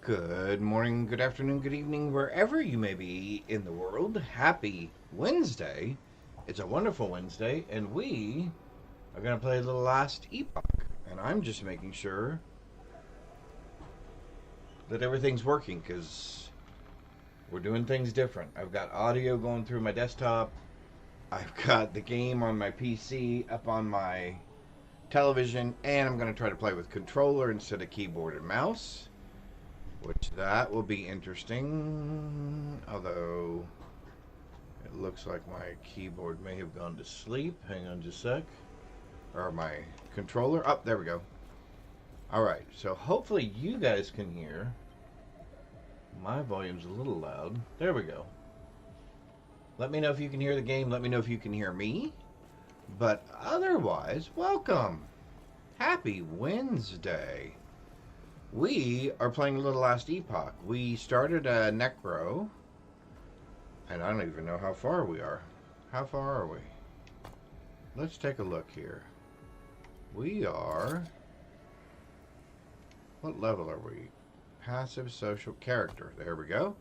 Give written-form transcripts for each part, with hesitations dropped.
Good morning, good afternoon, good evening, wherever you may be in the world. Happy Wednesday. It's a wonderful Wednesday, and we are going to play the last epoch. And I'm just making sure that everything's working because we're doing things different. I've got audio going through my desktop, I've got the game on my PC up on my television, and I'm going to try to play with controller instead of keyboard and mouse. Which that will be interesting, although it looks like my keyboard may have gone to sleep. Hang on just a sec. Or my controller. Oh, there we go. Alright, so hopefully you guys can hear. My volume's a little loud. There we go. Let me know if you can hear the game. Let me know if you can hear me. But otherwise, welcome. Happy Wednesday. We are playing Little Last Epoch. We started a Necro, and I don't even know how far we are. How far are we? Let's take a look here. We are... What level are we? Passive social character. There we go.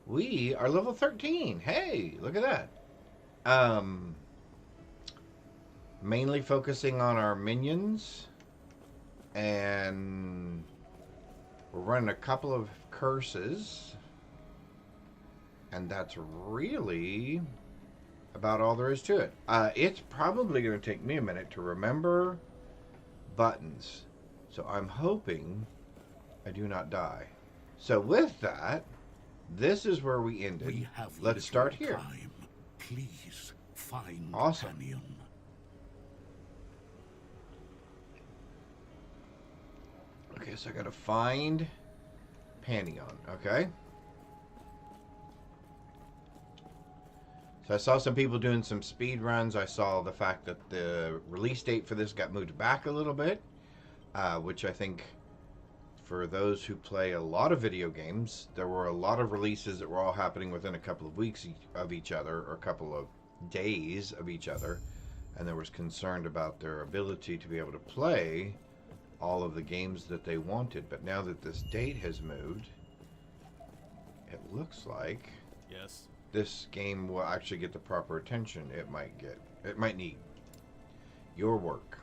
We are level 13. Hey, look at that. Mainly focusing on our minions, and... we're running a couple of curses, and that's really about all there is to it. It's probably going to take me a minute to remember buttons, so I'm hoping I do not die. So with that, this is where we ended. Let's start here. Time. Please find Awesome. Canyon. Okay, so I gotta find Pantheon, okay? So I saw some people doing some speed runs. I saw the fact that the release date for this got moved back a little bit, which I think for those who play a lot of video games, there were a lot of releases that were all happening within a couple of weeks of each other, or a couple of days of each other, and there was concern about their ability to be able to play all of the games that they wanted. But now that this date has moved, it looks like this game will actually get the proper attention it might get. It might need. Your work.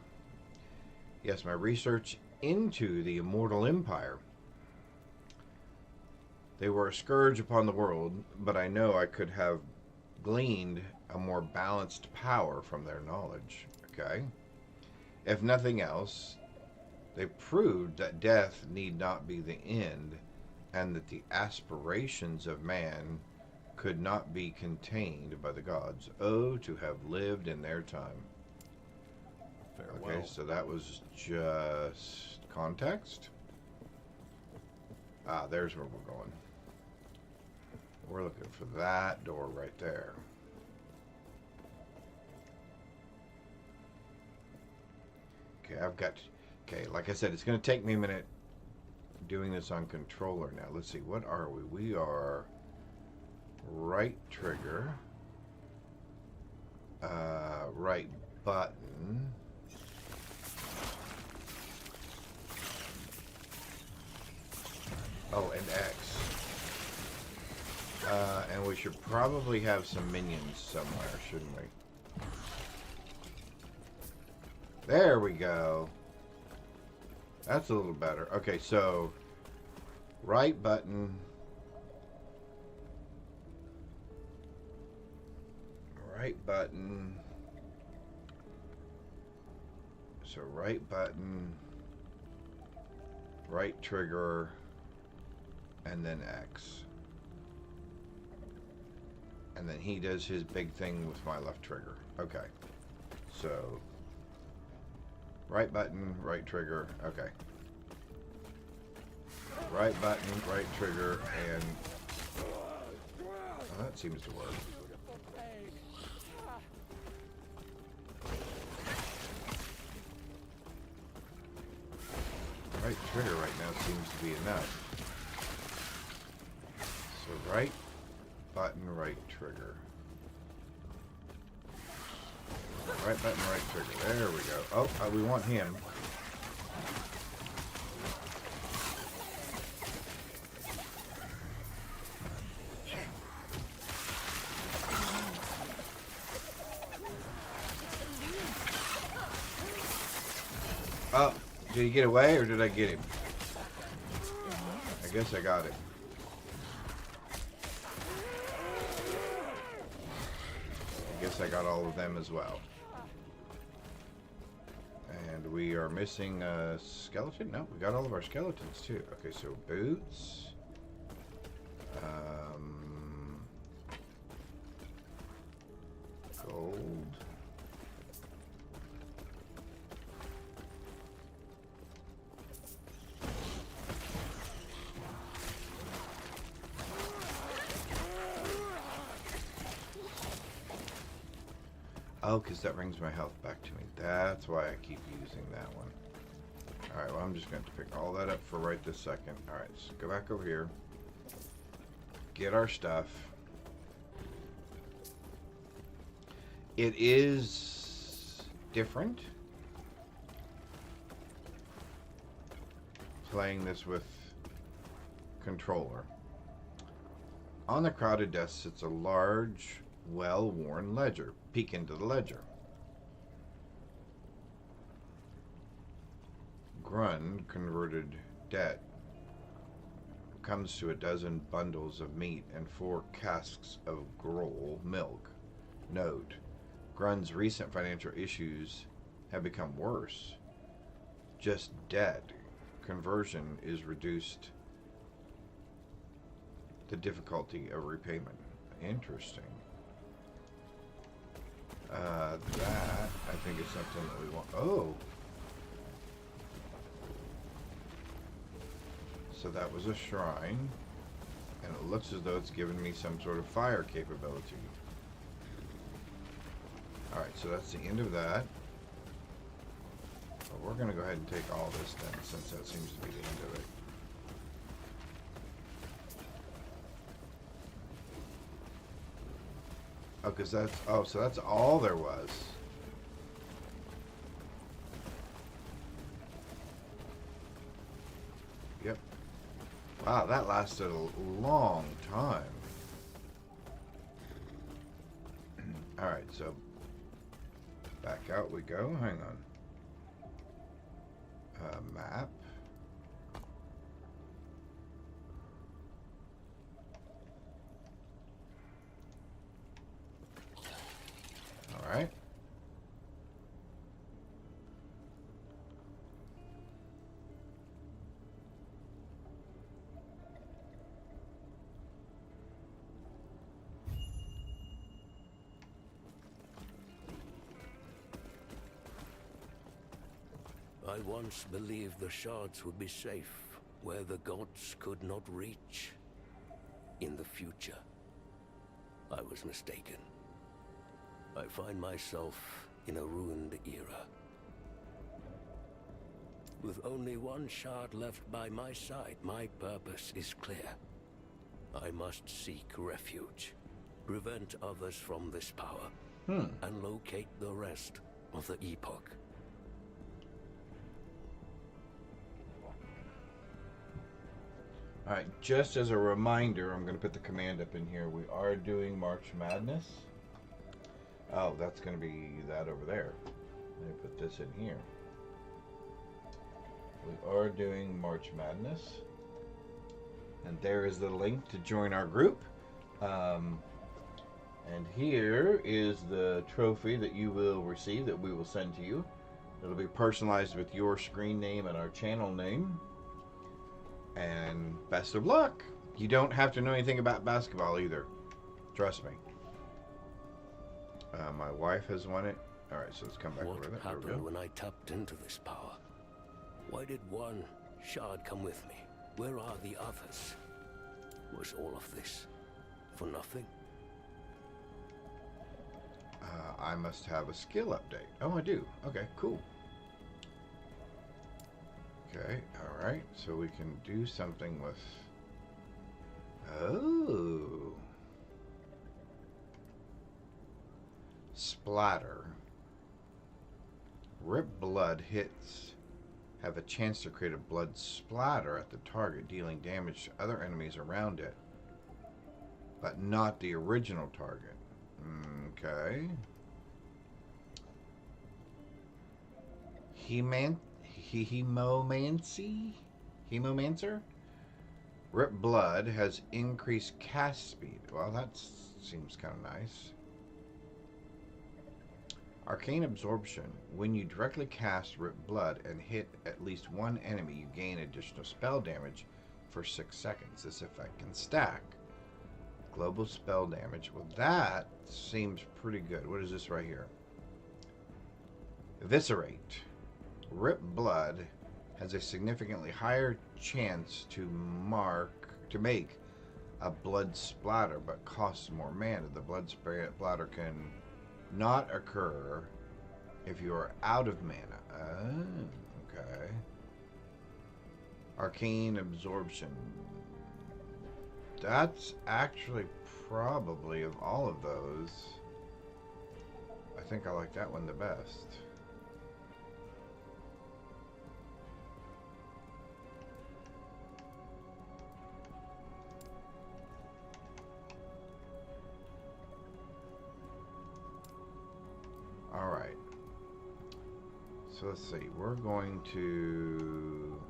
Yes, my research into the Immortal Empire. They were a scourge upon the world, but I know I could have gleaned a more balanced power from their knowledge. Okay? If nothing else, they proved that death need not be the end, and that the aspirations of man could not be contained by the gods. Oh, to have lived in their time. Farewell. Okay, so that was just context. Ah, there's where we're going. We're looking for that door right there. Okay, I've got... Okay, like I said, it's going to take me a minute doing this on controller now. Let's see, what are we? We are right trigger, right button, oh, and X. And we should probably have some minions somewhere, shouldn't we? There we go. That's a little better. Okay, so right button, so right button, right trigger, and then X. And then he does his big thing with my left trigger. Okay, so right button, right trigger, okay. Right button, right trigger, and... oh, that seems to work. Right trigger right now seems to be enough. So right button, right trigger. Right button, right trigger. There we go. Oh, we want him. Did he get away or did I get him? I guess I got it. I guess I got all of them as well. And we are missing a skeleton? No, we got all of our skeletons too. Okay, so boots. Gold. Oh, because that brings my health back to me. That's why I keep using that one. Alright, well, I'm just going to pick all that up for right this second. Alright, so go back over here. Get our stuff. It is different playing this with controller. On the crowded desk sits a large, well-worn ledger. Peek into the ledger. Grund converted debt comes to a dozen bundles of meat and 4 casks of gruel milk. Note: Grund's recent financial issues have become worse. Just debt conversion is reduced the difficulty of repayment. Interesting. That, I think, is something that we want. Oh! So that was a shrine. And it looks as though it's given me some sort of fire capability. Alright, so that's the end of that. But we're going to go ahead and take all this then, since that seems to be the end of it. Oh, because that's... Oh, so that's all there was. Yep. Wow, that lasted a long time. Alright, so... Back out we go. Hang on. Map. Alright. I once believed the shards would be safe, where the gods could not reach. In the future, I was mistaken. I find myself in a ruined era. With only one shard left by my side, my purpose is clear. I must seek refuge, prevent others from this power, and locate the rest of the epoch. Alright, just as a reminder, I'm going to put the command up in here. We are doing March Madness. Oh, that's going to be that over there. Let me put this in here. We are doing March Madness. And there is the link to join our group. And here is the trophy that you will receive, that we will send to you. It'll be personalized with your screen name and our channel name. And best of luck. You don't have to know anything about basketball either. Trust me. My wife has won it. Alright, so let's come back over there. What happened when I tapped into this power? Why did one shard come with me? Where are the others? Was all of this for nothing? I must have a skill update. Oh, I do. Okay, cool. Okay, alright, so we can do something with... Oh! Splatter. Rip blood hits have a chance to create a blood splatter at the target, dealing damage to other enemies around it, but not the original target. Okay. Hemomancer. Rip Blood has increased cast speed. Well, that seems kind of nice. Arcane Absorption. When you directly cast Rip Blood and hit at least one enemy, you gain additional spell damage for 6 seconds. This effect can stack. Global spell damage. Well, that seems pretty good. What is this right here? Eviscerate. Rip Blood has a significantly higher chance to make a blood splatter, but costs more mana. The blood splatter can not occur if you are out of mana. Oh, okay. Arcane Absorption. That's actually probably, of all of those, I think I like that one the best. Alright. So let's see. We're going to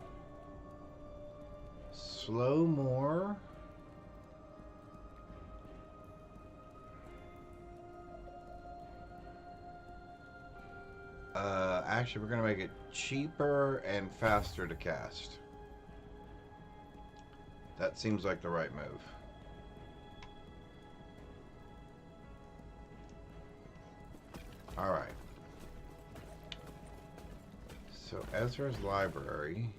slow more. Actually, we're going to make it cheaper and faster to cast. That seems like the right move. Alright. So, Ezra's library.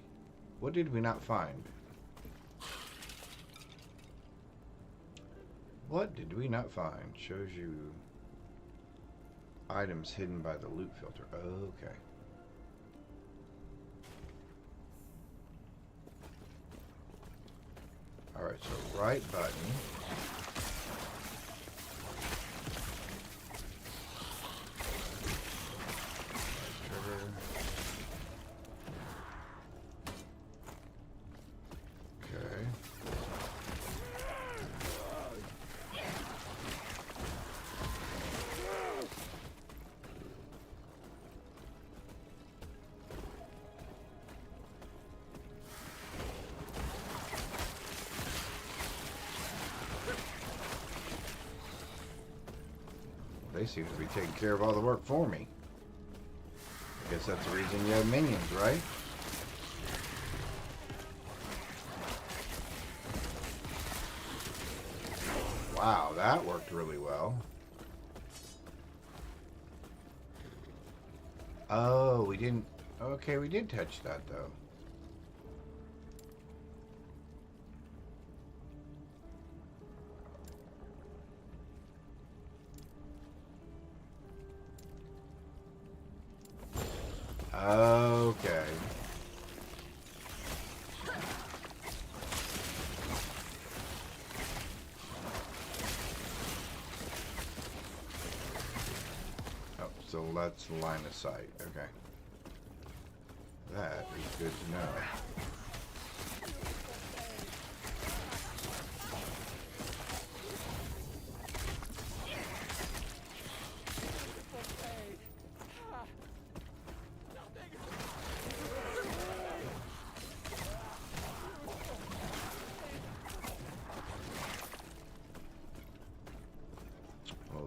What did we not find? What did we not find? Shows you items hidden by the loot filter. Okay. Alright, so right button. Trigger. Okay. They seem to be taking care of all the work for me. I guess that's the reason you have minions, right? Wow, that worked really well. Oh, we didn't... Okay, we did touch that, though. Okay. Oh, so that's line of sight. Okay. That is good to know.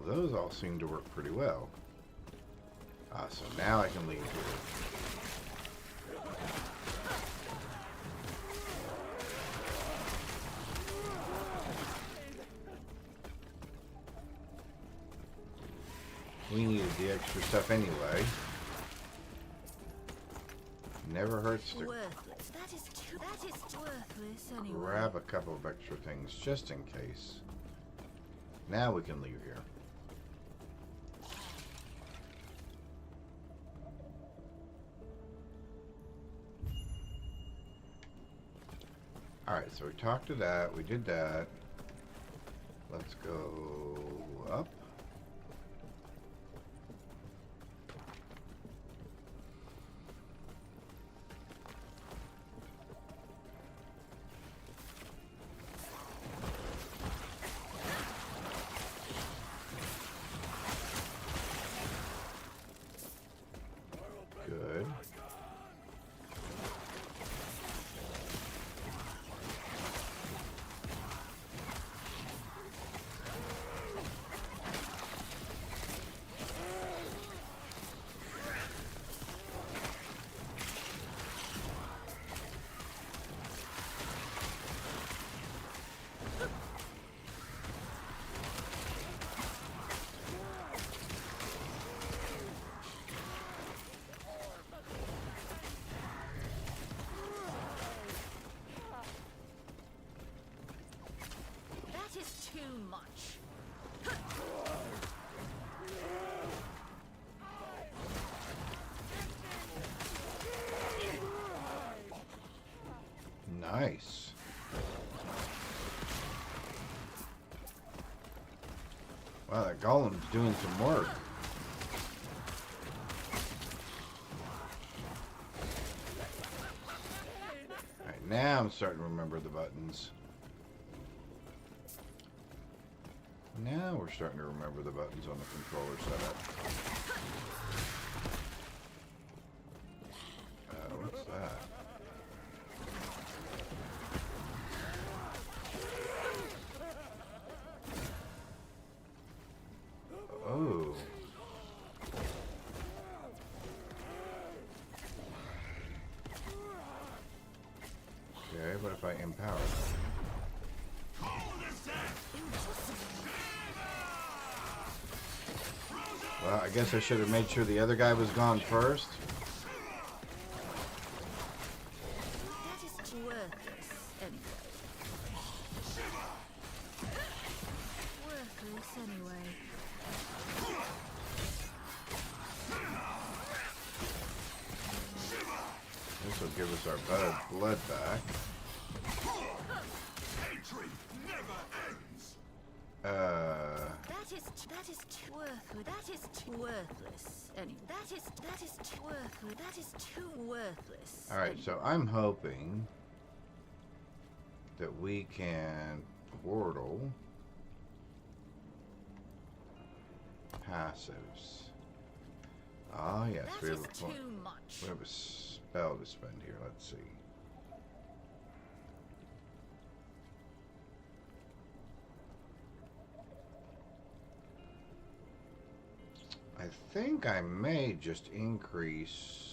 Those all seem to work pretty well. So now I can leave here. We needed the extra stuff anyway. Never hurts to Worthless. That is worthless anyway. grab a couple of extra things just in case. Now we can leave here. Alright, so we talked to that, we did that. Let's go up. Good. too much. Nice. Wow, that golem's doing some work. Alright, now I'm starting to remember the buttons. Now we're starting to remember the buttons on the controller setup. What's that? Oh. Okay, what if I empower? Well, I guess I should have made sure the other guy was gone first. That is worthless anyway. Worthless anyway. This will give us our blood back. That is too worthless. That is too worthless anyway. That is too worthless. That is too worthless. All right, so I'm hoping that we can portal passives. Ah, yes, That we is have a point. too much. We have a spell to spend here. Let's see. I think I may just increase.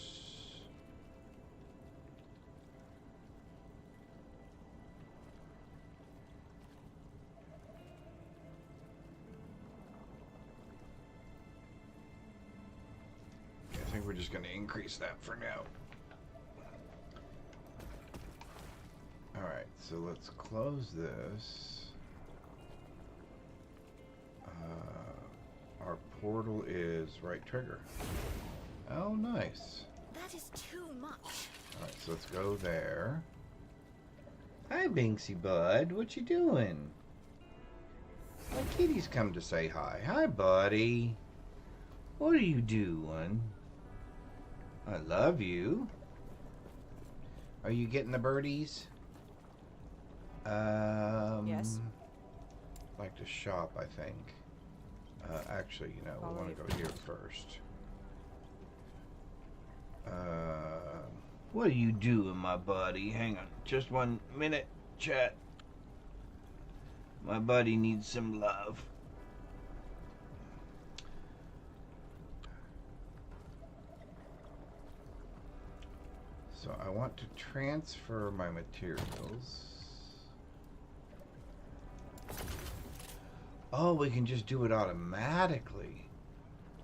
I think we're just going to increase that for now. Alright, so let's close this. Our portal is right trigger. Oh, nice. That is too much. Alright, so let's go there. Hi, Binksy Bud. What you doing? My kitty's come to say hi. Hi, buddy. What are you doing? I love you. Are you getting the birdies? Yes. Like to shop, I think. Actually, you know, we want to go here first. What are you doing, my buddy? Hang on, just 1 minute, chat. My buddy needs some love. So I want to transfer my materials. Oh, we can just do it automatically.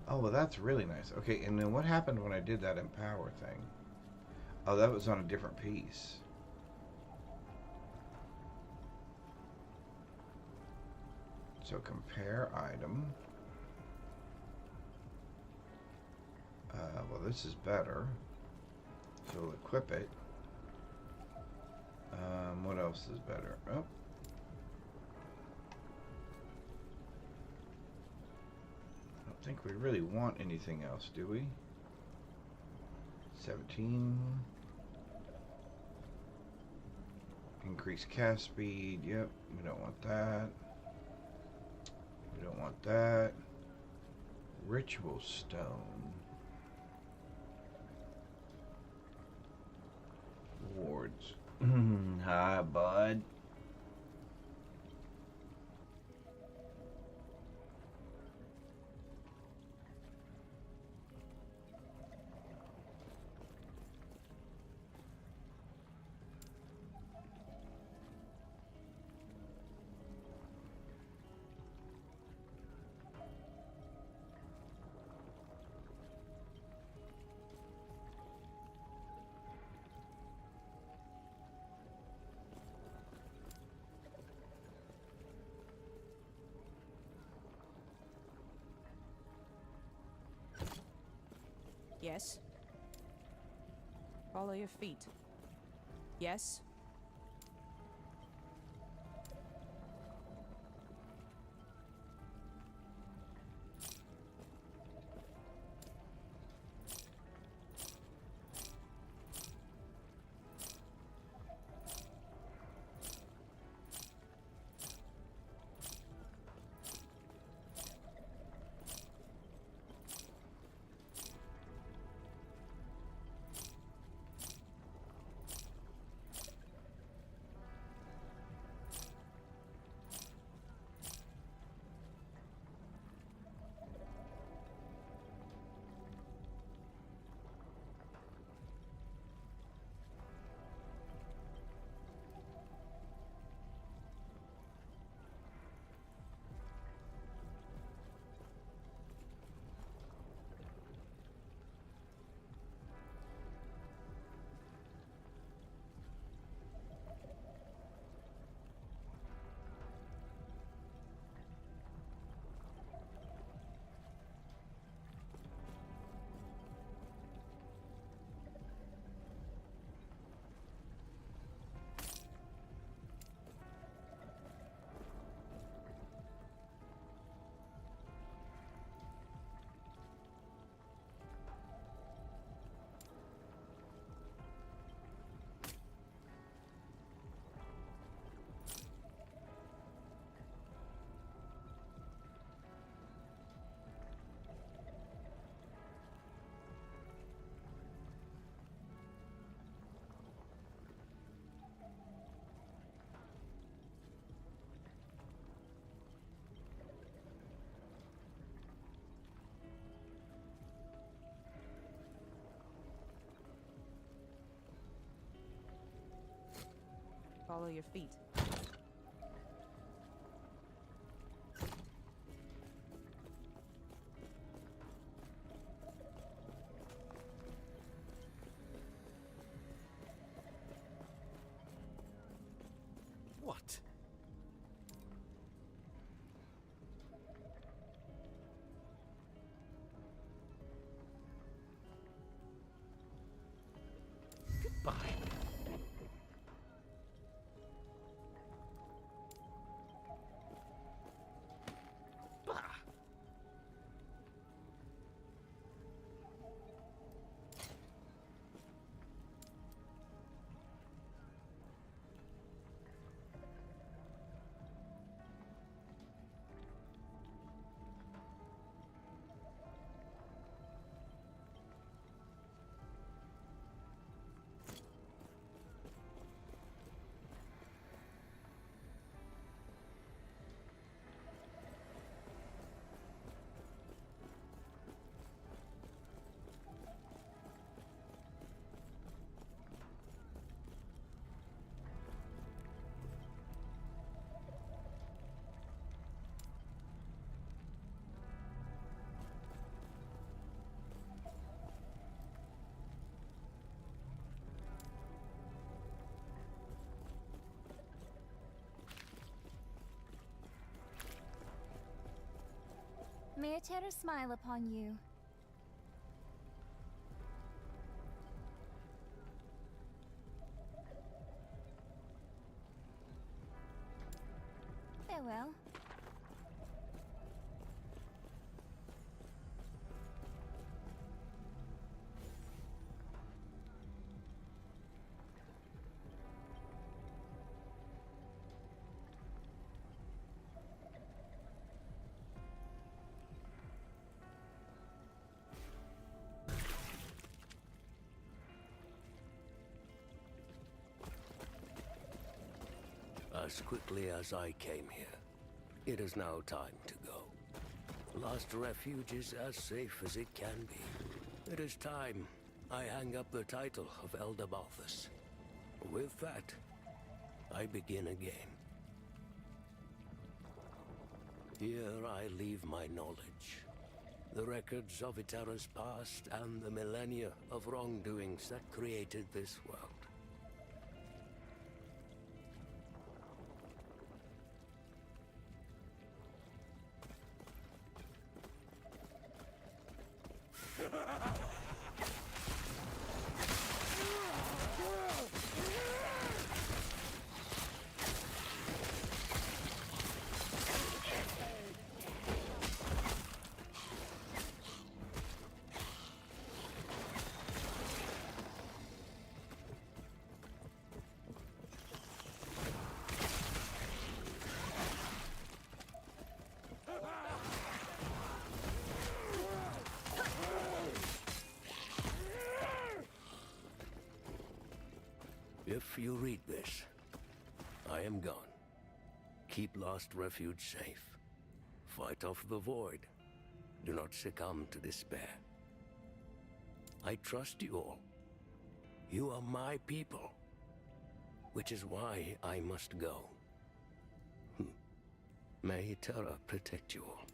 Oh, well, that's really nice. Okay, and then what happened when I did that empower thing? Oh, that was on a different piece. So compare item. Well, this is better. So we'll equip it. What else is better? Oh. I don't think we really want anything else, do we? 17. Increase cast speed. Yep, we don't want that. We don't want that. Ritual stone. Wards. Hi, bud. Yes. Follow your feet. Yes. Follow your feet. What? Goodbye. Bah. May a terror smile upon you. Farewell. As quickly as I came here, it is now time to go. Last refuge is as safe as it can be. It is time I hang up the title of Elder Balthus. With that, I begin again. Here I leave my knowledge, the records of Eterra's past and the millennia of wrongdoings that created this world. If you read this, I am gone. Keep Lost Refuge safe. Fight off the void. Do not succumb to despair. I trust you all. You are my people. Which is why I must go. May Terra protect you all.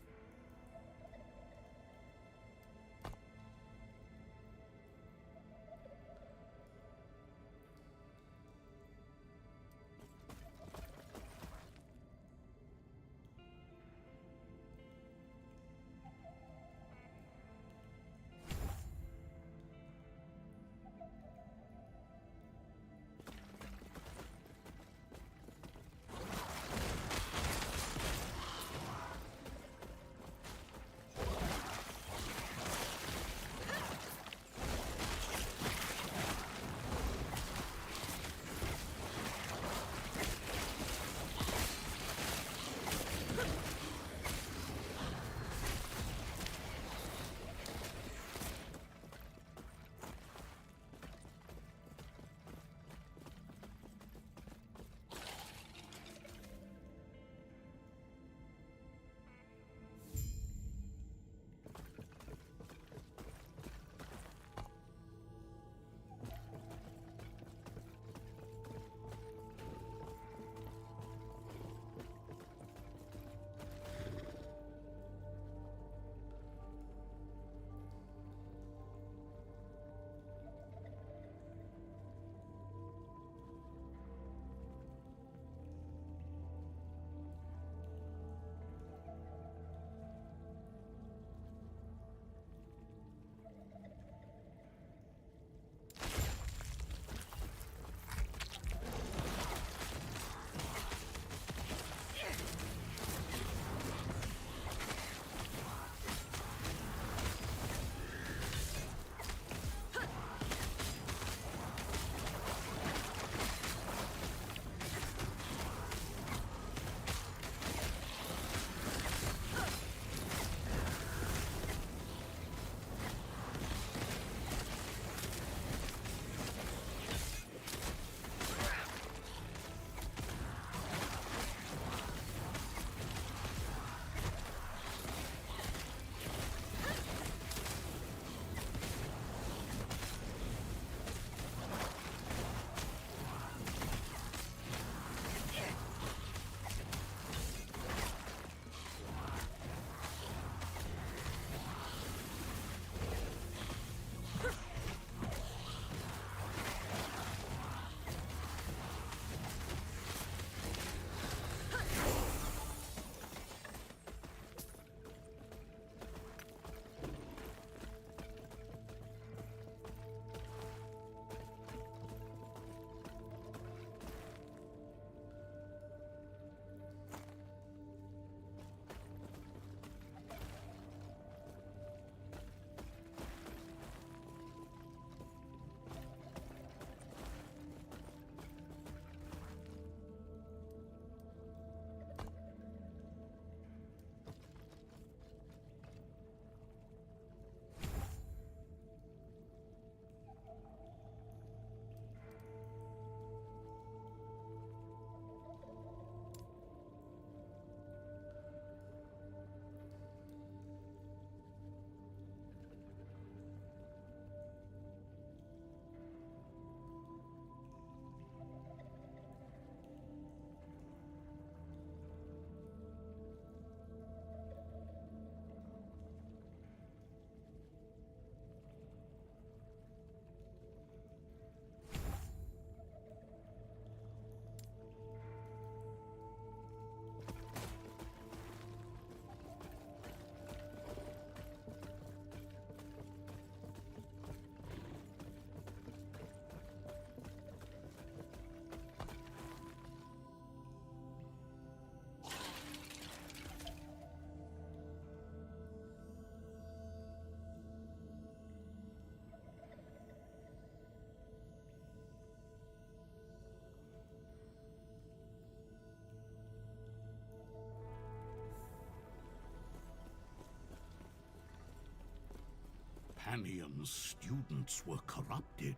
Panion's students were corrupted.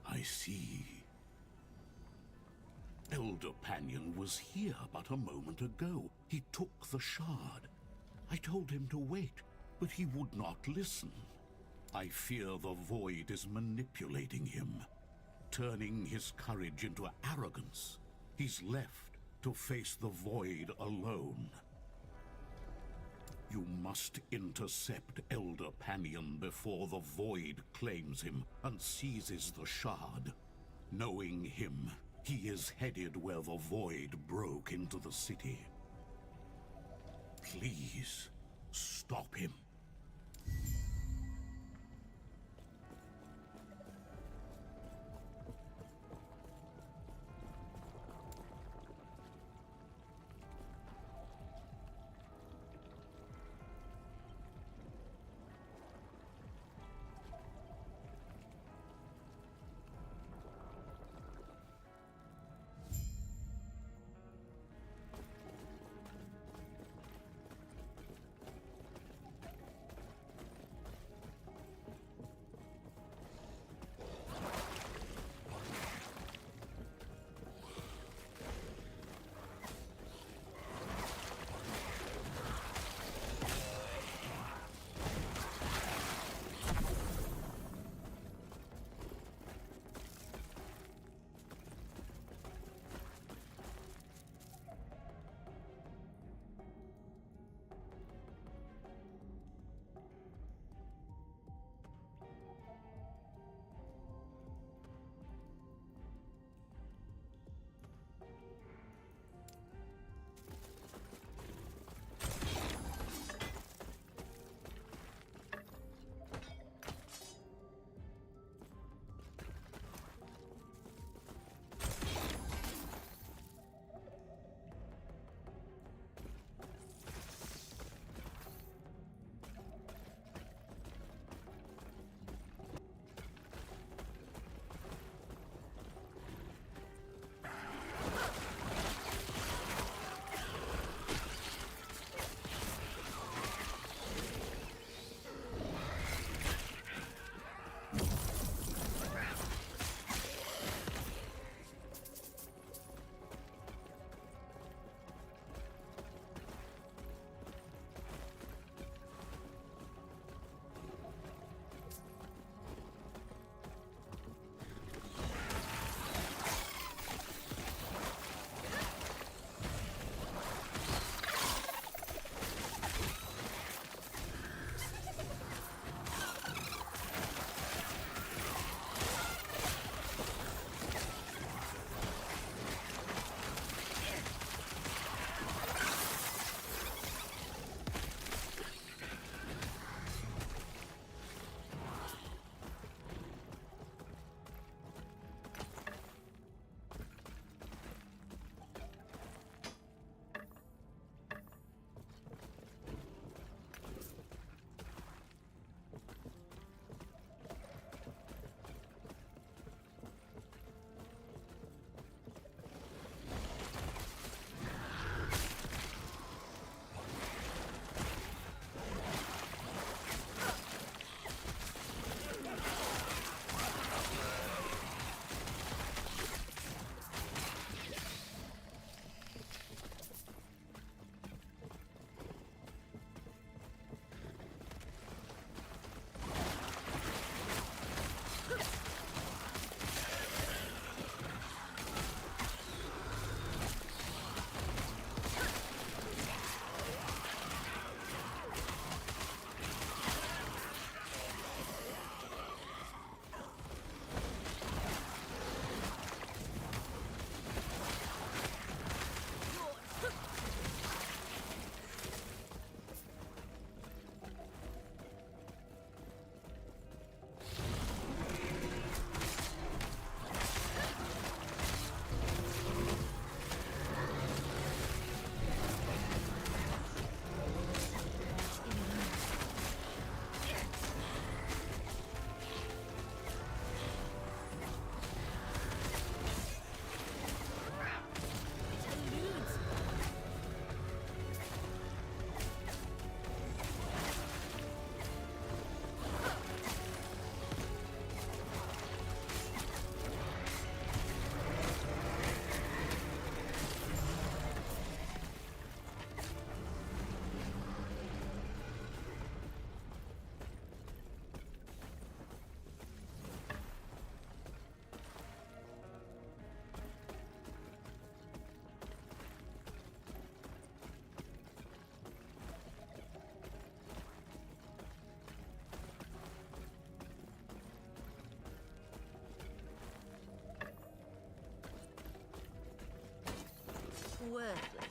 I see. Elder Panion was here but a moment ago. He took the shard. I told him to wait, but he would not listen. I fear the Void is manipulating him, turning his courage into arrogance. He's left to face the Void alone. You must intercept Elder Panion before the Void claims him and seizes the shard. Knowing him, he is headed where the Void broke into the city. Please, stop him.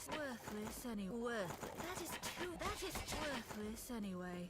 worthless any worthless. That is worthless anyway.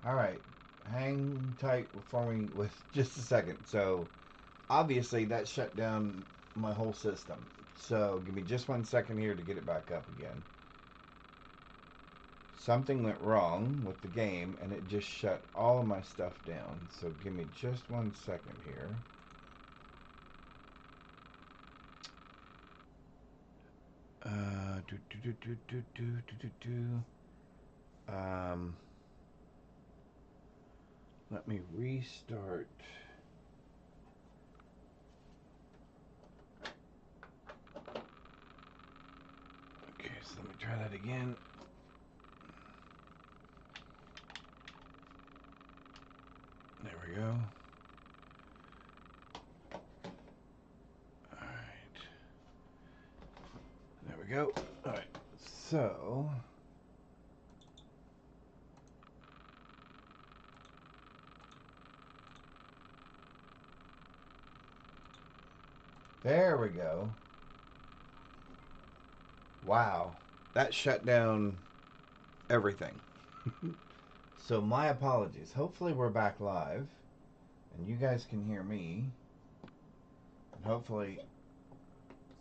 All right, hang tight for me with just a second. So, obviously, that shut down my whole system. So, give me just 1 second here to get it back up again. Something went wrong with the game, and it just shut all of my stuff down. So, give me just 1 second here. Let me restart. Okay, so let me try that again. There we go. All right. There we go. All right. So, there we go. Wow. That shut down everything. So my apologies. Hopefully we're back live and you guys can hear me. And hopefully...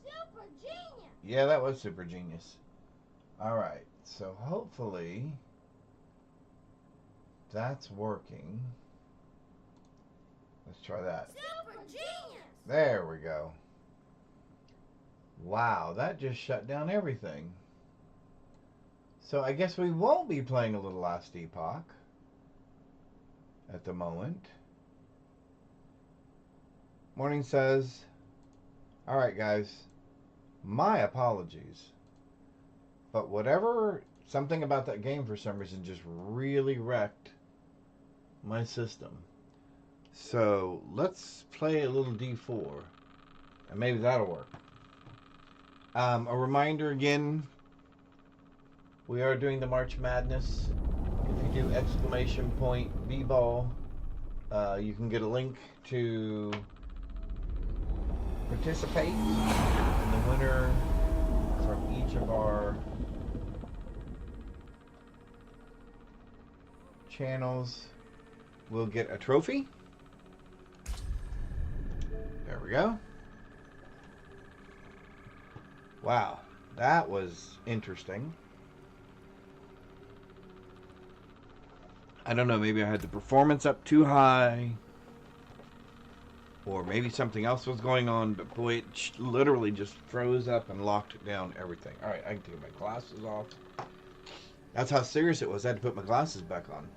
Super genius! Yeah, that was super genius. Alright, so hopefully that's working. Let's try that. Super genius! There we go. Wow, that just shut down everything. So I guess we won't be playing a little Last Epoch at the moment. Morning says, alright guys, my apologies. But whatever, something about that game for some reason just really wrecked my system. So let's play a little D4 and maybe that'll work. A reminder again, we are doing the March Madness. If you do exclamation point B-ball, you can get a link to participate, and the winner from each of our channels will get a trophy. There we go. Wow, that was interesting. I don't know, maybe I had the performance up too high, or maybe something else was going on, but boy, it literally just froze up and locked down everything. All right, I can take my glasses off. That's how serious it was. I had to put my glasses back on.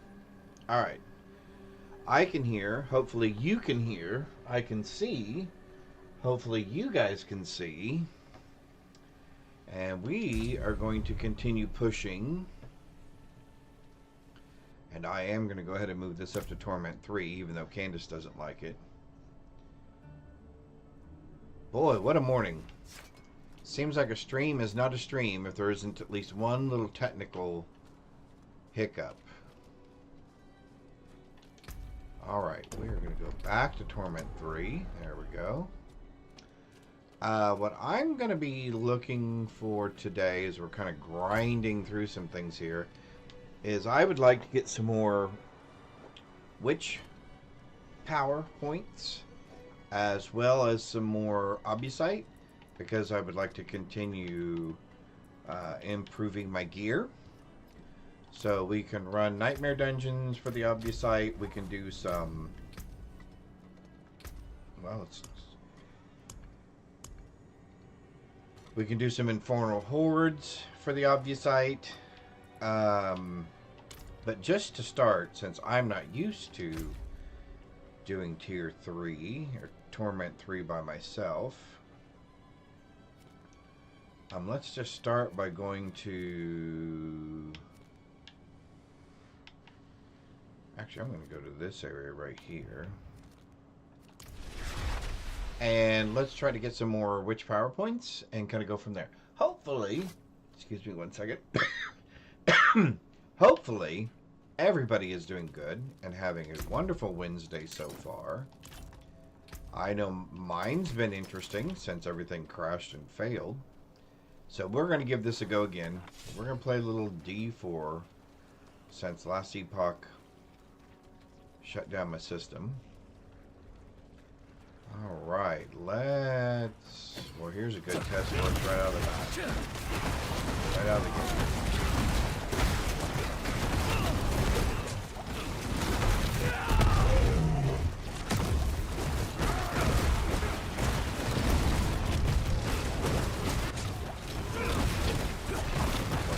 All right, I can hear. Hopefully you can hear. I can see. Hopefully you guys can see. And we are going to continue pushing. And I am going to go ahead and move this up to Torment 3, even though Candace doesn't like it. Boy, what a morning. Seems like a stream is not a stream if there isn't at least one little technical hiccup. Alright, we are going to go back to Torment 3. There we go. What I'm going to be looking for today, as we're kind of grinding through some things here, is I would like to get some more witch power points, as well as some more obusite, because I would like to continue improving my gear. So we can run nightmare dungeons for the obusite. We can do some, well, we can do some infernal hordes for the obusite. But just to start, since I'm not used to doing tier 3 or torment 3 by myself, let's just start by going to... Actually, I'm going to go to this area right here. And let's try to get some more witch power points and kind of go from there. Hopefully, excuse me one second. Hopefully, everybody is doing good and having a wonderful Wednesday so far. I know mine's been interesting since everything crashed and failed. So we're going to give this a go again. We're going to play a little D4 since last epoch shut down my system. Alright, let's... Well, here's a good test for us right out of the bat. Right out of the gate.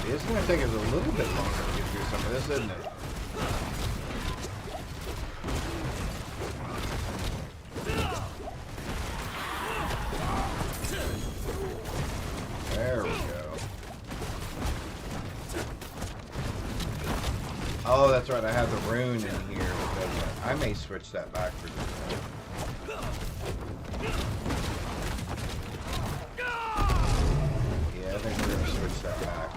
It's going to take us a little bit longer to get through some of this, isn't it? There we go. Oh, that's right. I have the rune in here. I may switch that back for just a minute. Yeah, I think we're going to switch that back.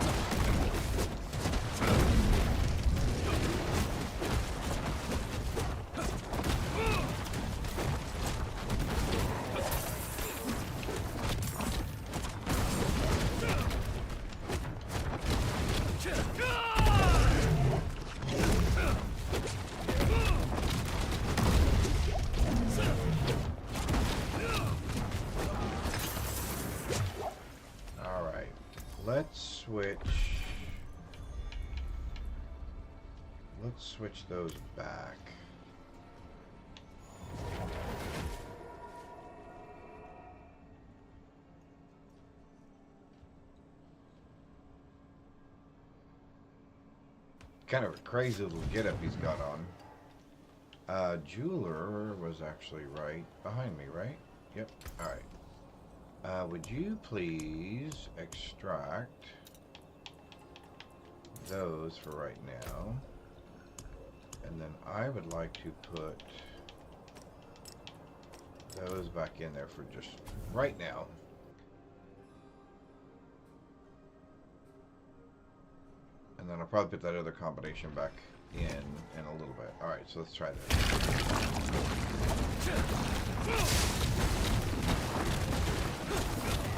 Let's switch those back. Kind of a crazy little getup he's got on. Jeweler was actually right behind me, right? Yep. Alright. Would you please extract those for right now? And then I would like to put those back in there for just right now. And then I'll probably put that other combination back in a little bit. Alright, so let's try this.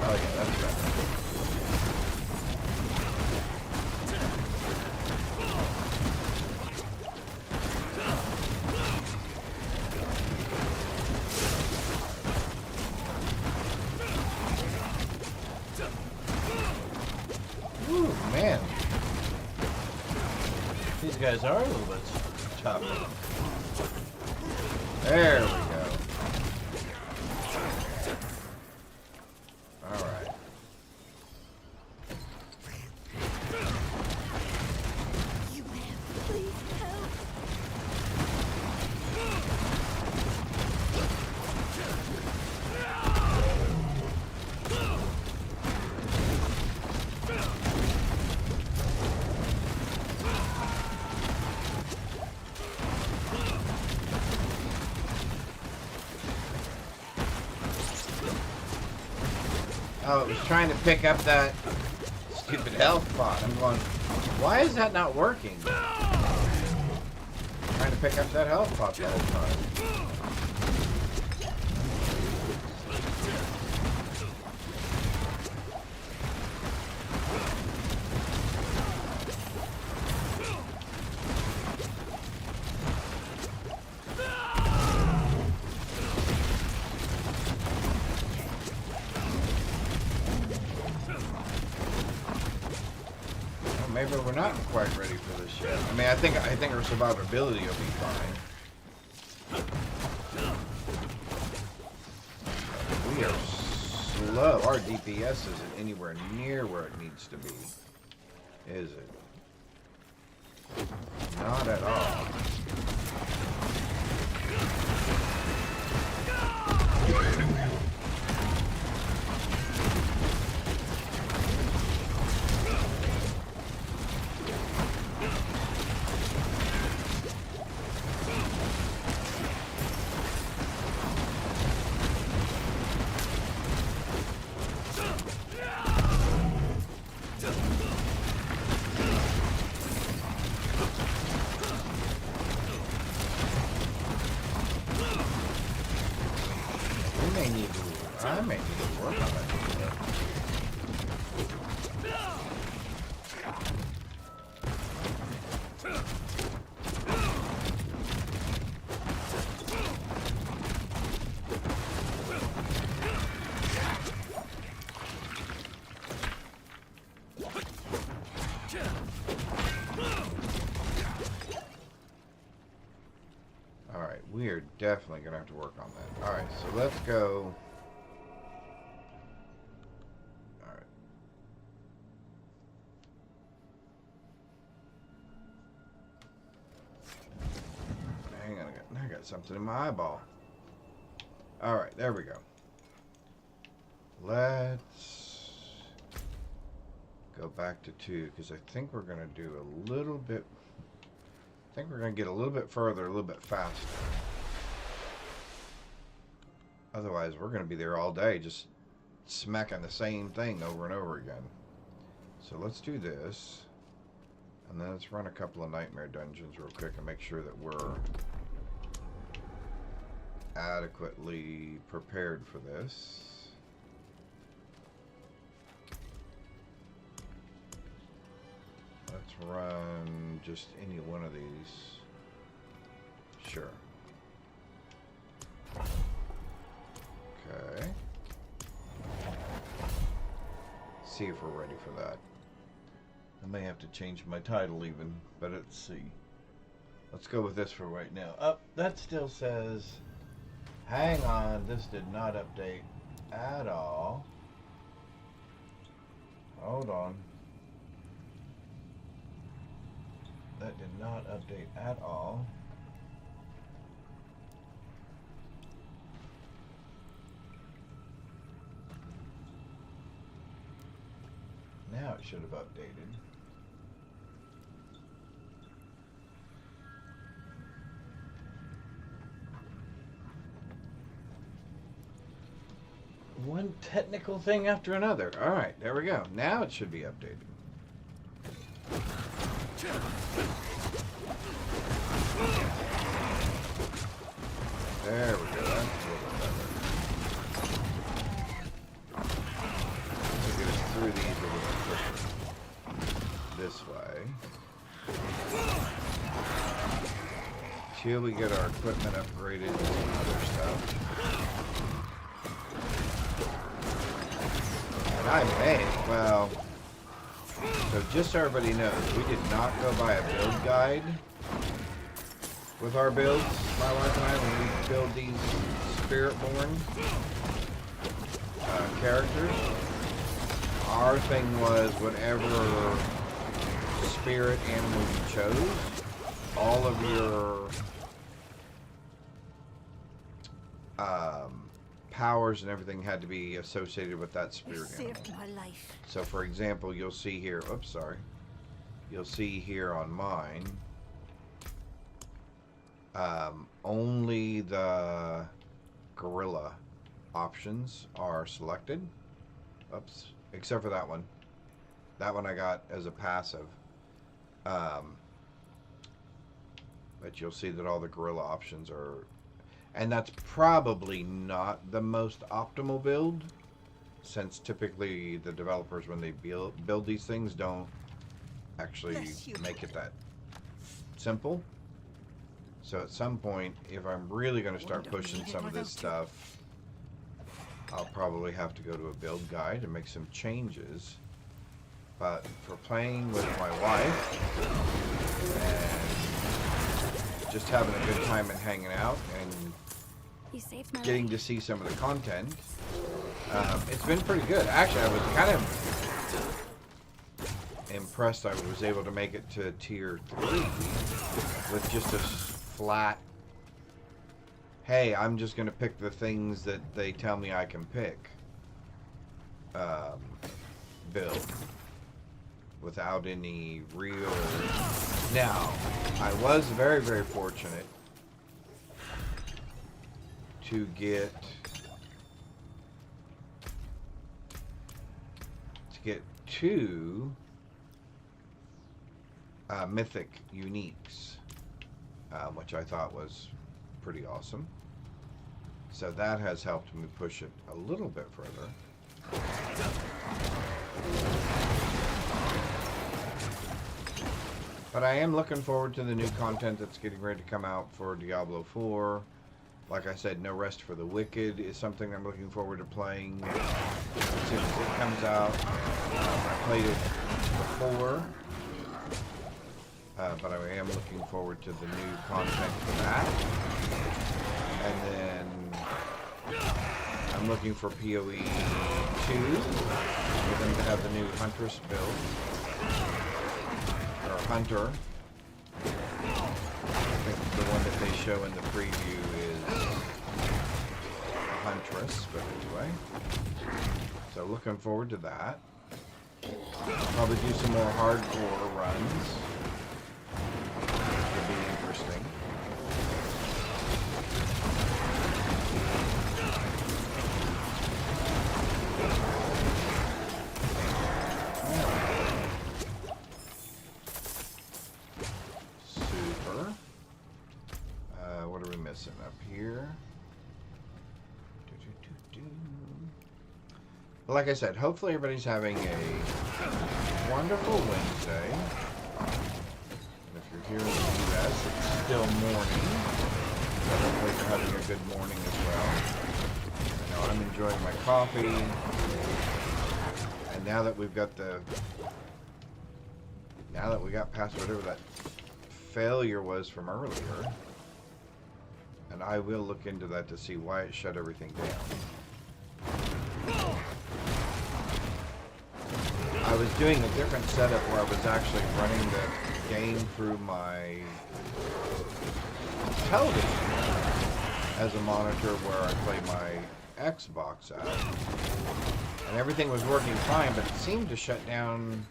Oh yeah, that's better. Ooh, man. These guys are a little bit tough. There we go. Alright. You will please help. Oh, it was trying to pick up that stupid health pot. I'm going, why is that not working? Trying to pick up that health pot the whole time. Maybe we're not quite ready for this yet. I mean, I think our survivability will be fine. We are slow. Our DPS isn't anywhere near where it needs to be, is it? Not at all. I may need to work on that. Alright, we are definitely going to have to work on that. Alright, so let's go. I got something in my eyeball. Alright, there we go. Let's go back to 2, because I think we're going to do a little bit... I think we're going to get a little bit further, a little bit faster. Otherwise, we're going to be there all day, just smacking the same thing over and over again. So let's do this. And then let's run a couple of nightmare dungeons real quick and make sure that we're adequately prepared for this. Let's run just any one of these. Sure. Okay. See if we're ready for that. I may have to change my title even, but let's see. Let's go with this for right now. Oh, that still says... Hang on, this did not update at all. Hold on. That did not update at all. Now it should have updated. One technical thing after another. Alright, there we go. Now it should be updated. There we go. That's a little better. Let's get us through these a little quicker. This way. Till we get our equipment upgraded and some other stuff. And I may, well, so just so everybody knows, we did not go by a build guide with our builds, my wife and I, when we build these Spiritborn characters. Our thing was whatever spirit animal you chose, all of your powers and everything had to be associated with that spirit animal. Saved my life. So for example, you'll see here, oops, sorry. You'll see here on mine, only the gorilla options are selected. Oops. Except for that one. That one I got as a passive. But you'll see that all the gorilla options are... And that's probably not the most optimal build, since typically the developers, when they build these things, don't actually make it that simple. So at some point, if I'm really going to start pushing some of this stuff, I'll probably have to go to a build guide and make some changes. But for playing with my wife and just having a good time and hanging out and getting to see some of the content, it's been pretty good. Actually, I was kind of impressed I was able to make it to tier 3 with just a flat, hey, I'm just going to pick the things that they tell me I can pick build without any real... Now, I was very, very fortunate to get two mythic uniques, which I thought was pretty awesome. So that has helped me push it a little bit further. But I am looking forward to the new content that's getting ready to come out for Diablo 4. Like I said, No Rest for the Wicked is something I'm looking forward to playing as soon as it comes out. I played it before, but I am looking forward to the new content for that. And then I'm looking for PoE 2 for them to have the new Huntress build. Or Hunter. I think the one that they show in the preview is Huntress, but anyway. So looking forward to that. Probably do some more hardcore runs. Could be interesting. What are we missing up here? Well, like I said, hopefully everybody's having a wonderful Wednesday. And if you're here in the U.S., it's still morning. So hopefully you're having a good morning as well. I know I'm enjoying my coffee. And now that we've got we got past whatever that failure was from earlier, and I will look into that to see why it shut everything down. I was doing a different setup where I was actually running the game through my television as a monitor where I play my Xbox out. And everything was working fine, but it seemed to shut down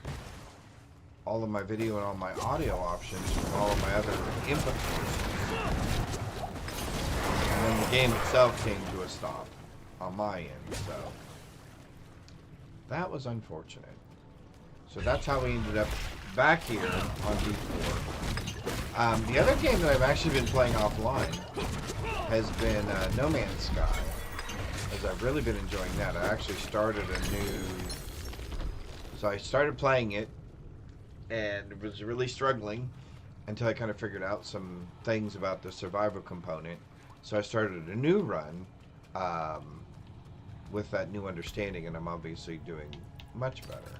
all of my video and all my audio options from all of my other input sources. And then the game itself came to a stop on my end, so that was unfortunate. So that's how we ended up back here on D4. The other game that I've actually been playing offline has been No Man's Sky, as I've really been enjoying that. I actually started so I started playing it and was really struggling until I kind of figured out some things about the survival component. So I started a new run with that new understanding, and I'm obviously doing much better.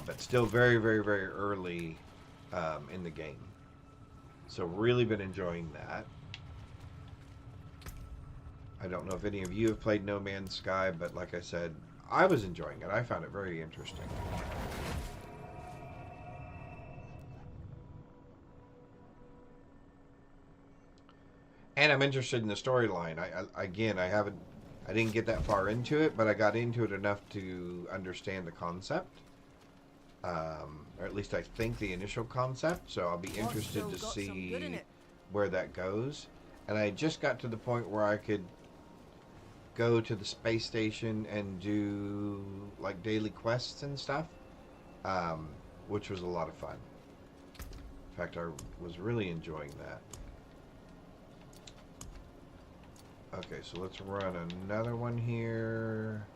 But still very, very, very early in the game. So really been enjoying that. I don't know if any of you have played No Man's Sky, but like I said, I was enjoying it. I found it very interesting. And I'm interested in the storyline. I didn't get that far into it, but I got into it enough to understand the concept. Or at least I think the initial concept. So I'll be interested to see where that goes. And I just got to the point where I could go to the space station and do like daily quests and stuff, which was a lot of fun. In fact, I was really enjoying that. Okay, so let's run another one here.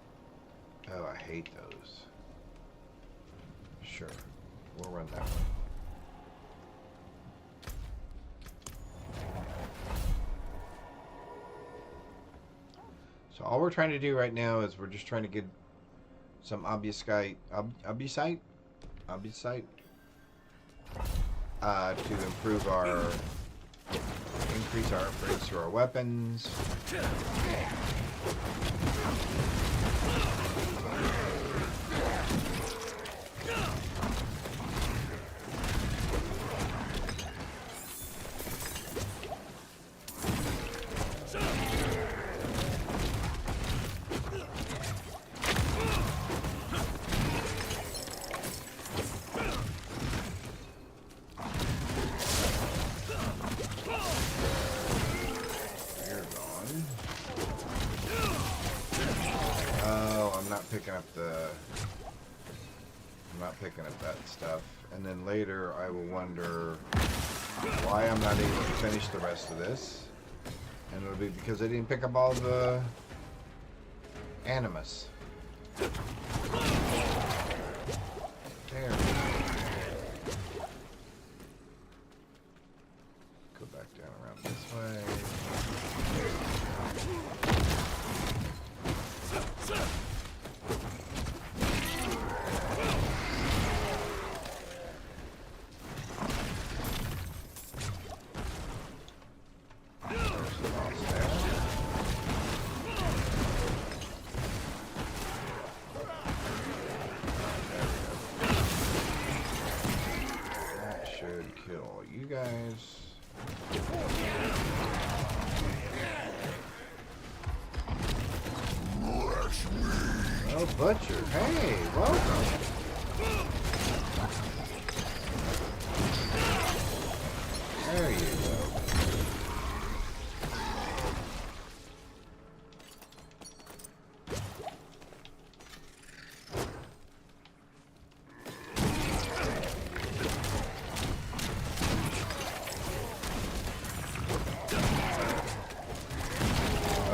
Oh, I hate those. Sure, we'll run that one. So all we're trying to do right now is we're just trying to get some obusite to improve our, increase our upgrades to our weapons. I'm not picking up that stuff. And then later I will wonder why I'm not able to finish the rest of this. And it'll be because I didn't pick up all the animus. There. Go back down around this way. Oh, Butcher. Hey, welcome. There you go.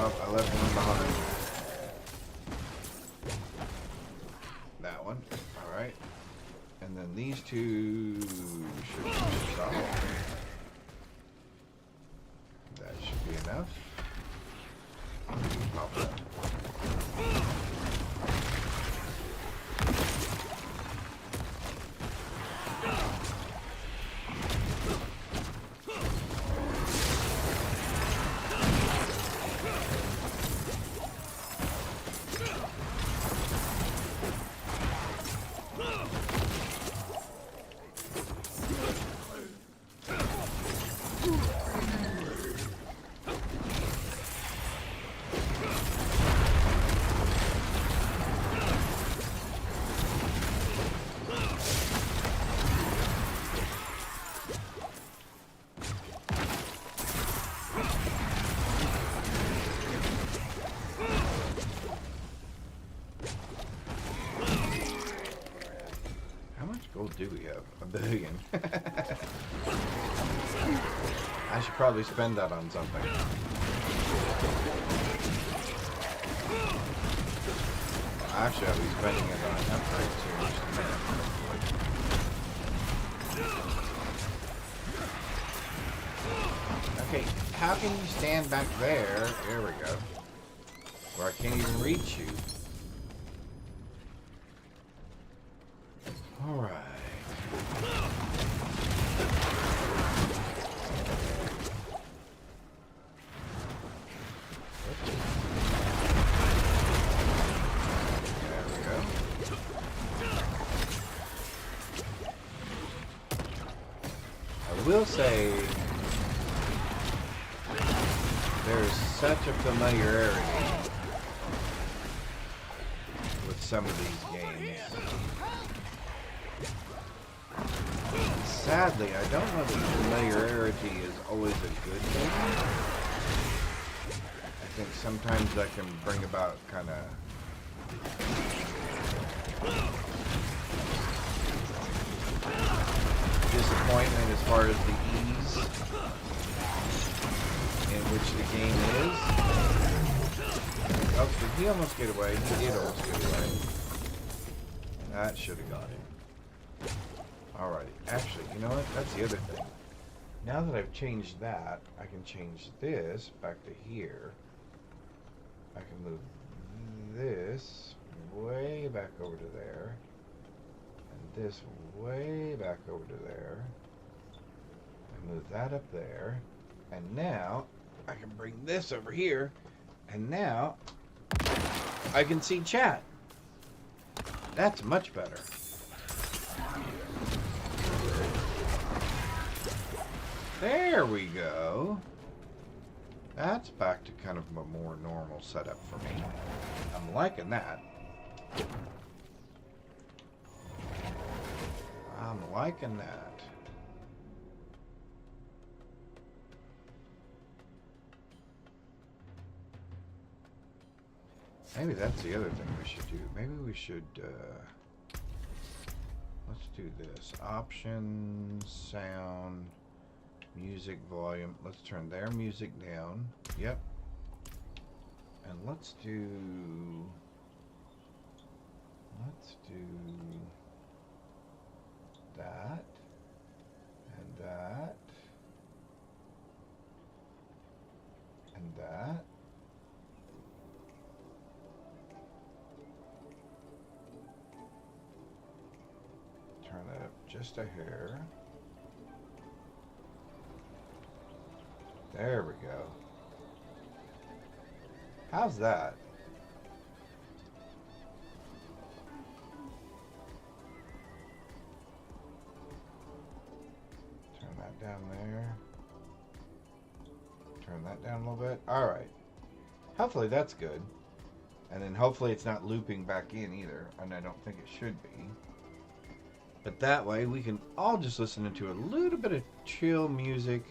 Oh, I left one behind. That one. Alright. And then these two should stop. That should be enough. Pop that. What do we have? $1 billion. I should probably spend that on something. Actually, I'll be spending it on upgrades here in just a minute. Okay, how can you stand back there? There we go. Where I can't even reach you. Alright. There we go. I will say there's such a familiarity with some of these games. Sadly, I don't know that familiarity is always a good thing. I think sometimes that can bring about kind of disappointment as far as the ease in which the game is. Oh, did he almost get away? He did almost get away. That should have got him. Alrighty. Actually, you know what? That's the other thing. Now that I've changed that, I can change this back to here. I can move this way back over to there. And this way back over to there. And move that up there. And now, I can bring this over here. And now, I can see chat. That's much better. There we go. That's back to kind of a more normal setup for me. I'm liking that. I'm liking that. Maybe that's the other thing we should do. Maybe we should, let's do this. Options, sound, music volume. Let's turn their music down. Yep. And let's do that. And that. And that. Turn that up just a hair. There we go. How's that? Turn that down there. Turn that down a little bit. Alright. Hopefully that's good. And then hopefully it's not looping back in either. And I don't think it should be. But that way we can all just listen to a little bit of chill music.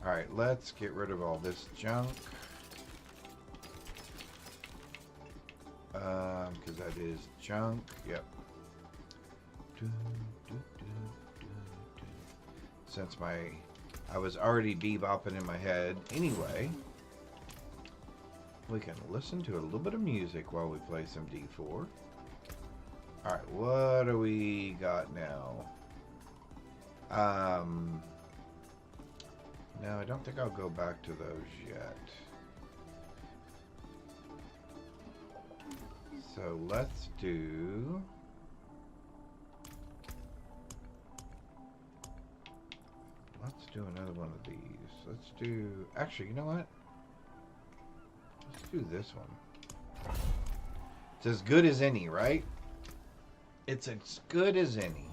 Alright, let's get rid of all this junk. Because that is junk. Yep. Since I was already bebopping in my head anyway, we can listen to a little bit of music while we play some D4. Alright, what do we got now? No, I don't think I'll go back to those yet. So let's do... Let's do another one of these. Let's do... Actually, you know what? Let's do this one. It's as good as any, right? It's as good as any.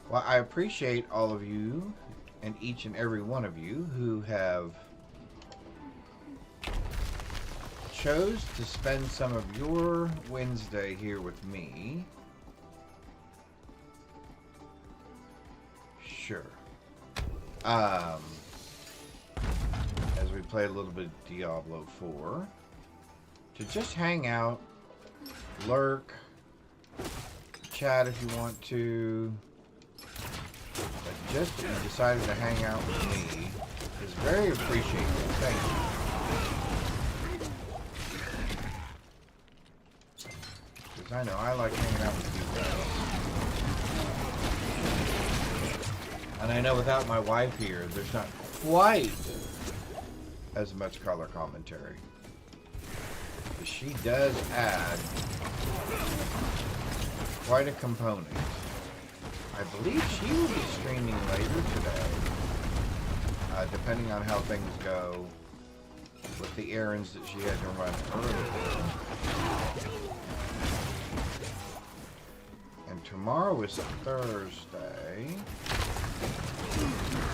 Well, I appreciate all of you and each and every one of you who have chose to spend some of your Wednesday here with me. Sure. As we play a little bit of Diablo 4. To just hang out, lurk, chat if you want to. But just that you decided to hang out with me is very appreciated. Thank you. Because I know I like hanging out with you guys. And I know without my wife here, there's not quite as much color commentary. But she does add quite a component. I believe she will be streaming later today, depending on how things go with the errands that she had to run earlier. And tomorrow is Thursday.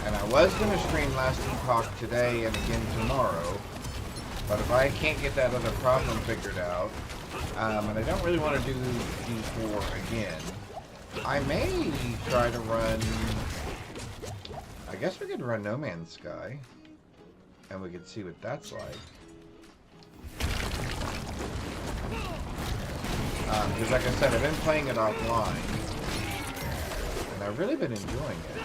And I was going to stream Last Epoch today and again tomorrow, But if I can't get that other problem figured out, and I don't really want to do D4 again, I may try to run... I guess we could run No Man's Sky, and we could see what that's like. Because like I said, I've been playing it offline, and I've really been enjoying it.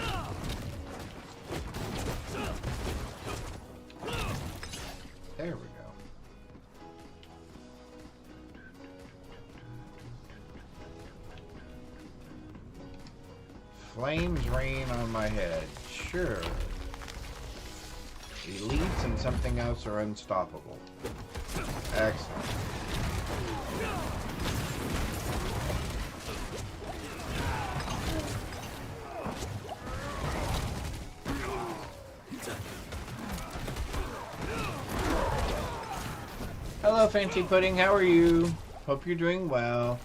There we go. Flames rain on my head. Sure. Elites and something else are unstoppable. Excellent. Hello, Fancy Pudding. How are you? Hope you're doing well.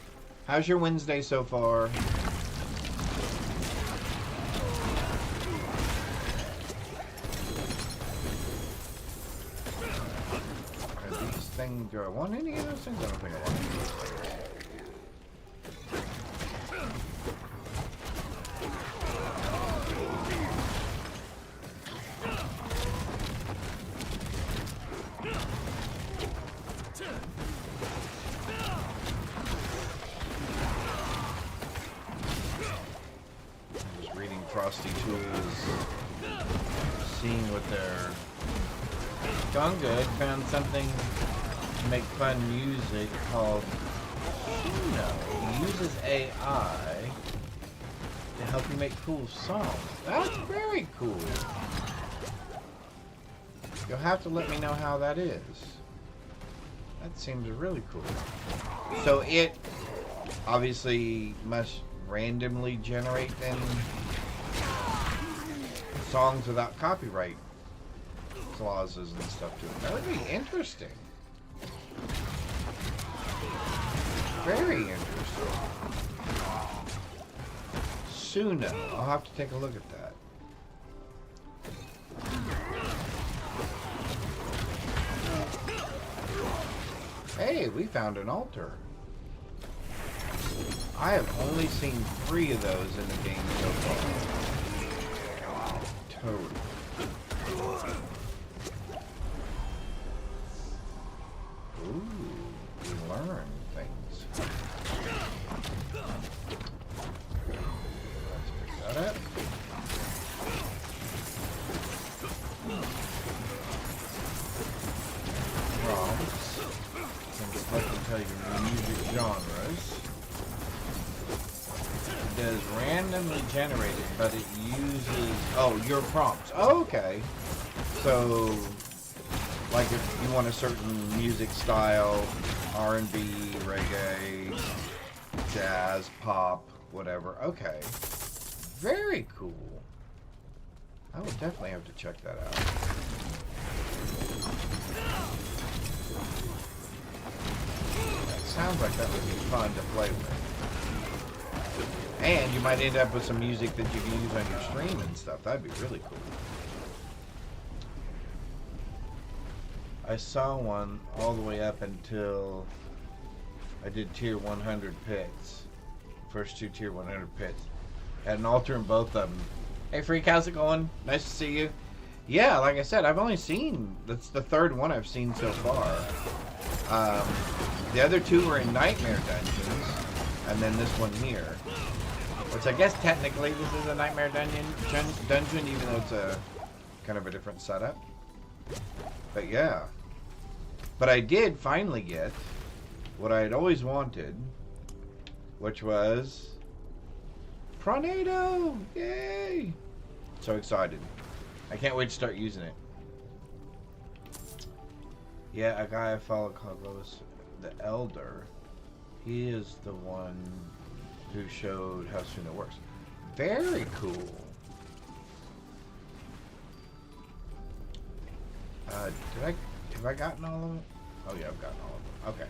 How's your Wednesday so far? Are these things... Do I want any of those things? I don't think I want any of those things. Frosty Tools, seeing what they're going good. Found something to make fun music called Uno. It uses AI to help you make cool songs. That's very cool. You'll have to let me know how that is. That seems really cool. So it obviously must randomly generate then songs without copyright clauses and stuff to it. That would be interesting. Very interesting. Suno. I'll have to take a look at that. Hey, we found an altar. I have only seen 3 of those in the game so far. Totally. Ooh, we learn things. Let's pick that up. Prompts. And just let them tell you your music genres. It does randomly generated, but it uses... Oh, your prompts. Oh, okay. So, like if you want a certain music style, R&B, reggae, jazz, pop, whatever. Okay. Very cool. I would definitely have to check that out. That sounds like that would be fun to play with. And you might end up with some music that you can use on your stream and stuff. That'd be really cool. I saw one all the way up until I did tier 100 pits. First 2 tier 100 pits. Had an altar in both of them. Hey Freak, how's it going? Nice to see you. Yeah, like I said, I've only seen... That's the 3rd one I've seen so far. The other 2 were in Nightmare Dungeons. And then this one here. Which I guess technically this is a Nightmare Dungeon, even though it's a kind of a different setup. But yeah. But I did finally get what I had always wanted, which was Tornado! Yay! So excited. I can't wait to start using it. Yeah, a guy I follow called Lois the Elder. He is the one who showed how soon it works. Very cool. Have I gotten all of them? Oh yeah, I've gotten all of them. Okay.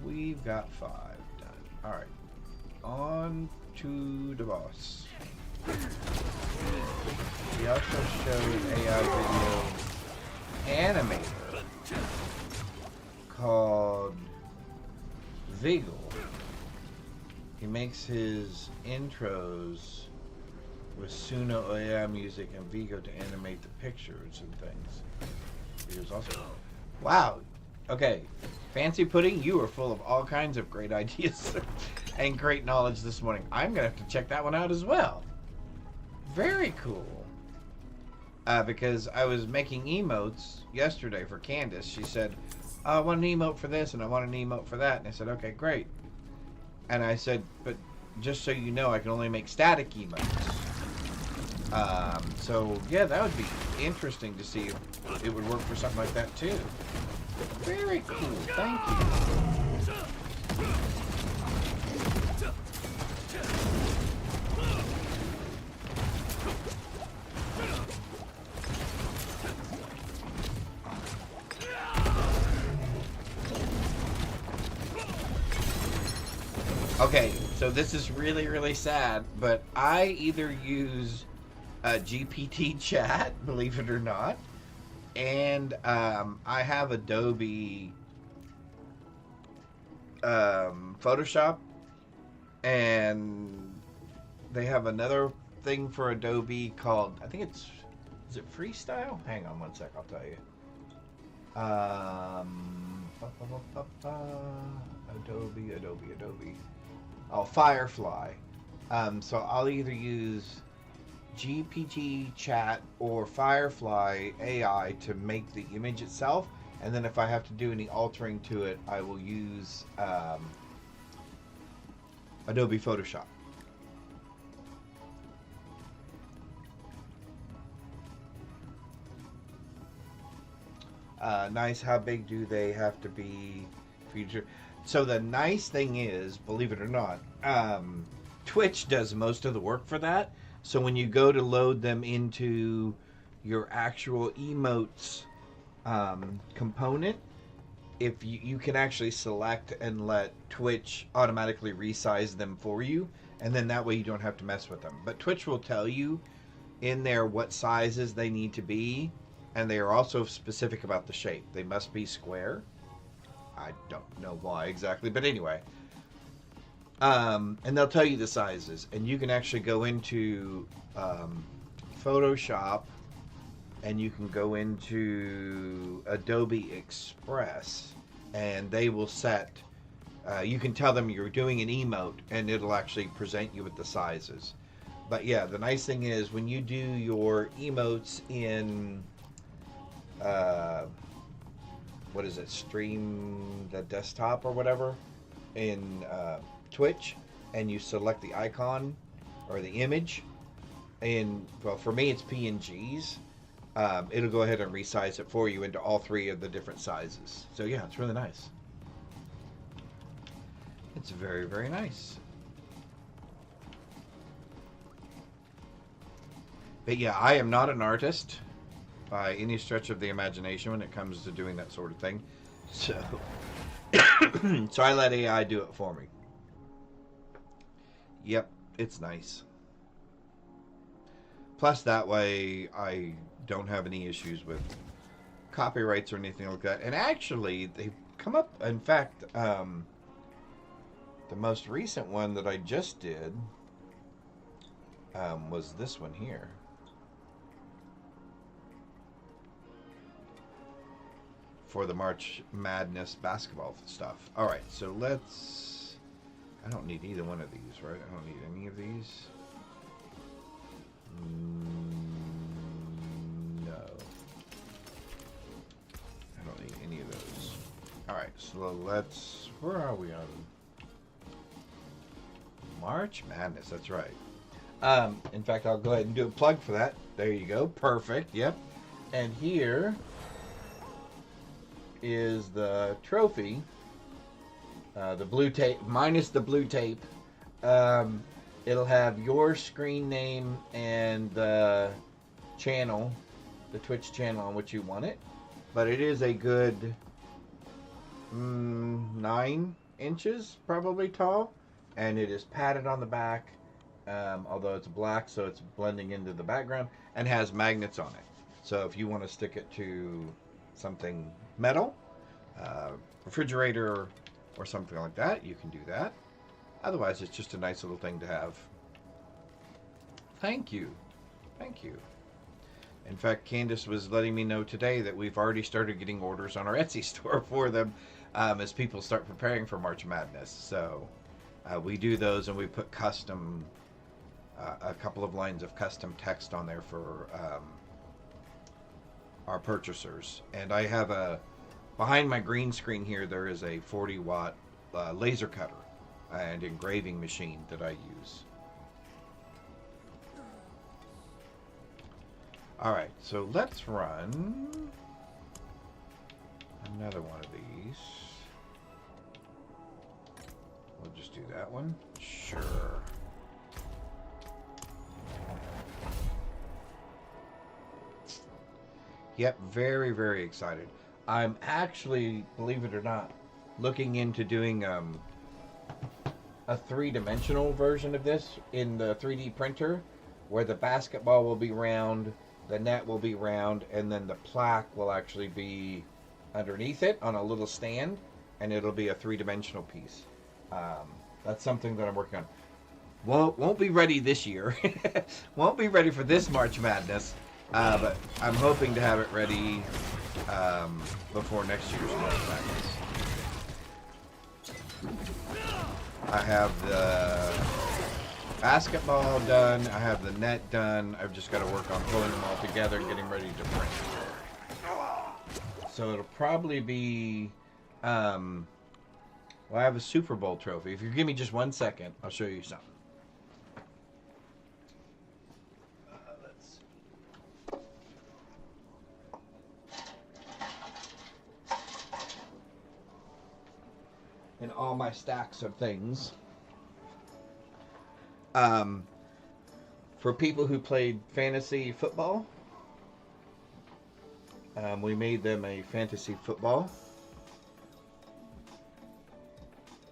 We've got 5 done. Alright. On to the boss. He also showed AI video animator. Vigil. He makes his intros with Suno AI music and Vigo to animate the pictures and things. He was also... Wow. Okay. Fancy Pudding, you are full of all kinds of great ideas and great knowledge this morning. I'm going to have to check that one out as well. Very cool. Because I was making emotes yesterday for Candace. She said, I want an emote for this and I want an emote for that. And I said, okay, great. And I said, but just so you know, I can only make static emotes. So, yeah, that would be interesting to see if it would work for something like that, too. Very cool. Thank you. Okay, so this is really, really sad, but I either use GPT chat, believe it or not, and I have Adobe Photoshop, and they have another thing for Adobe called, I think it's, is it Freestyle? Hang on one sec, I'll tell you. Adobe. Oh, Firefly. So I'll either use GPT chat or Firefly AI to make the image itself, and then if I have to do any altering to it, I will use Adobe Photoshop. Nice. How big do they have to be for you to... So the nice thing is, believe it or not, Twitch does most of the work for that. So when you go to load them into your actual emotes component, if you can actually select and let Twitch automatically resize them for you, and then that way you don't have to mess with them. But Twitch will tell you in there what sizes they need to be, and they are also specific about the shape. They must be square. I don't know why exactly, but anyway. And they'll tell you the sizes, and you can actually go into Photoshop, and you can go into Adobe Express, and they will set, you can tell them you're doing an emote, and it'll actually present you with the sizes. But yeah, the nice thing is when you do your emotes in what is it, Stream the Desktop or whatever, in Twitch, and you select the icon or the image, and well, for me it's PNGs, it'll go ahead and resize it for you into all three of the different sizes. So yeah, it's really nice. It's very, very nice. But yeah, I am not an artist by any stretch of the imagination when it comes to doing that sort of thing. So, so I let AI do it for me. Yep, it's nice. Plus, that way I don't have any issues with copyrights or anything like that. And actually, they've come up. In fact, the most recent one that I just did was this one here. For the March Madness basketball stuff. All right, so let's... I don't need either one of these, right? I don't need any of these. No. I don't need any of those. All right, so let's... Where are we on? March Madness, that's right. In fact, I'll go ahead and do a plug for that. There you go. Perfect. Yep. And here is the trophy, the blue tape, minus the blue tape. It'll have your screen name and the channel, the Twitch channel on which you want it. But it is a good 9 inches probably tall, and it is padded on the back, although it's black, so it's blending into the background, and has magnets on it. So if you want to stick it to something metal, refrigerator, or something like that, you can do that. Otherwise, it's just a nice little thing to have. Thank you. Thank you. In fact, Candace was letting me know today that we've already started getting orders on our Etsy store for them as people start preparing for March Madness. So we do those, and we put custom, a couple of lines of custom text on there for our purchasers. And I have behind my green screen here, there is a 40-watt laser cutter and engraving machine that I use. Alright, so let's run another one of these. We'll just do that one. Sure. Yep, very, very excited. I'm actually, believe it or not, looking into doing a three-dimensional version of this in the 3D printer, where the basketball will be round, the net will be round, and then the plaque will actually be underneath it on a little stand, and it'll be a three-dimensional piece. That's something that I'm working on. Won't be ready this year. Won't be ready for this March Madness, but I'm hoping to have it ready before next year's March Madness. I have the basketball done. I have the net done. I've just got to work on pulling them all together and getting ready to print. So it'll probably be... well, I have a Super Bowl trophy. If you give me just 1 second, I'll show you something. Let's see. In all my stacks of things. For people who played fantasy football, we made them a fantasy football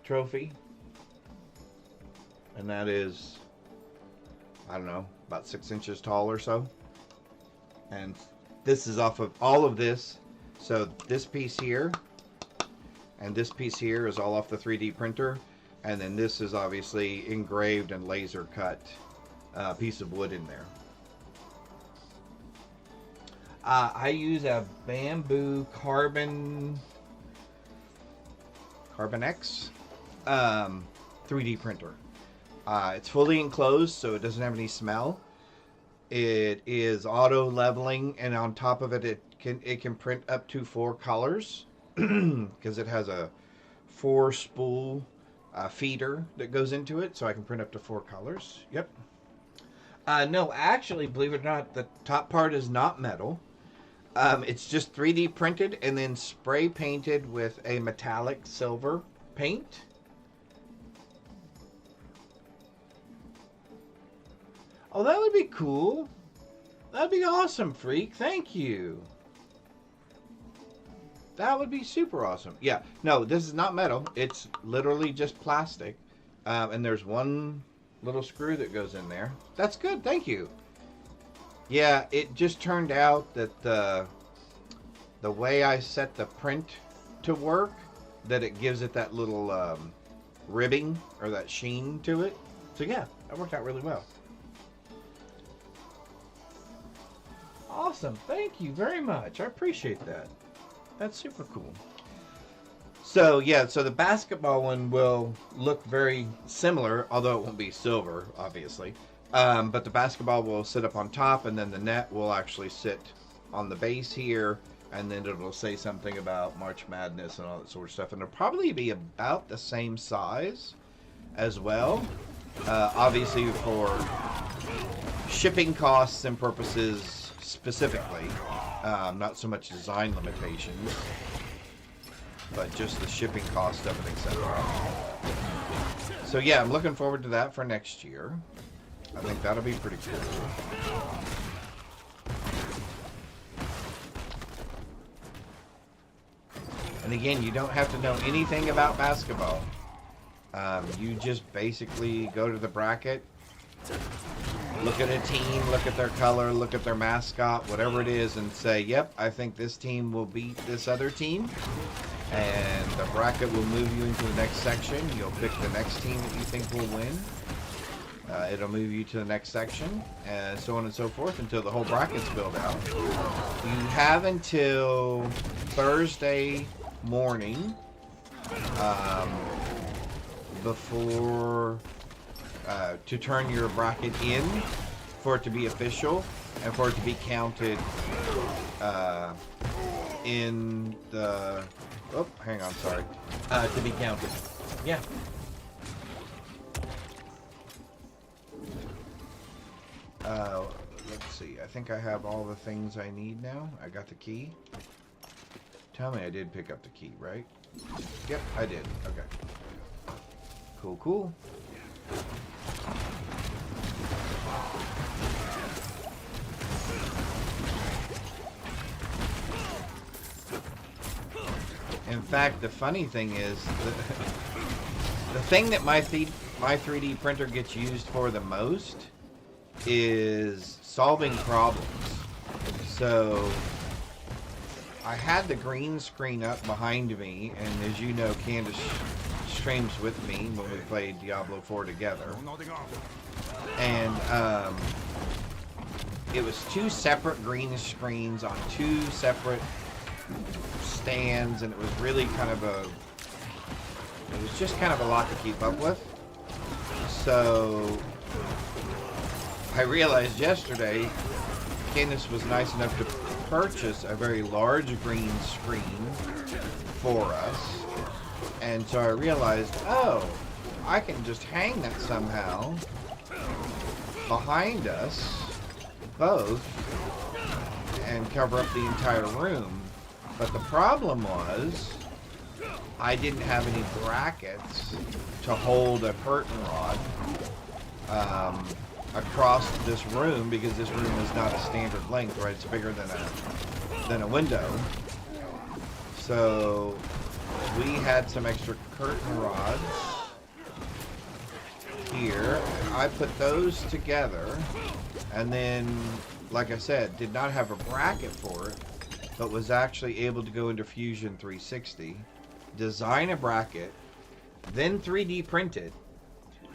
trophy, and that is, I don't know, about 6 inches tall or so. And this is off of all of this. So this piece here and this piece here is all off the 3D printer, and then this is obviously engraved and laser cut piece of wood in there. I use a bamboo Carbon X 3D printer. It's fully enclosed, so it doesn't have any smell. It is auto leveling, and on top of it, it can print up to 4 colors because it has a 4 spool feeder that goes into it, so I can print up to 4 colors. Yep. No, actually, believe it or not, the top part is not metal. It's just 3D printed and then spray painted with a metallic silver paint. Oh, that would be cool. That'd be awesome, Freak. Thank you. That would be super awesome. Yeah, no, this is not metal. It's literally just plastic. And there's one little screw that goes in there. That's good. Thank you. Yeah, it just turned out that the way I set the print to work, that it gives it that little ribbing or that sheen to it. So yeah, that worked out really well. Awesome. Thank you very much. I appreciate that. That's super cool. So yeah, so the basketball one will look very similar, although it won't be silver, obviously. But the basketball will sit up on top, and then the net will actually sit on the base here, and then it'll say something about March Madness and all that sort of stuff. And it'll probably be about the same size as well. Obviously for shipping costs and purposes specifically, not so much design limitations, but just the shipping cost of it, etc. So yeah, I'm looking forward to that for next year. I think that'll be pretty cool. And again, you don't have to know anything about basketball. You just basically go to the bracket, look at a team, look at their color, look at their mascot, whatever it is, and say, yep, I think this team will beat this other team. and the bracket will move you into the next section. You'll pick the next team that you think will win. It'll move you to the next section, and so on and so forth until the whole bracket's filled out. You have until Thursday morning before to turn your bracket in for it to be official and for it to be counted in the... Oh, hang on, sorry. To be counted. Yeah. Let's see. I think I have all the things I need now. I got the key. Tell me I did pick up the key, right? Yep, I did. Okay. Cool, cool. In fact, the funny thing is, the thing that my 3D printer gets used for the most is solving problems. So I had the green screen up behind me, and as you know, Candace streams with me when we played Diablo 4 together. And it was two separate green screens on two separate stands, and it was really kind of it was just kind of a lot to keep up with. So I realized yesterday Candace was nice enough to purchase a very large green screen for us, and so I realized, oh, I can just hang that somehow behind us both and cover up the entire room. But the problem was I didn't have any brackets to hold a curtain rod across this room, because this room is not a standard length, right? It's bigger than a window. So we had some extra curtain rods here. I put those together, and then, like I said, did not have a bracket for it, but was actually able to go into Fusion 360, design a bracket, then 3D print it,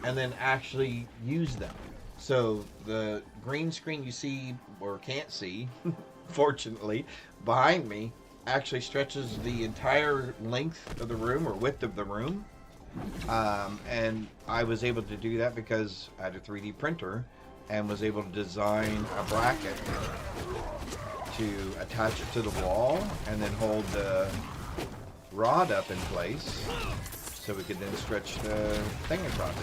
and then actually use them. So the green screen you see, or can't see, fortunately, behind me, actually stretches the entire length of the room, or width of the room. And I was able to do that because I had a 3D printer and was able to design a bracket to attach it to the wall and then hold the rod up in place so we could then stretch the thing across.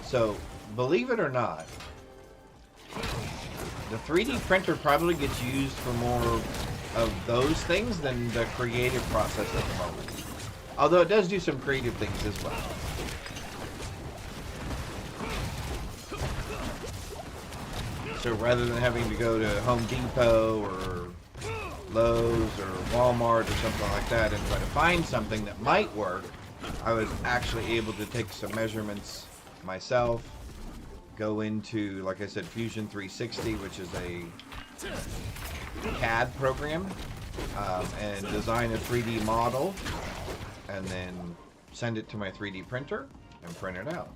So, believe it or not, the 3D printer probably gets used for more of those things than the creative process at the moment. Although it does do some creative things as well. So rather than having to go to Home Depot or Lowe's or Walmart or something like that and try to find something that might work, I was actually able to take some measurements myself, go into, like I said, Fusion 360, which is a CAD program, and design a 3D model, and then send it to my 3D printer and print it out.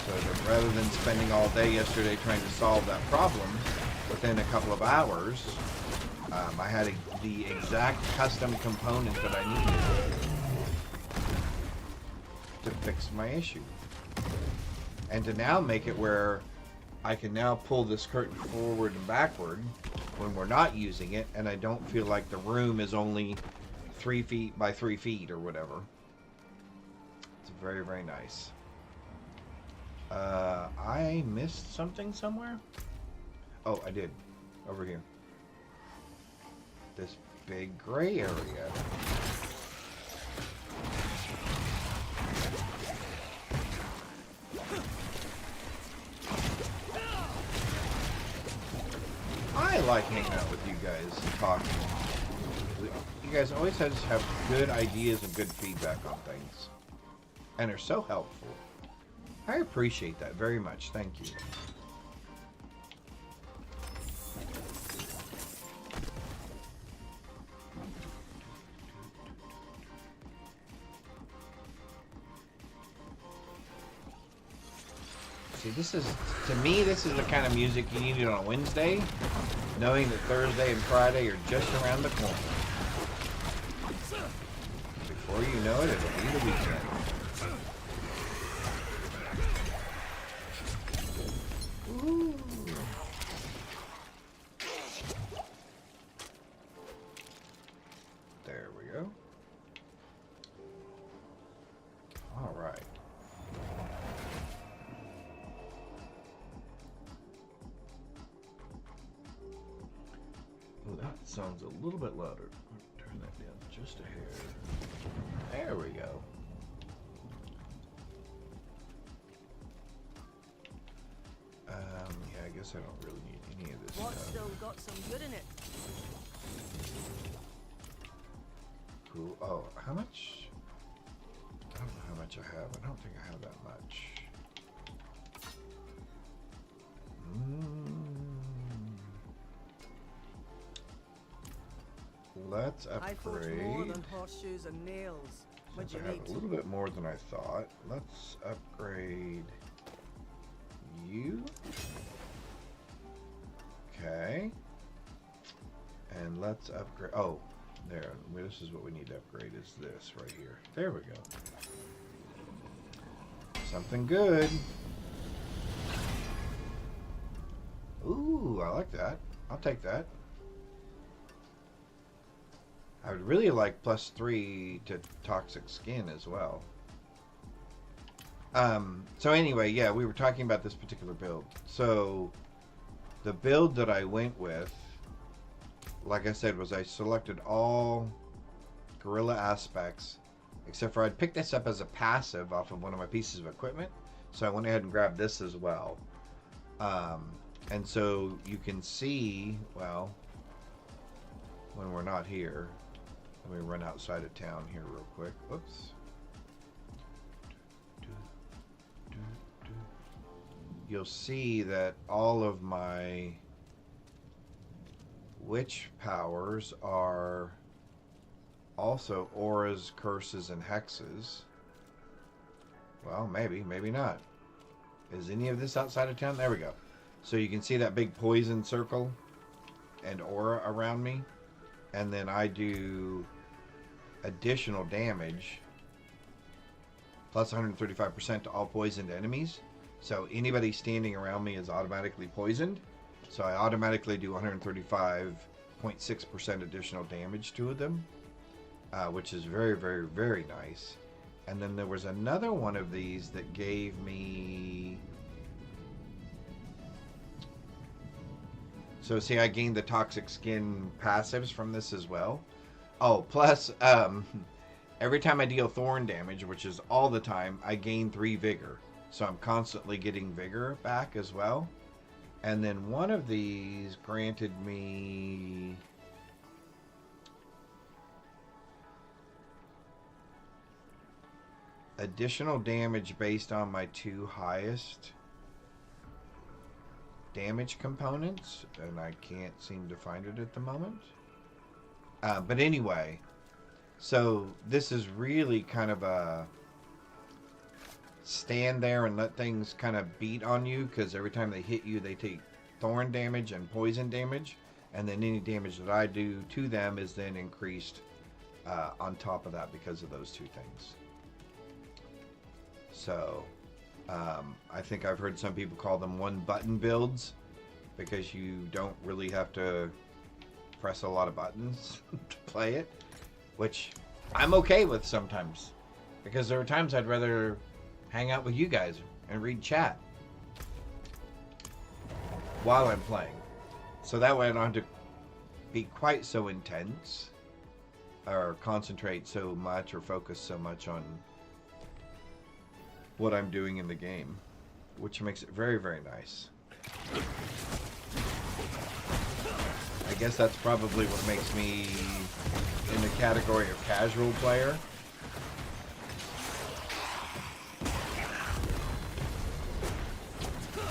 So that rather than spending all day yesterday trying to solve that problem, within a couple of hours, I had the exact custom component that I needed to fix my issue. And to now make it where I can now pull this curtain forward and backward when we're not using it, and I don't feel like the room is only 3 feet by 3 feet or whatever. It's very, very nice. I missed something somewhere? Oh, I did. Over here. This big gray area. I like hanging out with you guys and talking. You guys always have good ideas and good feedback on things. And are so helpful. I appreciate that very much. Thank you. See, this is, to me, this is the kind of music you needed on a Wednesday, knowing that Thursday and Friday are just around the corner. Before you know it, it'll be the weekend. Ooh. There we go. All right. Oh, that sounds a little bit louder. Turn that down just a hair. There we go. Yeah, I guess I don't really need any of this What's stuff. still got some good in it? Cool. Oh, how much? I don't know how much I have. I don't think I have that much. Let's I fought more upgrade. than horseshoes and nails. What'd Since you I need? have a little bit more than I thought, let's upgrade you. Okay. And let's upgrade. Oh, there. This is what we need to upgrade. Is this right here? There we go. Something good. Ooh, I like that. I'll take that. I would really like +3 to toxic skin as well. So anyway, yeah, we were talking about this particular build. So the build that I went with, like I said, was I selected all gorilla aspects, except for I'd picked this up as a passive off of one of my pieces of equipment. So I went ahead and grabbed this as well. And so you can see, well, when we're not here, let me run outside of town here real quick. Whoops. You'll see that all of my witch powers are also auras, curses, and hexes. Well, maybe, maybe not. Is any of this outside of town? There we go. So you can see that big poison circle and aura around me. And then I do additional damage plus 135% to all poisoned enemies. So anybody standing around me is automatically poisoned. So I automatically do 135.6% additional damage to them, which is very, very, very nice. And then there was another one of these that gave me... So see, I gained the toxic skin passives from this as well. Oh, plus every time I deal thorn damage, which is all the time, I gain 3 vigor. So I'm constantly getting vigor back as well. And then one of these granted me... additional damage based on my 2 highest damage components, and I can't seem to find it at the moment. But anyway, so this is really kind of a stand there and let things kind of beat on you, because every time they hit you, they take thorn damage and poison damage, and then any damage that I do to them is then increased on top of that because of those 2 things. So I think I've heard some people call them one-button builds, because you don't really have to press a lot of buttons to play it, which I'm okay with sometimes, because there are times I'd rather hang out with you guys and read chat while I'm playing. So that way I don't have to be quite so intense or concentrate so much or focus so much on what I'm doing in the game, which makes it very, very nice. I guess that's probably what makes me in the category of casual player.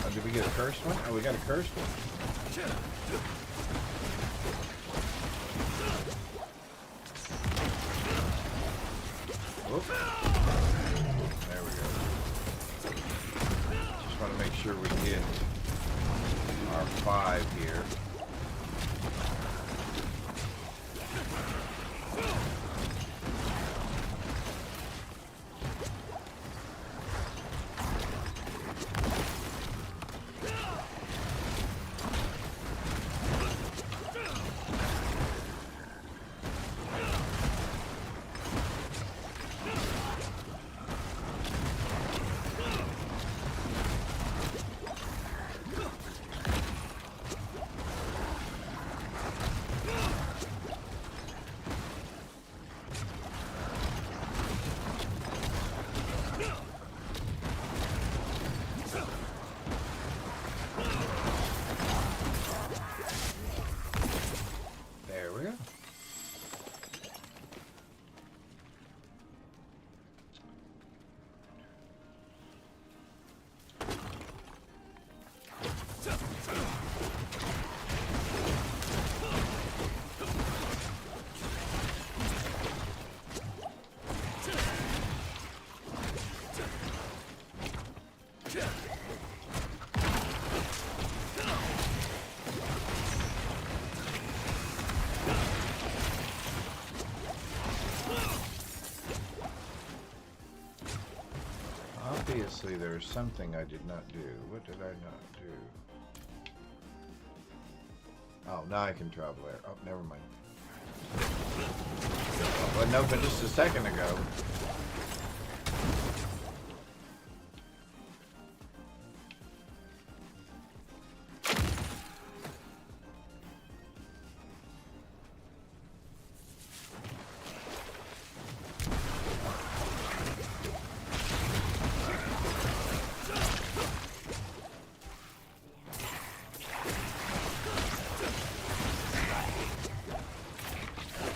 Oh, did we get a cursed one? Oh, we got a cursed one. Whoop. There we go. Just want to make sure obviously there's something I did not do. What did I not do? Oh, now I can travel there. Oh, never mind. Well, no, but just a second ago.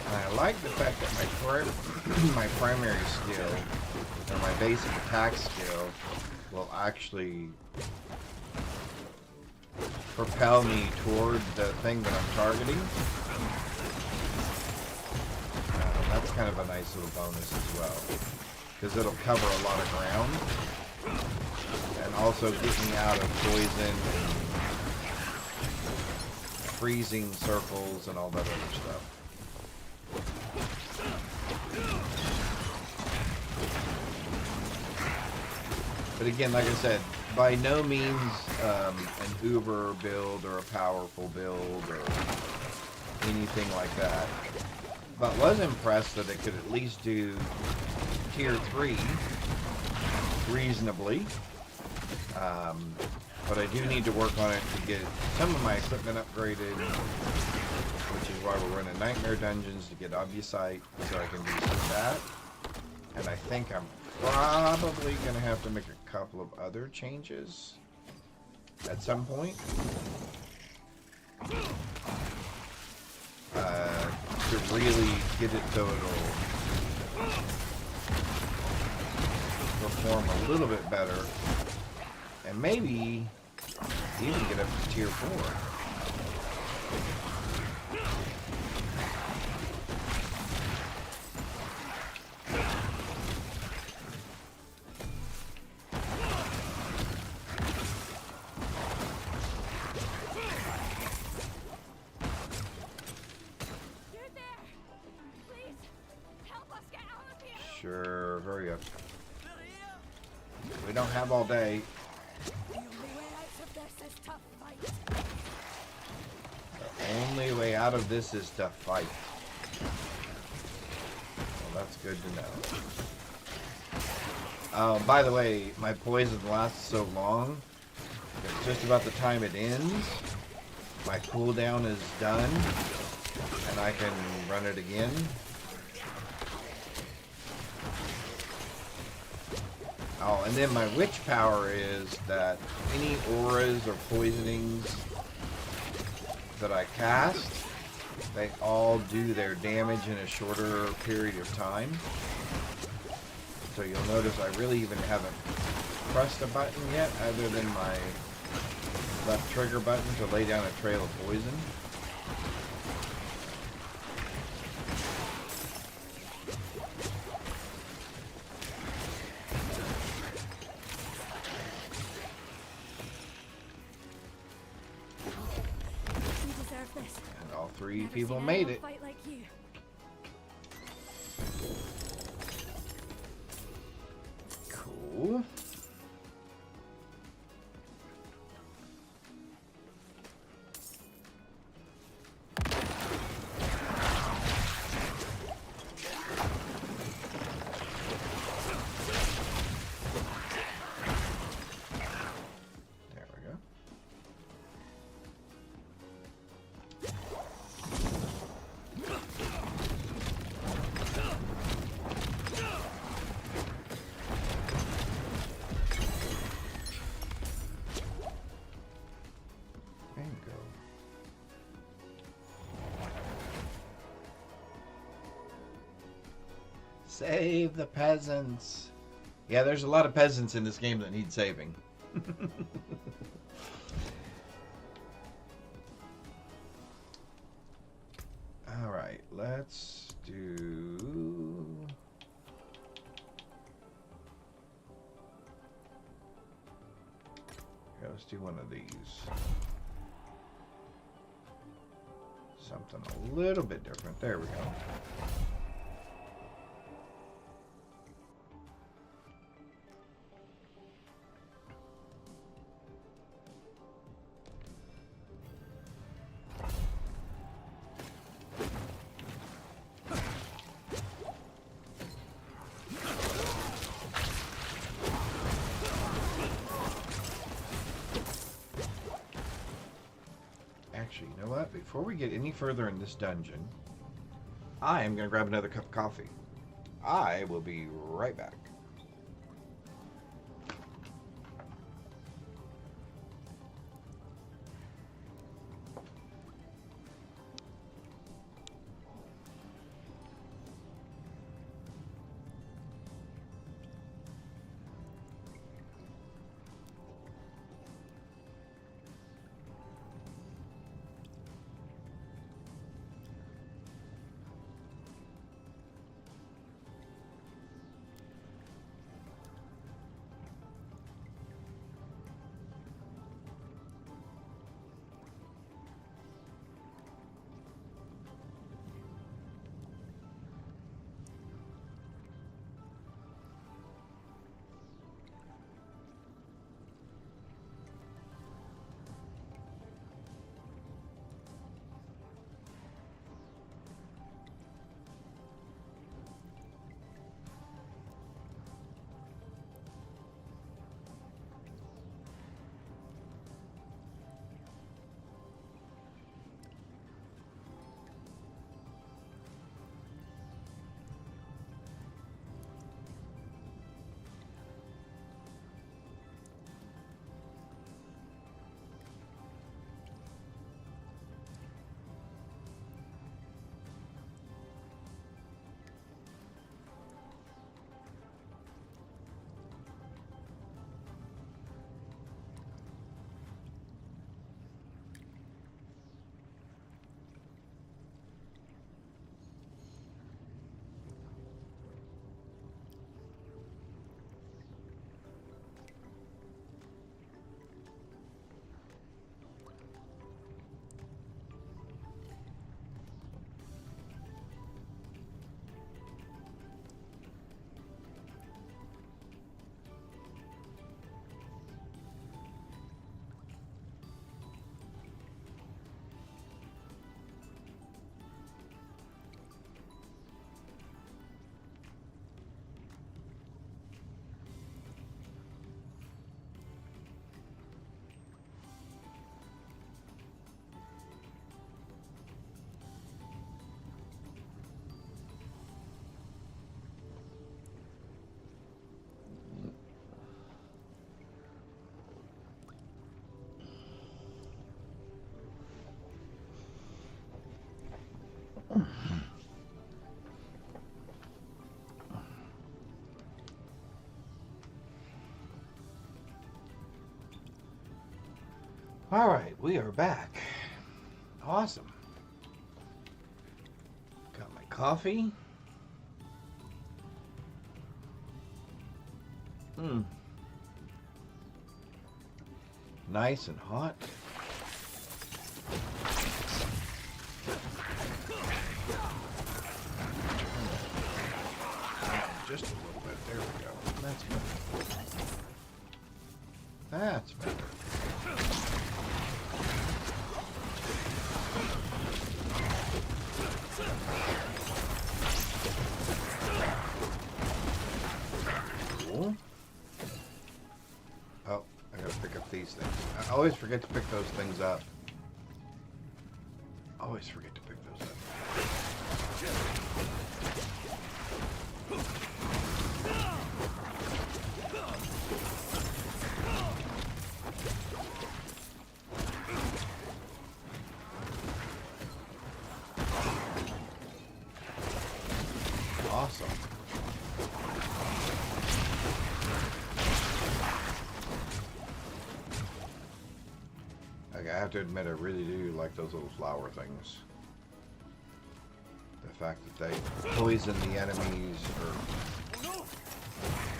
I like the fact that my primary skill, or my basic attack skill, will actually propel me toward the thing that I'm targeting. That's kind of a nice little bonus as well, because it'll cover a lot of ground, and also get me out of poison and freezing circles and all that other stuff. But again, like I said, by no means an uber build or a powerful build or anything like that. But was impressed that it could at least do tier 3 reasonably. But I do need to work on it to get some of my equipment upgraded, which is why we're running Nightmare Dungeons to get Obusite so I can do some of that. And I think I'm probably going to have to make a couple of other changes at some point to really get it so it'll perform a little bit better, and maybe even get up to tier 4. Sure, hurry up. We don't have all day. The only way out of this is to fight. Well, that's good to know. Oh, by the way, my poison lasts so long that just about the time it ends, my cooldown is done, and I can run it again. Oh, and then my witch power is that any auras or poisonings that I cast, they all do their damage in a shorter period of time. So you'll notice I really even haven't pressed a button yet, other than my left trigger button to lay down a trail of poison. And all 3 people made it. Cool. There we go. Bingo. Save the peasants. Yeah, there's a lot of peasants in this game that need saving. Alright, let's do... Here, let's do one of these. Something a little bit different. There we go. But before we get any further in this dungeon, I am going to grab another cup of coffee. I will be right back. All right, we are back. Awesome. Got my coffee. Nice and hot. Just a little bit. There we go. That's better. That's better. Cool. Oh, I gotta pick up these things. I always forget to pick those things up. Always forget to pick those up. Awesome. I have to admit, I really do like those little flower things. The fact that they poison the enemies or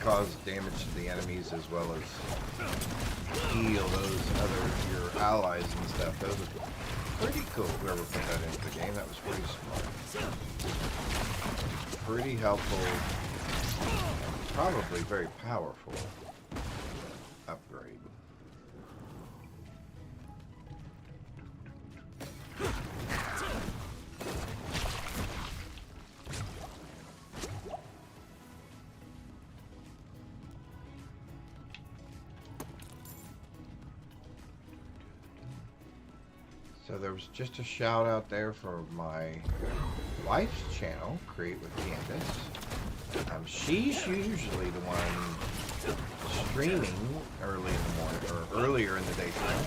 cause damage to the enemies as well as heal your allies and stuff. Those are pretty cool. Whoever put that into the game, that was pretty smart. Pretty helpful. Probably very powerful upgrade. So So there was just a shout out there for my wife's channel, Create with Candace. She's usually the one streaming early in the morning, or earlier in the daytime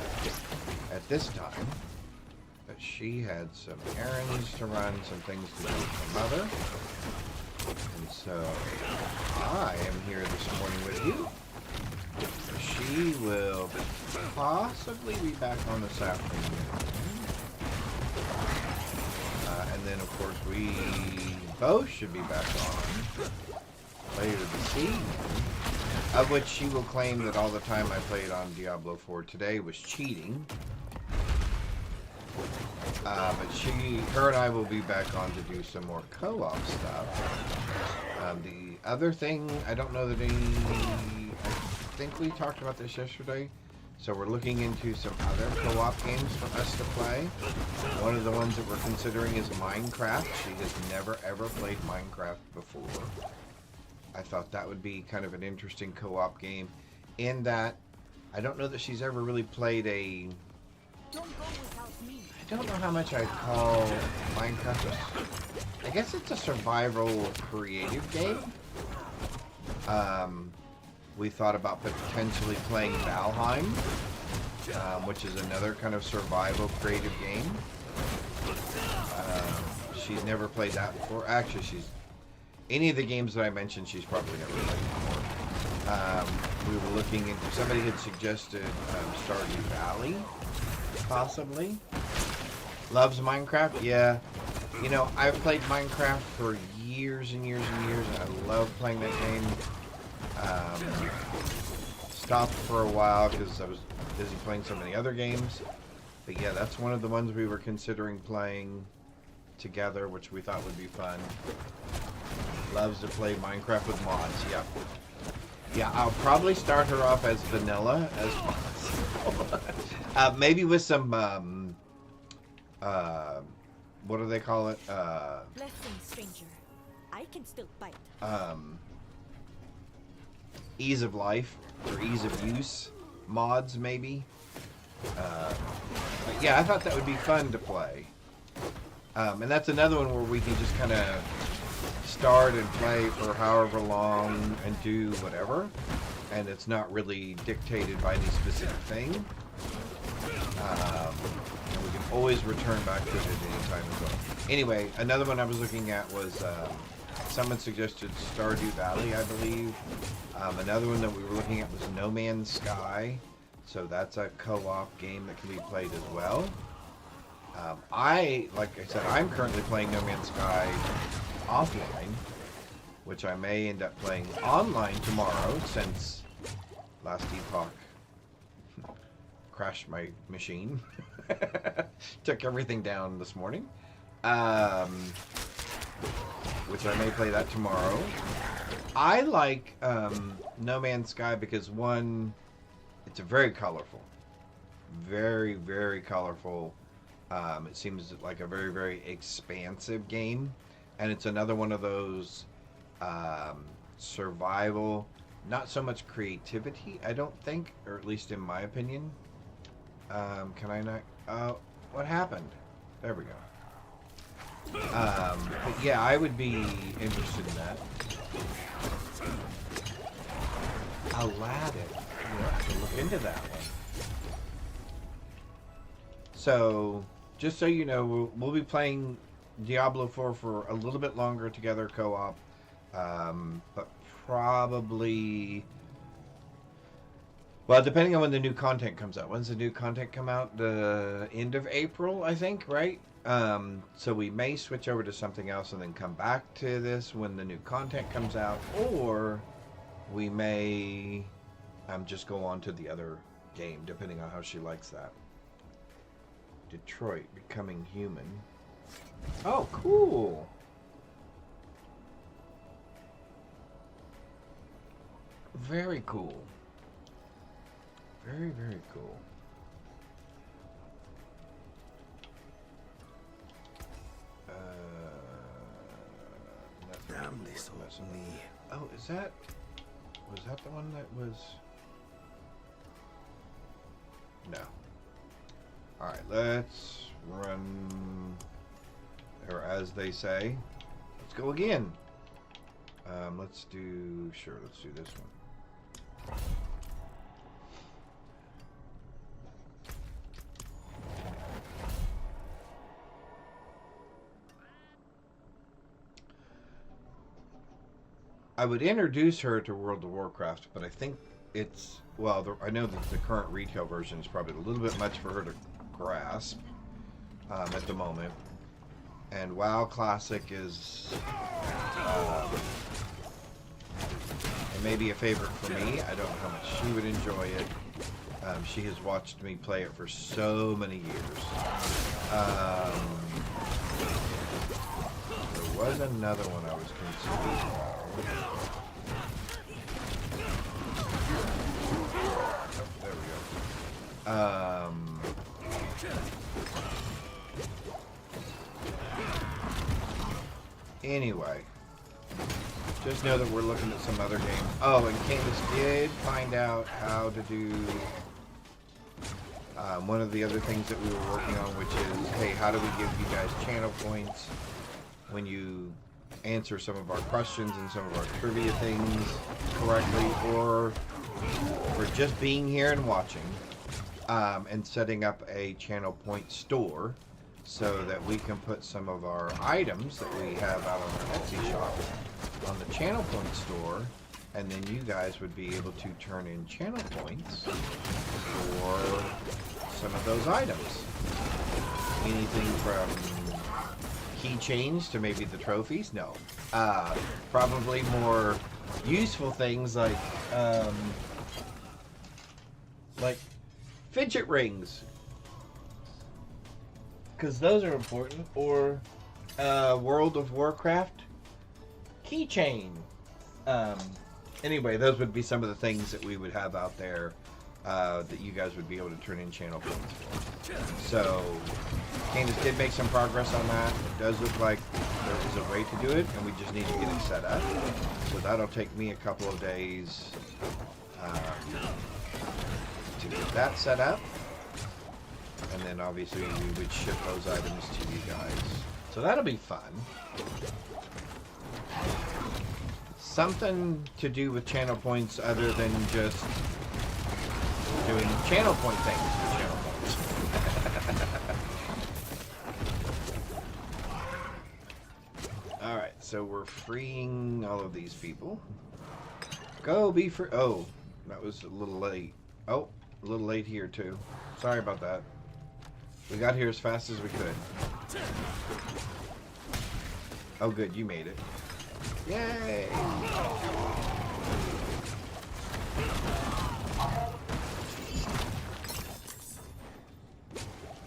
at this time. But she had some errands to run, some things to do with her mother. And so I am here this morning with you. She will possibly be back on this afternoon. And then, of course, we both should be back on later this evening. Of which she will claim that all the time I played on Diablo 4 today was cheating. But her and I will be back on to do some more co-op stuff. The other thing, I don't know that I think we talked about this yesterday. So we're looking into some other co-op games for us to play. One of the ones that we're considering is Minecraft. She has never ever played Minecraft before. I thought that would be kind of an interesting co-op game in that I don't know that she's ever really played a... I don't know how much I'd call Minecraft I guess it's a survival creative game. We thought about potentially playing Valheim, which is another kind of survival creative game. She's never played that before. Actually, any of the games that I mentioned, she's probably never played before. We were looking into, somebody had suggested Stardew Valley, possibly. Loves Minecraft? Yeah. You know, I've played Minecraft for years and years and years, and I love playing that game. Stopped for a while because I was busy playing so many other games. But yeah, that's one of the ones we were considering playing together, which we thought would be fun. Loves to play Minecraft with mods, yeah. Yeah, I'll probably start her off as vanilla as possible. Maybe with some, what do they call it? Blessing, stranger. I can still bite. Ease of life or ease of use mods, maybe. But yeah, I thought that would be fun to play. And that's another one where we can just kind of start and play for however long and do whatever. And it's not really dictated by any specific thing. And we can always return back to it at any time as well. Anyway, another one I was looking at was someone suggested Stardew Valley, I believe. Another one that we were looking at was No Man's Sky. So that's a co-op game that can be played as well. Like I said, I'm currently playing No Man's Sky offline, which I may end up playing online tomorrow since Last Epoch crashed my machine. Took everything down this morning. Which I may play that tomorrow. I like No Man's Sky because, one, it's very colorful. Very, very colorful. It seems like a very, very expansive game. And it's another one of those survival, not so much creativity, I don't think, or at least in my opinion. Can I not? What happened? There we go. But yeah, I would be interested in that. Aladdin. We'll have to look into that one. So, just so you know, we'll be playing Diablo 4 for a little bit longer together, co-op. But probably... Well, depending on when the new content comes out. When's the new content come out? The end of April, I think, right? So we may switch over to something else and then come back to this when the new content comes out, or we may just go on to the other game, depending on how she likes that. Detroit, Becoming Human. Oh, cool! Very cool. Very, very cool. Damn this old me. Oh, was that the one that was... No. Alright, let's run, or as they say, let's go again. Let's do this one. I would introduce her to World of Warcraft, but I think it's, well, I know that the current retail version is probably a little bit much for her to grasp at the moment. And WoW Classic is it may be a favorite for me. I don't know how much she would enjoy it. She has watched me play it for so many years. There was another one I was considering. There we go. Anyway, just know that we're looking at some other games. Oh, and Candace did find out how to do one of the other things that we were working on, which is, hey, how do we give you guys channel points when you answer some of our questions and some of our trivia things correctly, or for just being here and watching, and setting up a channel point store so that we can put some of our items that we have out on our Etsy shop on the channel point store, and then you guys would be able to turn in channel points for some of those items. Anything from keychains to maybe the trophies? No. Probably more useful things like fidget rings, because those are important, or World of Warcraft keychain. Anyway, those would be some of the things that we would have out there that you guys would be able to turn in channel points for. So Candace did make some progress on that. It does look like there is a way to do it, and we just need to get it set up. So that'll take me a couple of days to get that set up. And then obviously we would ship those items to you guys. So that'll be fun. Something to do with channel points other than just doing channel point things for channel points. Alright, so we're freeing all of these people. Go be free. Oh, that was a little late. Oh, a little late here too. Sorry about that. We got here as fast as we could. Oh good, you made it. Yay!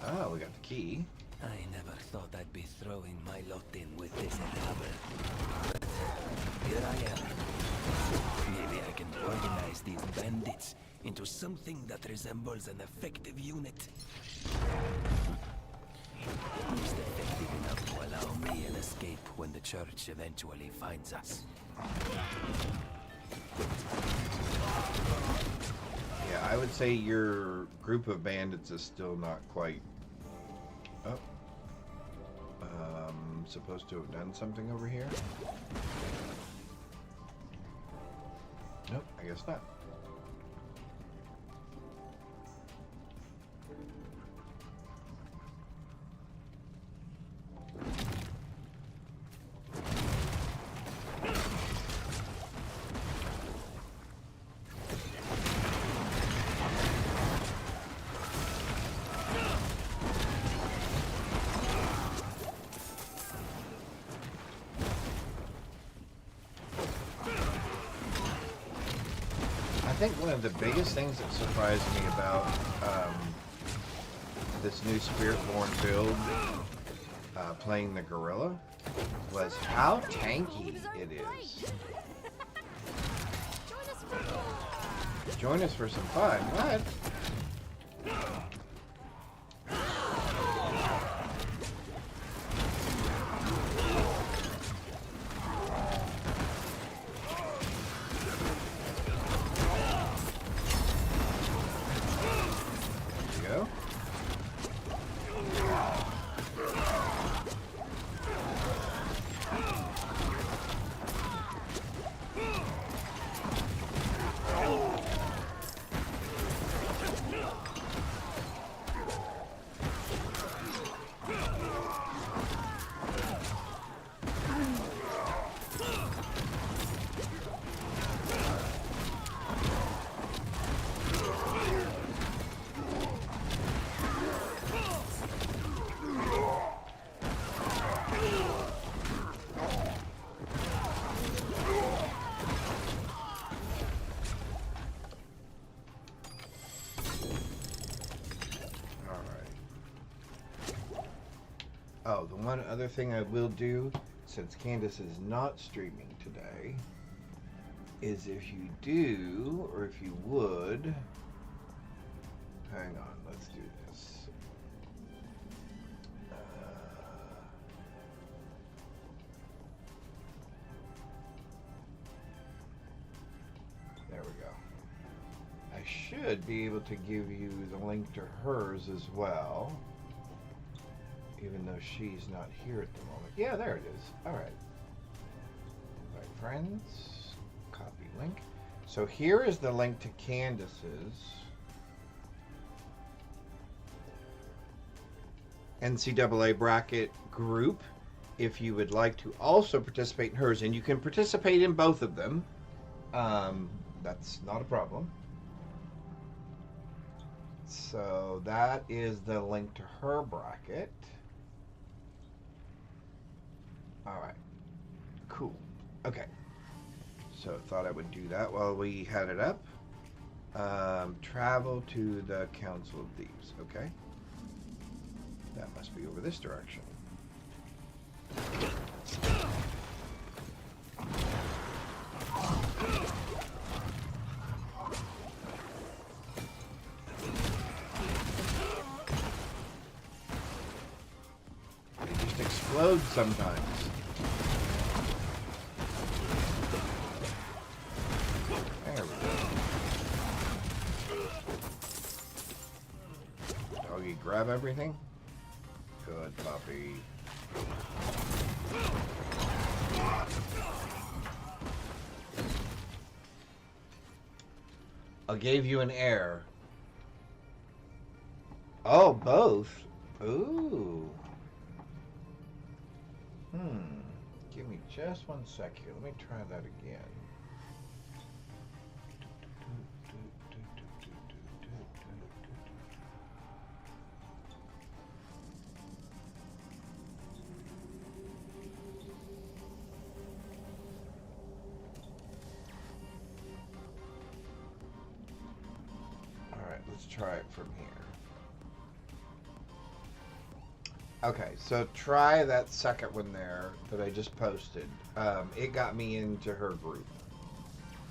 Oh, we got the key. I never thought I'd be throwing my lot in with this rubber. But here I am. Maybe I can organize these bandits into something that resembles an effective unit. Just effective enough to allow me an escape when the church eventually finds us. Yeah, I would say your group of bandits is still not quite up. Supposed to have done something over here? Nope, I guess not. I think one of the biggest things that surprised me about this new Spiritborn build, playing the gorilla, was how tanky it is. Join us for some fun. What? Oh, the one other thing I will do, since Candace is not streaming today, is if you do, or if you would, hang on, let's do this. There we go. I should be able to give you the link to hers as well, even though she's not here at the moment. Yeah, there it is. All right. Invite friends. Copy link. So here is the link to Candace's NCAA bracket group if you would like to also participate in hers. And you can participate in both of them. That's not a problem. So that is the link to her bracket. All right. Cool. Okay. So thought I would do that while we had it up. Travel to the Council of Thieves. Okay. That must be over this direction. They just explode sometimes. There we go. Doggy, grab everything. Good puppy. I gave you an air. Oh, both. Ooh. Give me just 1 sec here. Let me try that again. Let's try it from here. Okay, so try that second one there that I just posted. It got me into her group.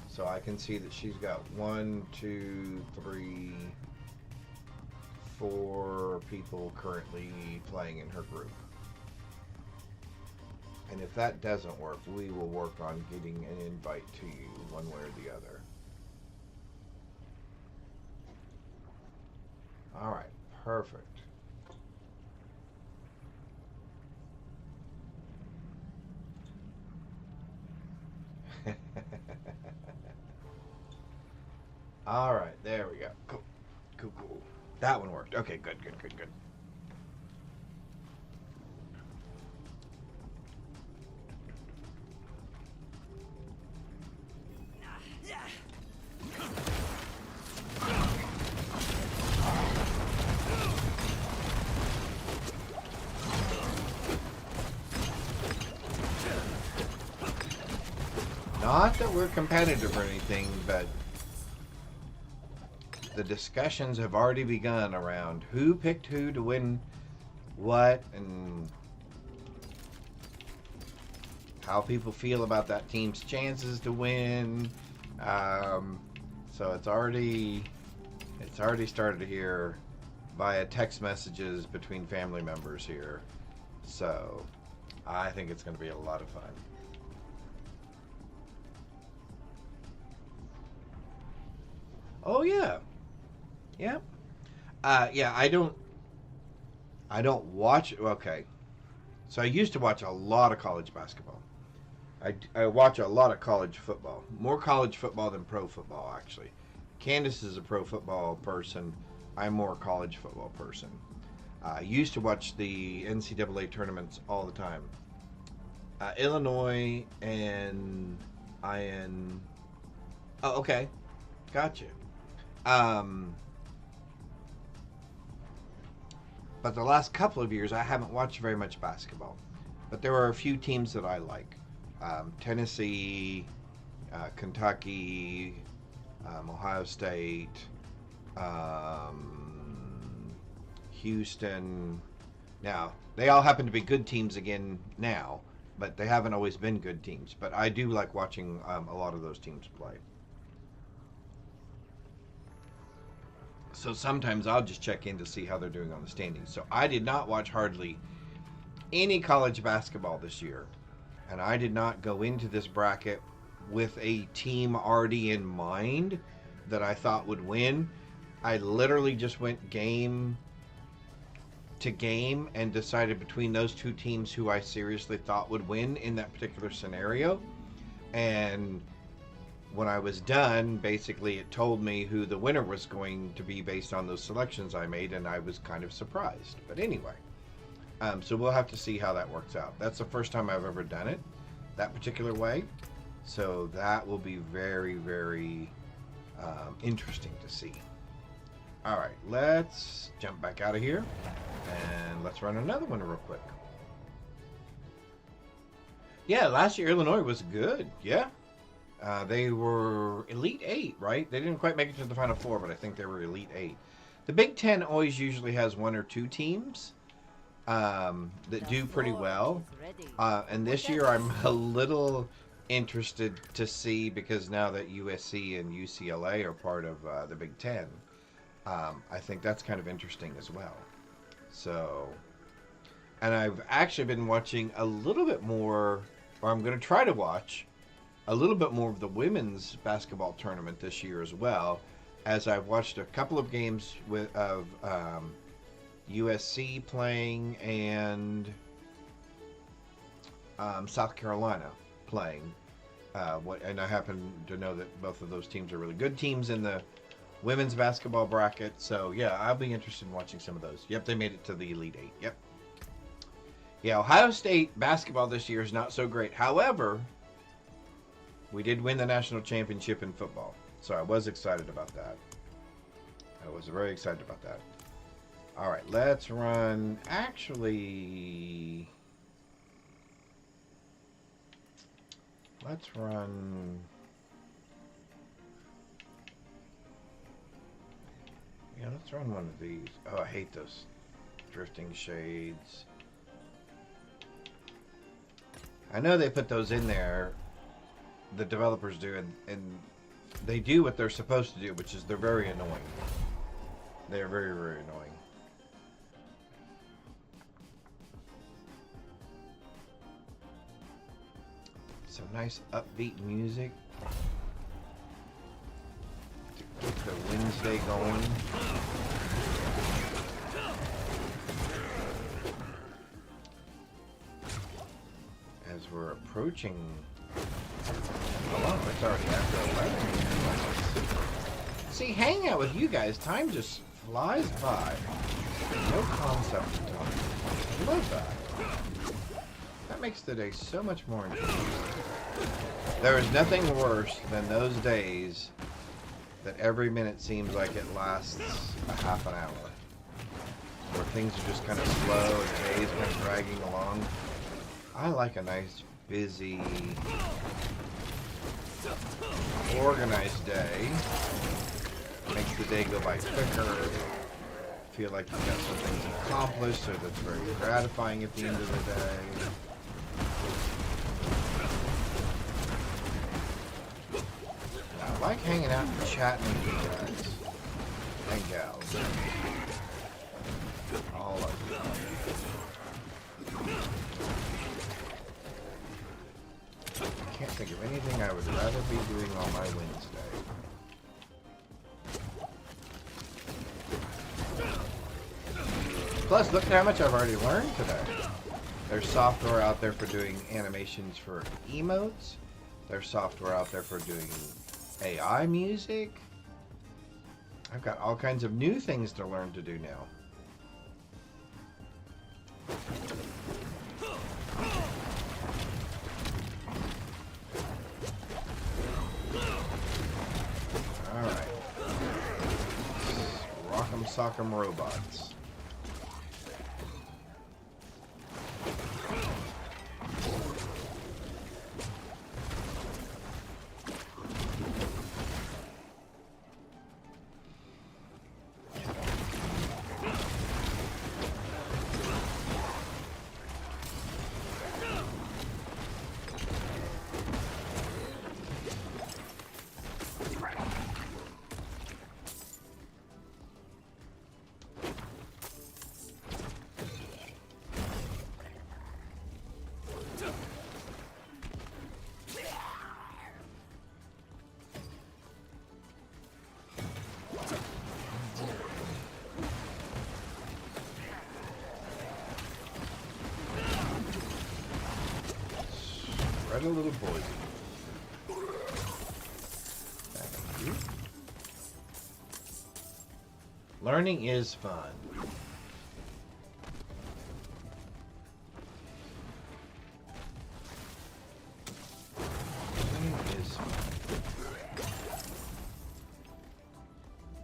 So I can see that she's got 1, 2, 3, 4 people currently playing in her group. And if that doesn't work, we will work on getting an invite to you one way or the other. All right, perfect. All right, there we go. Cool, cool, cool. That one worked. Okay, good, good, good, good. Not that we're competitive or anything, but the discussions have already begun around who picked who to win what and how people feel about that team's chances to win. So it's already started here via text messages between family members here. So I think it's going to be a lot of fun. Oh yeah, yeah, yeah. I don't watch. Okay, so I used to watch a lot of college basketball. I watch a lot of college football, more college football than pro football actually. Candace is a pro football person. I'm more a college football person. I used to watch the NCAA tournaments all the time. Illinois and IN. Oh, okay, gotcha. But the last couple of years, I haven't watched very much basketball. But there are a few teams that I like. Tennessee, Kentucky, Ohio State, Houston, Now, they all happen to be good teams again now, but they haven't always been good teams. But I do like watching a lot of those teams play. So sometimes I'll just check in to see how they're doing on the standings. So I did not watch hardly any college basketball this year. And I did not go into this bracket with a team already in mind that I thought would win. I literally just went game to game and decided between those two teams who I seriously thought would win in that particular scenario. And when I was done, basically it told me who the winner was going to be based on those selections I made, and I was kind of surprised. But anyway, so we'll have to see how that works out. That's the first time I've ever done it that particular way. So that will be very, very interesting to see. All right, let's jump back out of here and let's run another one real quick. Yeah, last year Illinois was good. Yeah. They were Elite 8, right? They didn't quite make it to the Final Four, but I think they were Elite 8. The Big Ten always usually has one or two teams that do pretty well. And this year I'm a little interested to see, because now that USC and UCLA are part of the Big Ten, I think that's kind of interesting as well. So, and I've actually been watching a little bit more, or I'm going to try to watch a little bit more of the women's basketball tournament this year as well, as I've watched a couple of games of USC playing and South Carolina playing. And I happen to know that both of those teams are really good teams in the women's basketball bracket. So yeah, I'll be interested in watching some of those. Yep, they made it to the Elite 8. Yep. Yeah, Ohio State basketball this year is not so great. However, we did win the national championship in football, so I was excited about that. I was very excited about that. All right, let's run. Actually, let's run. Yeah, let's run one of these. Oh, I hate those drifting shades. I know they put those in there. The developers do, and they do what they're supposed to do, which is they're very annoying. They're very, very annoying. Some nice upbeat music to get the Wednesday going. As we're approaching. Oh, it's already after 11. See, hanging out with you guys, time just flies by. No concept of time. I love that. That makes the day so much more interesting. There is nothing worse than those days that every minute seems like it lasts a half an hour. Where things are just kind of slow and days kind of dragging along. I like a nice, busy, organized day. Makes the day go by quicker. Feel like you've got some things accomplished, so that's very gratifying at the end of the day. I like hanging out and chatting with you guys and gals. All of you. I can't think of anything I would rather be doing on my Wednesday. Plus, look at how much I've already learned today. There's software out there for doing animations for emotes. There's software out there for doing AI music. I've got all kinds of new things to learn to do now. Alright. Rock'em sock'em robots. Quite a little boy. Thank you. Learning is fun. Learning is fun.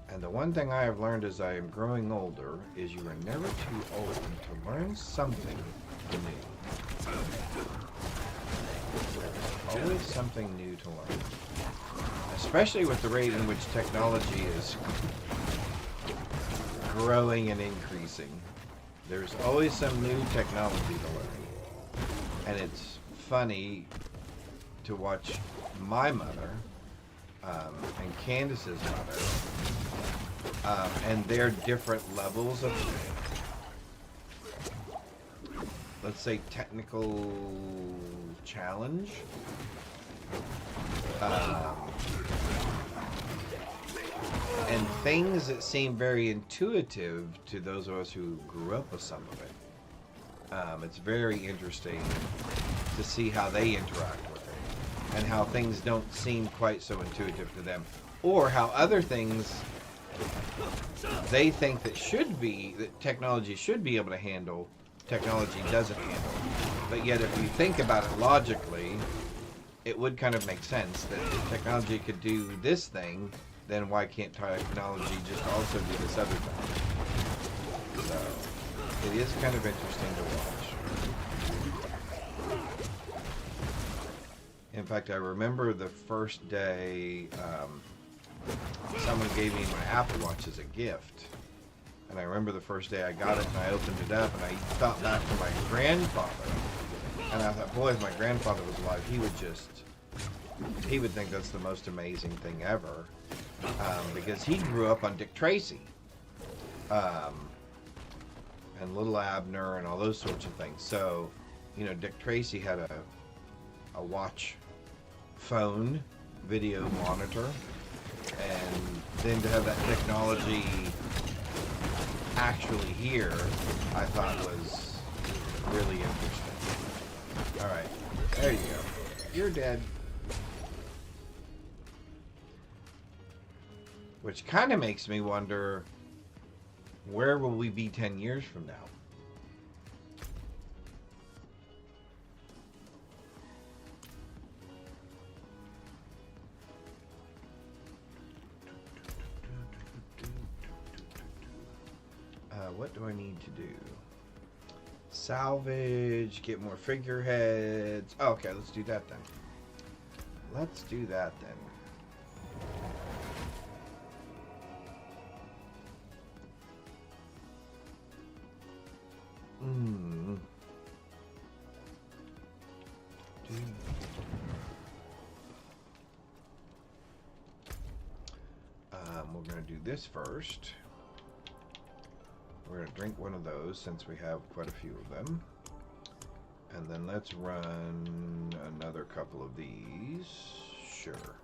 And the one thing I have learned as I am growing older is you are never too old to learn something new. There's always something new to learn. Especially with the rate in which technology is growing and increasing. There's always some new technology to learn. And it's funny to watch my mother and Candace's mother and their different levels of, let's say, technical challenge. And things that seem very intuitive to those of us who grew up with some of it. It's very interesting to see how they interact with it and how things don't seem quite so intuitive to them, or how other things they think that technology should be able to handle, technology doesn't handle. But yet if you think about it logically, it would kind of make sense that if technology could do this thing, then why can't technology just also do this other thing? So, it is kind of interesting to watch. In fact, I remember the first day someone gave me my Apple Watch as a gift. And I remember the first day I got it and I opened it up and I thought back to my grandfather. And I thought, boy, if my grandfather was alive, he would think that's the most amazing thing ever. Because he grew up on Dick Tracy. And Little Abner and all those sorts of things. So, you know, Dick Tracy had a watch phone video monitor. And then to have that technology actually here, I thought was really interesting. Alright, there you go. You're dead. Which kind of makes me wonder, where will we be 10 years from now? What do I need to do? Salvage, get more figureheads. Oh, okay, let's do that then. Let's do that then. We're going to do this first. We're going to drink one of those since we have quite a few of them. And then let's run another couple of these. Sure.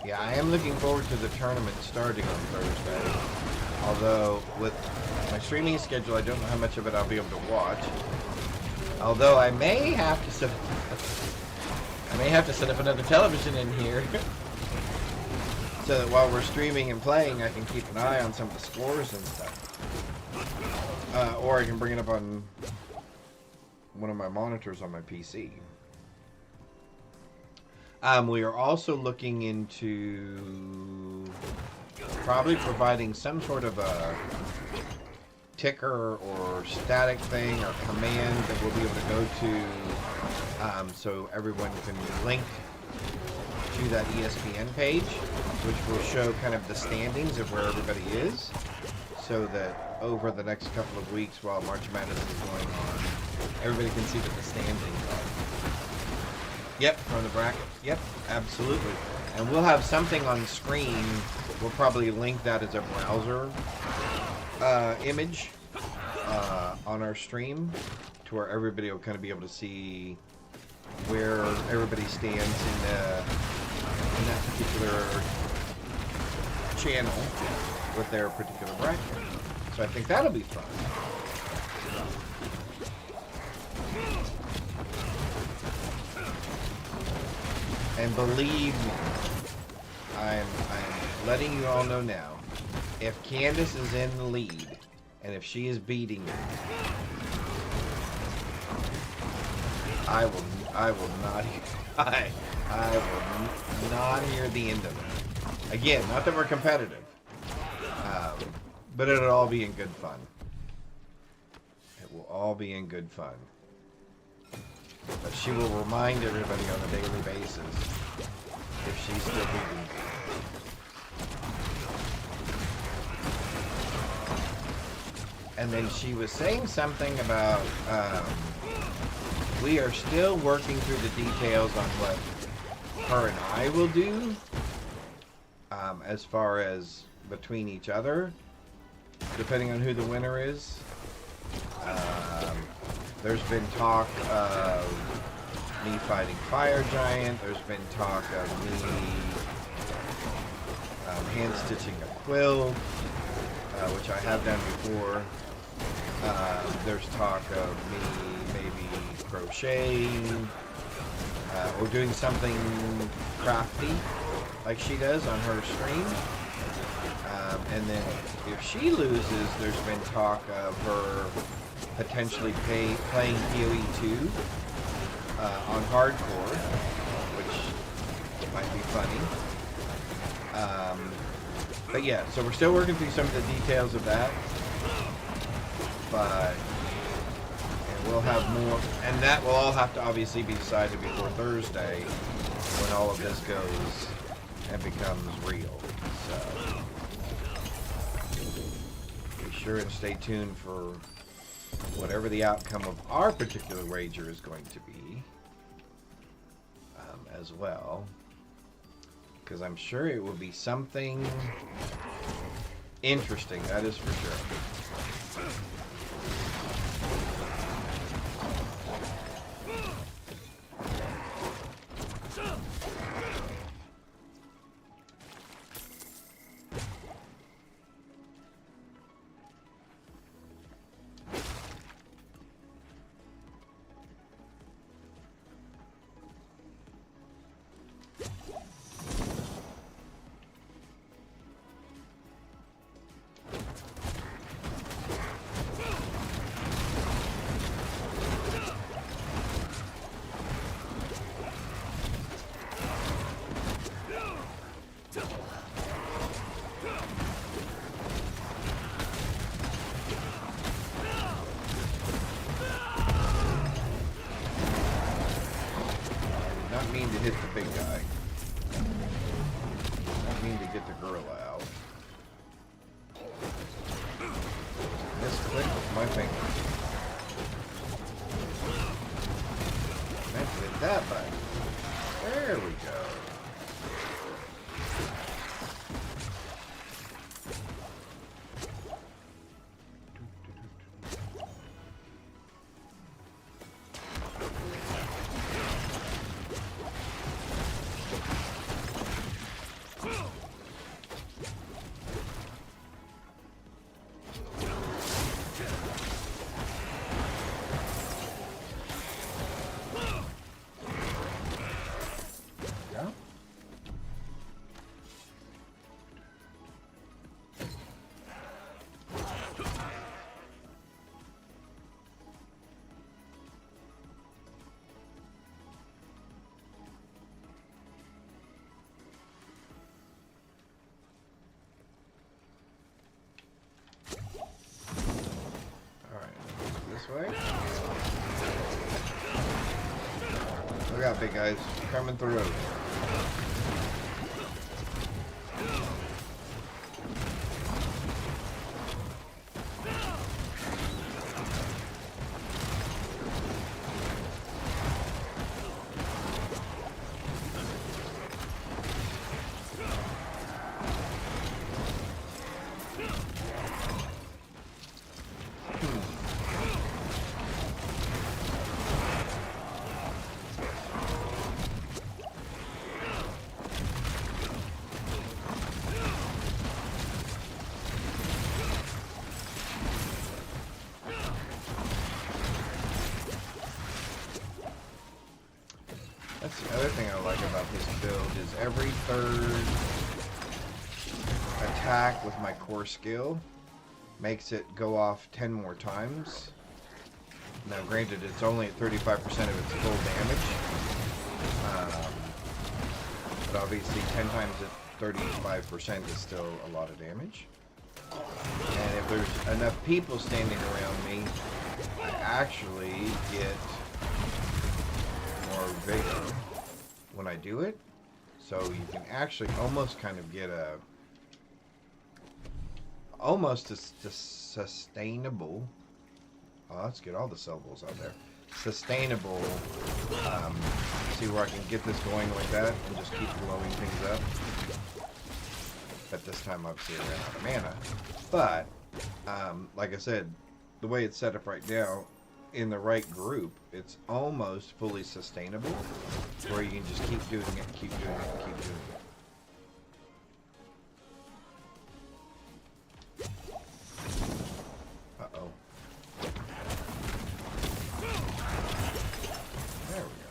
Yeah, I am looking forward to the tournament starting on Thursday. Although, with my streaming schedule, I don't know how much of it I'll be able to watch. Although I may have to set up another television in here. So that while we're streaming and playing, I can keep an eye on some of the scores and stuff. Or I can bring it up on one of my monitors on my PC. We are also looking into probably providing some sort of a ticker or static thing or command that we'll be able to go to so everyone can link to that ESPN page, which will show kind of the standings of where everybody is, so that over the next couple of weeks while March Madness is going on, everybody can see what the standings are. Yep, from the bracket. Yep, absolutely. And we'll have something on screen. We'll probably link that as a browser image on our stream to where everybody will kind of be able to see where everybody stands in that particular channel with their particular bracket. So I think that'll be fun. And believe me, I'm letting you all know now, if Candace is in the lead, and if she is beating me, I will not hear the end of it. Again, not that we're competitive, but it'll all be in good fun. It will all be in good fun. But she will remind everybody on a daily basis if she's still beating me. And then she was saying something about we are still working through the details on what her and I will do as far as between each other, depending on who the winner is. There's been talk of me fighting Fire Giant. There's been talk of me hand-stitching a quilt, which I have done before. There's talk of me maybe crocheting or doing something crafty like she does on her stream. And then if she loses, there's been talk of her potentially playing PoE 2 on hardcore, which might be funny. But yeah, so we're still working through some of the details of that. But we'll have more, and that will all have to obviously be decided before Thursday when all of this goes and becomes real. So be sure and stay tuned for whatever the outcome of our particular wager is going to be as well, because I'm sure it will be something interesting, that is for sure. Mean to hit the big guy. I mean to get the girl out. Misclick with my finger. Meant to hit that button. There we go. Way. Look out, big guys, coming through. every third attack with my core skill makes it go off 10 more times. Now, granted, it's only at 35% of its full damage. But obviously, 10 times at 35% is still a lot of damage. And if there's enough people standing around me, I actually get more vigor when I do it. So you can actually almost kind of get a sustainable. Oh, let's get all the syllables out there. Sustainable. See where I can get this going like that and just keep blowing things up. But this time, obviously, I ran out of mana. But, like I said, the way it's set up right now, in the right group, it's almost fully sustainable, where you can just keep doing it, keep doing it, keep doing it. Uh-oh. There we go.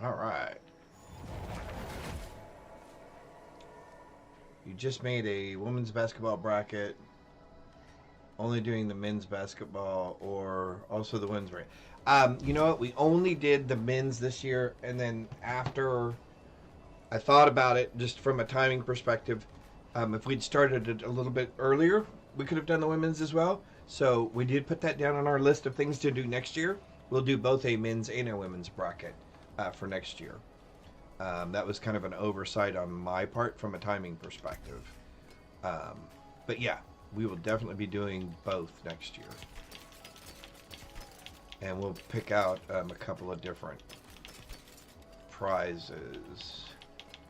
All right. You just made a women's basketball bracket, only doing the men's basketball or also the women's bracket. You know what? We only did the men's this year, and then after I thought about it, just from a timing perspective, if we'd started it a little bit earlier, we could have done the women's as well. So we did put that down on our list of things to do next year. We'll do both a men's and a women's bracket for next year. That was kind of an oversight on my part from a timing perspective. But yeah, we will definitely be doing both next year. And we'll pick out a couple of different prizes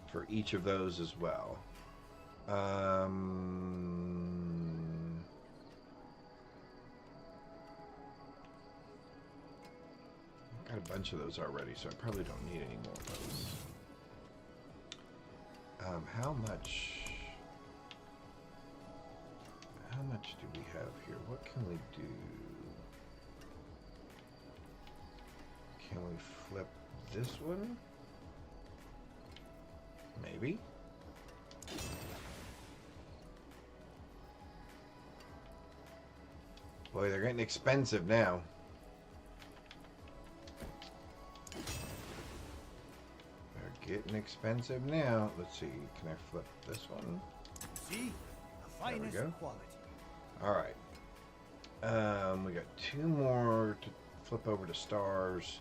for each of those as well. Got a bunch of those already, so I probably don't need any more of those. How much do we have here? What can we do? Can we flip this one? Maybe. Boy, they're getting expensive now. Getting expensive now. Let's see. Can I flip this one? See? The There we finest go. quality. All right. We got two more to flip over to stars.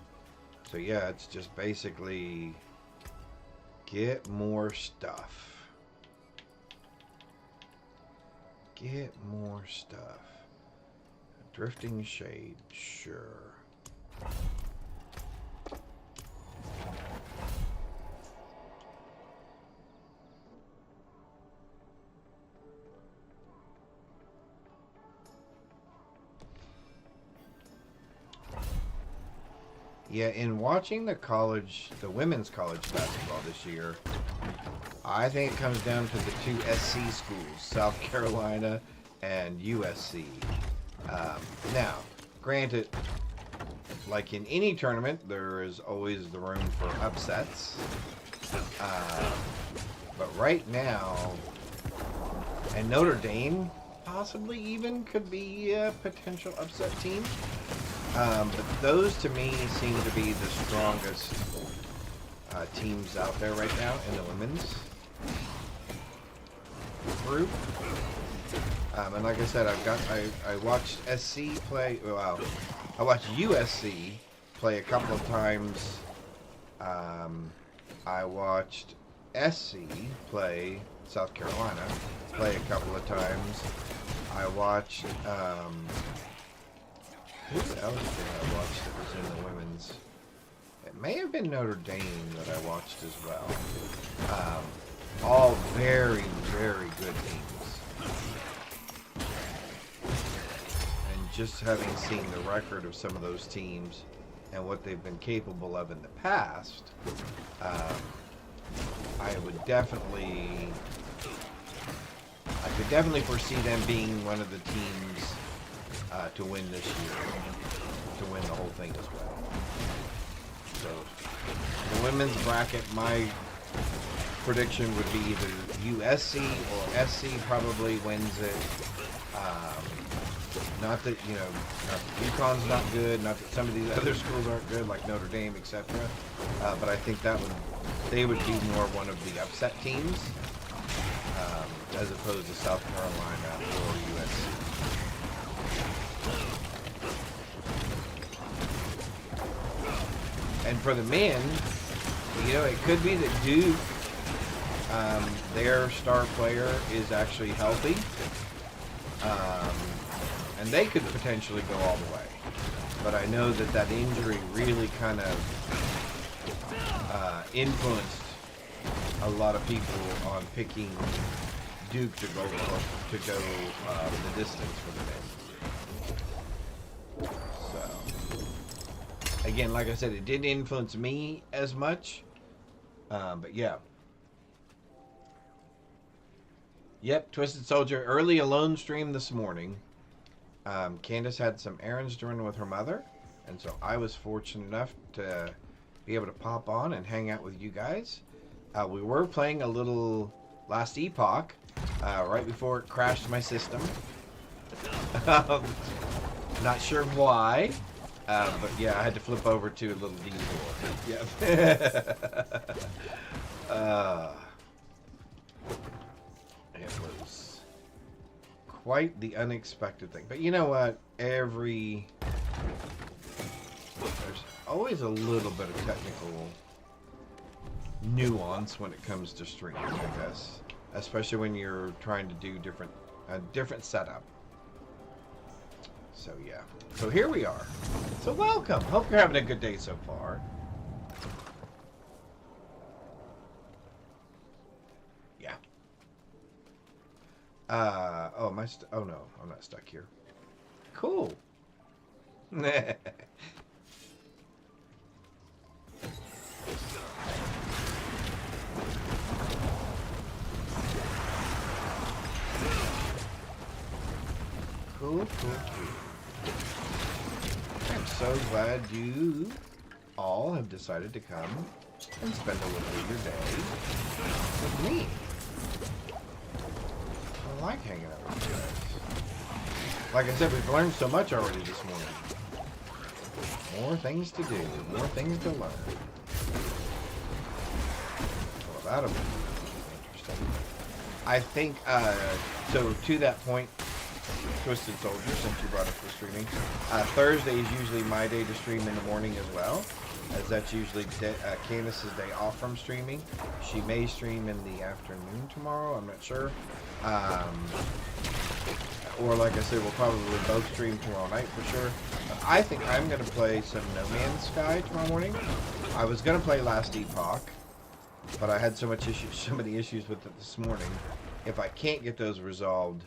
So yeah, it's just basically get more stuff. Get more stuff. Drifting shade, sure. Yeah, in watching the women's college basketball this year, I think it comes down to the two SC schools, South Carolina and USC. Now, granted, like in any tournament, there is always the room for upsets. But right now, and Notre Dame possibly even could be a potential upset team. But those to me seem to be the strongest teams out there right now in the women's group. And like I said, I watched SC play. Wow, I watched USC play a couple of times. I watched SC play South Carolina, play a couple of times. I watched, who else did I watch that was in the women's? It may have been Notre Dame that I watched as well. All very, very good teams. And just having seen the record of some of those teams and what they've been capable of in the past, I could definitely foresee them being one of the teams to win this year, to win the whole thing as well. So, the women's bracket, my prediction would be either USC or SC probably wins it. Not that, you know, not that UConn's not good, not that some of these other schools aren't good, like Notre Dame, etc. But I think they would be more one of the upset teams, as opposed to South Carolina or USC. And for the men, you know, it could be that Duke, their star player, is actually healthy. And they could potentially go all the way. But I know that injury really kind of influenced a lot of people on picking Duke to go the distance for the men. So, again, like I said, it didn't influence me as much. But yeah. Yep, Twisted Soldier, early alone stream this morning. Candace had some errands to run with her mother, and so I was fortunate enough to be able to pop on and hang out with you guys. We were playing a little Last Epoch right before it crashed my system. Not sure why, but yeah, I had to flip over to a little D4. Yep. It was quite the unexpected thing. But you know what? There's always a little bit of technical nuance when it comes to streaming, I guess. Especially when you're trying to do a different setup. So yeah. So here we are. So welcome. Hope you're having a good day so far. Yeah. Oh, am I oh no, I'm not stuck here. Cool. Cool. I'm so glad you all have decided to come and spend a little of your day with me. I like hanging out with you guys. Like I said, we've learned so much already this morning. More things to do, more things to learn. Well, that'll be interesting. I think, so to that point, Twisted Soldier, since you brought up the streaming, Thursday is usually my day to stream in the morning as well, as that's usually Candace's day off from streaming. She may stream in the afternoon tomorrow, I'm not sure. Or like I said, we'll probably both stream tomorrow night for sure. But I think I'm going to play some No Man's Sky tomorrow morning. I was going to play Last Epoch, but I had so many issues with it this morning. If I can't get those resolved,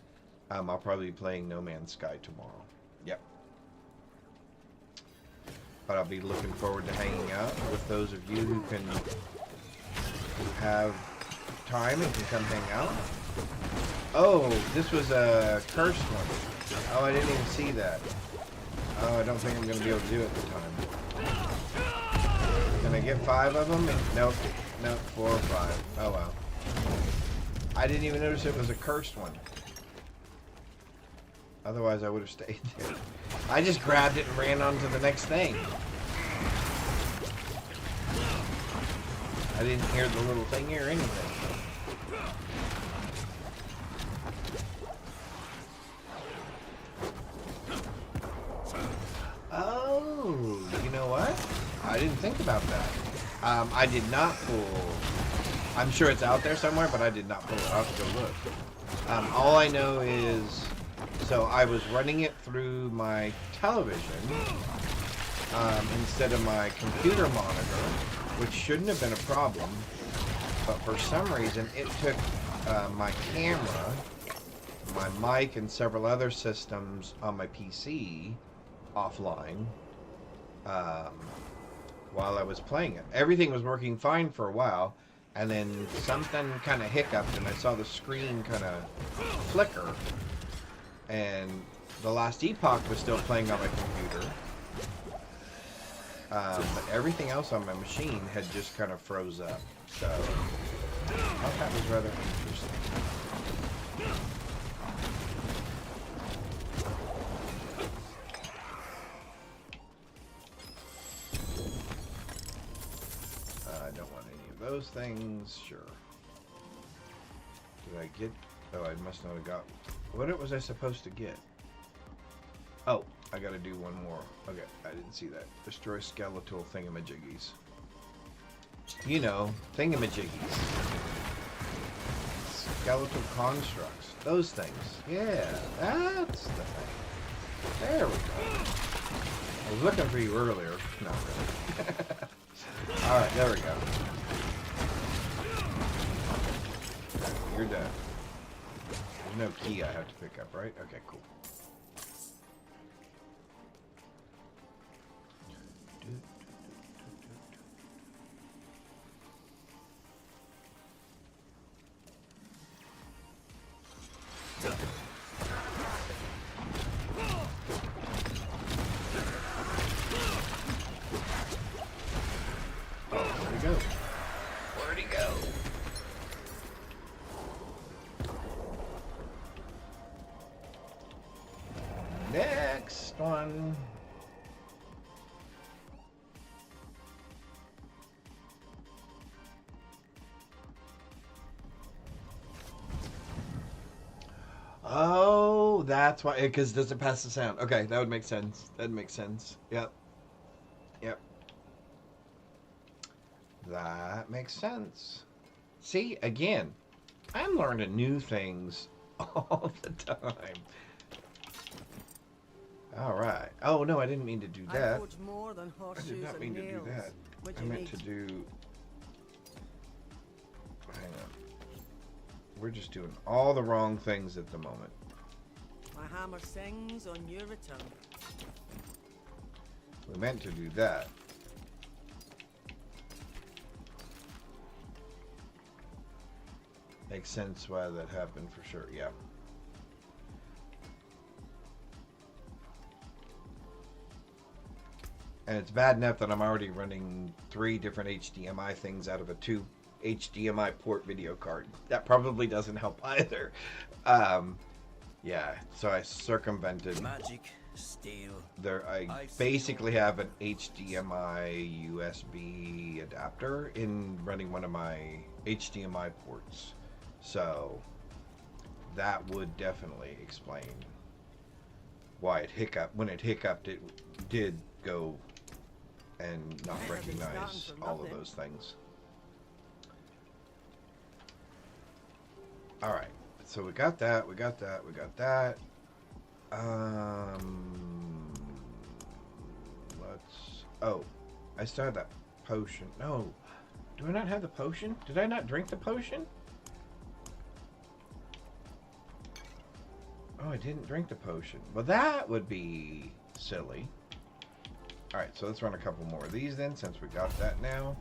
I'll probably be playing No Man's Sky tomorrow. Yep. But I'll be looking forward to hanging out with those of you who have time and can come hang out. Oh, this was a cursed one. Oh, I didn't even see that. Oh, I don't think I'm going to be able to do it this time. Can I get 5 of them? Nope. Nope, 4 or 5. Oh, wow. I didn't even notice it was a cursed one. Otherwise, I would have stayed there. I just grabbed it and ran on to the next thing. I didn't hear the little thing or anything. Oh, you know what? I didn't think about that. I did not pull I'm sure it's out there somewhere, but I did not pull it. I'll have to go look. All I know is, so I was running it through my television instead of my computer monitor, which shouldn't have been a problem, but for some reason it took my camera, my mic, and several other systems on my PC offline while I was playing it. Everything was working fine for a while, and then something kind of hiccuped, and I saw the screen kind of flicker, and The Last Epoch was still playing on my computer, but everything else on my machine had just kind of froze up, so I thought that was rather interesting. I don't want any of those things. Sure. Did I get... Oh, I must not have got... What was I supposed to get? Oh, I gotta do one more. Okay, I didn't see that. Destroy skeletal thingamajiggies. You know, thingamajiggies. Skeletal constructs. Those things. Yeah, that's the thing. There we go. I was looking for you earlier. Not really. Alright, there we go. You're done. There's no key I have to pick up, right? Okay, cool. Where'd he go? Next one. Oh, that's why. Because does it pass the sound? Okay, that would make sense. That makes sense. Yep. Yep. That makes sense. See, again, I'm learning new things all the time. All right. Oh, no, I didn't mean to do I that. forge more than I horseshoes did not mean and to do nails. that. What I you meant need? to do... Hang on. We're just doing all the wrong things at the moment. My hammer sings on your return. We meant to do that. Makes sense why that happened for sure, yeah. And it's bad enough that I'm already running 3 different HDMI things out of a 2 HDMI port video card. That probably doesn't help either. Yeah, so I circumvented... Magic, steel. I basically have an HDMI USB adapter in running one of my HDMI ports. So that would definitely explain why it hiccuped. When it hiccuped, it did go and not recognize all of those things. All right, so we got that. We got that. We got that. Let's... Oh, I still have that potion. No, do I not have the potion? Did I not drink the potion? Oh, I didn't drink the potion. Well, that would be silly. Alright, so let's run a couple more of these then, since we got that now.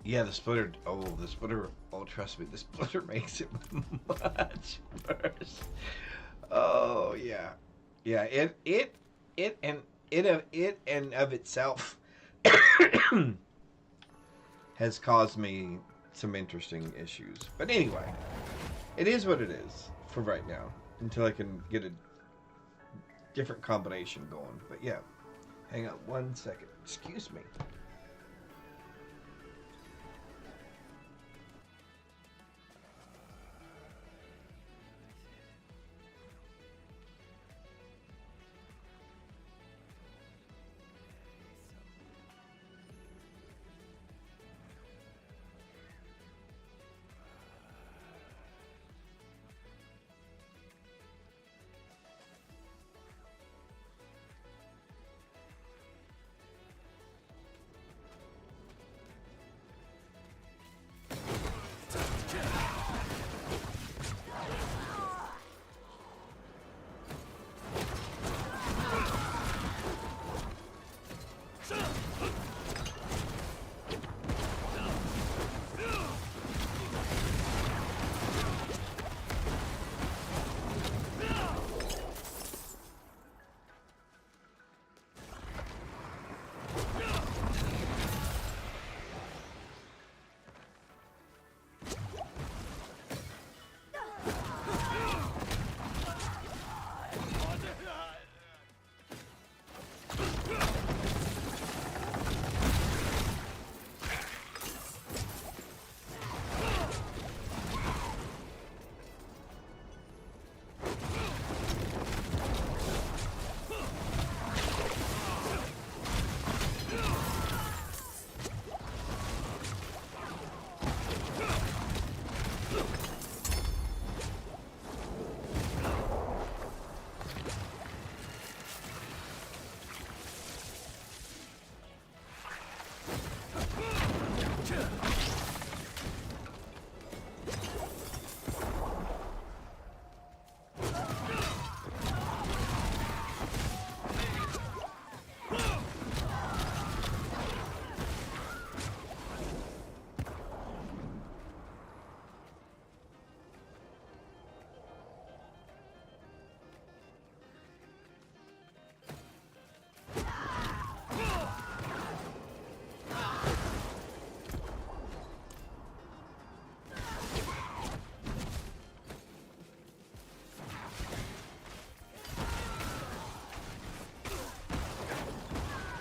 Yeah, the splitter... Oh, the splitter... Oh, trust me, the splitter makes it much worse. Oh, yeah. Yeah, it and of itself... has caused me some interesting issues. But anyway, it is what it is for right now, until I can get a different combination going. But yeah, hang on 1 second. Excuse me.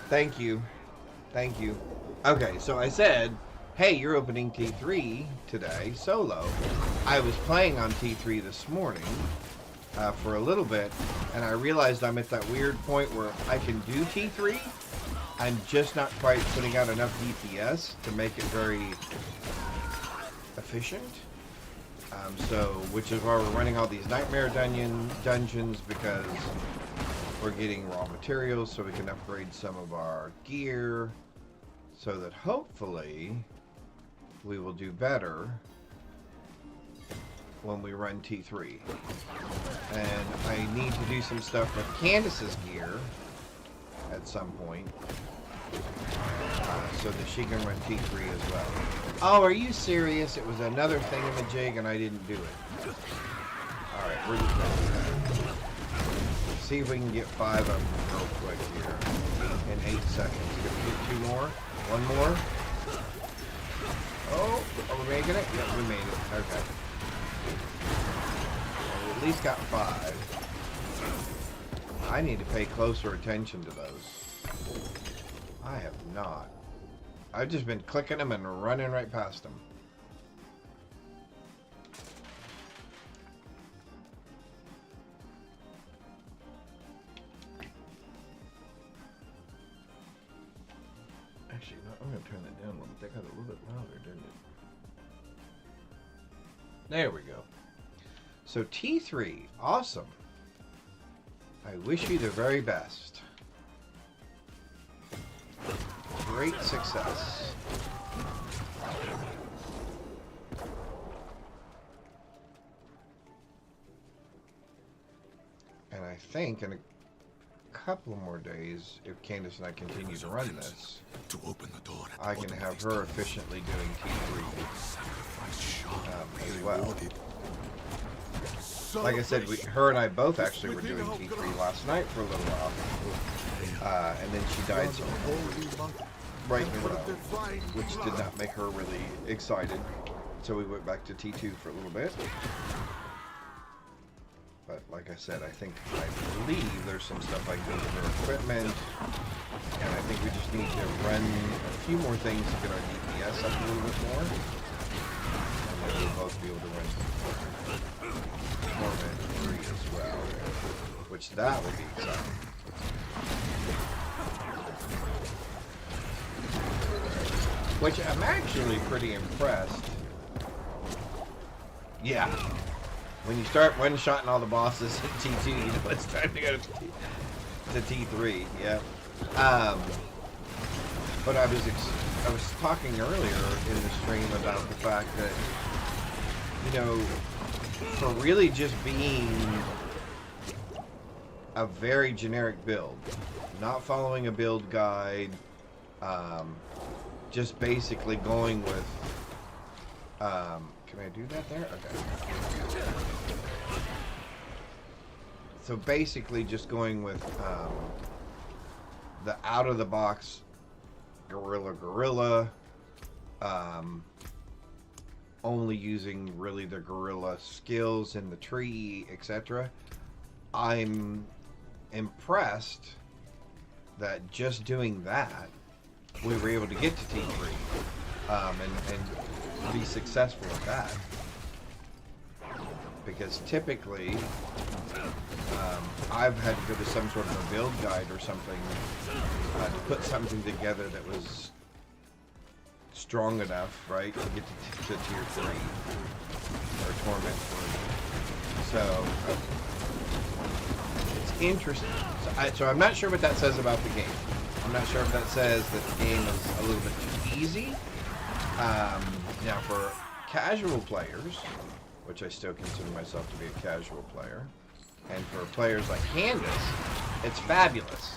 Thank you. Thank you. Okay, so I said, hey, you're opening T3 today, solo. I was playing on T3 this morning for a little bit, and I realized I'm at that weird point where I can do T3. I'm just not quite putting out enough DPS to make it very efficient. Which is why we're running all these nightmare dungeons, because we're getting raw materials so we can upgrade some of our gear, so that hopefully we will do better when we run T3. And I need to do some stuff with Candace's gear at some point, so that she can run T3 as well. Oh, are you serious? It was another thingamajig and I didn't do it. Alright, we're just going to do that. See if we can get 5 of them real quick here in 8 seconds. Can we get 2 more? 1 more? Oh, are we making it? Yeah, we made it. Okay. Well, we at least got 5. I need to pay closer attention to those. I have not. I've just been clicking them and running right past them. Actually, no, I'm going to turn that down a little bit. That got a little bit louder, didn't it? There we go. So T3, awesome. I wish you the very best. Great success. And I think in a couple more days, if Candace and I continue to run this, to open the door I can have her efficiently doing T3 as well. Like I said, her and I both actually were doing T3 last night for a little while. And then she died right in a row, which did not make her really excited. So we went back to T2 for a little bit. But like I said, I believe there's some stuff I can do with her equipment. And I think we just need to run a few more things to get our DPS up a little bit more. And then we'll both be able to run Torment 3 as well. Which that will be exciting. Which I'm actually pretty impressed. Yeah. When you start one-shotting all the bosses at T2, you know it's time to go to T3. Yeah. But I was talking earlier in the stream about the fact that you know, for really just being a very generic build, not following a build guide, just basically going with, can I do that there? Okay. So basically just going with the out-of-the-box guerrilla, only using really the guerrilla skills in the tree, etc. I'm impressed that just doing that, we were able to get to T3 and be successful at that. Because typically, I've had to go to some sort of a build guide or something to put something together that was strong enough, right, to get to tier 3 or torment 3. So it's interesting. So I'm not sure what that says about the game. I'm not sure if that says that the game is a little bit too easy. Now for casual players, which I still consider myself to be a casual player, and for players like Candace, it's fabulous,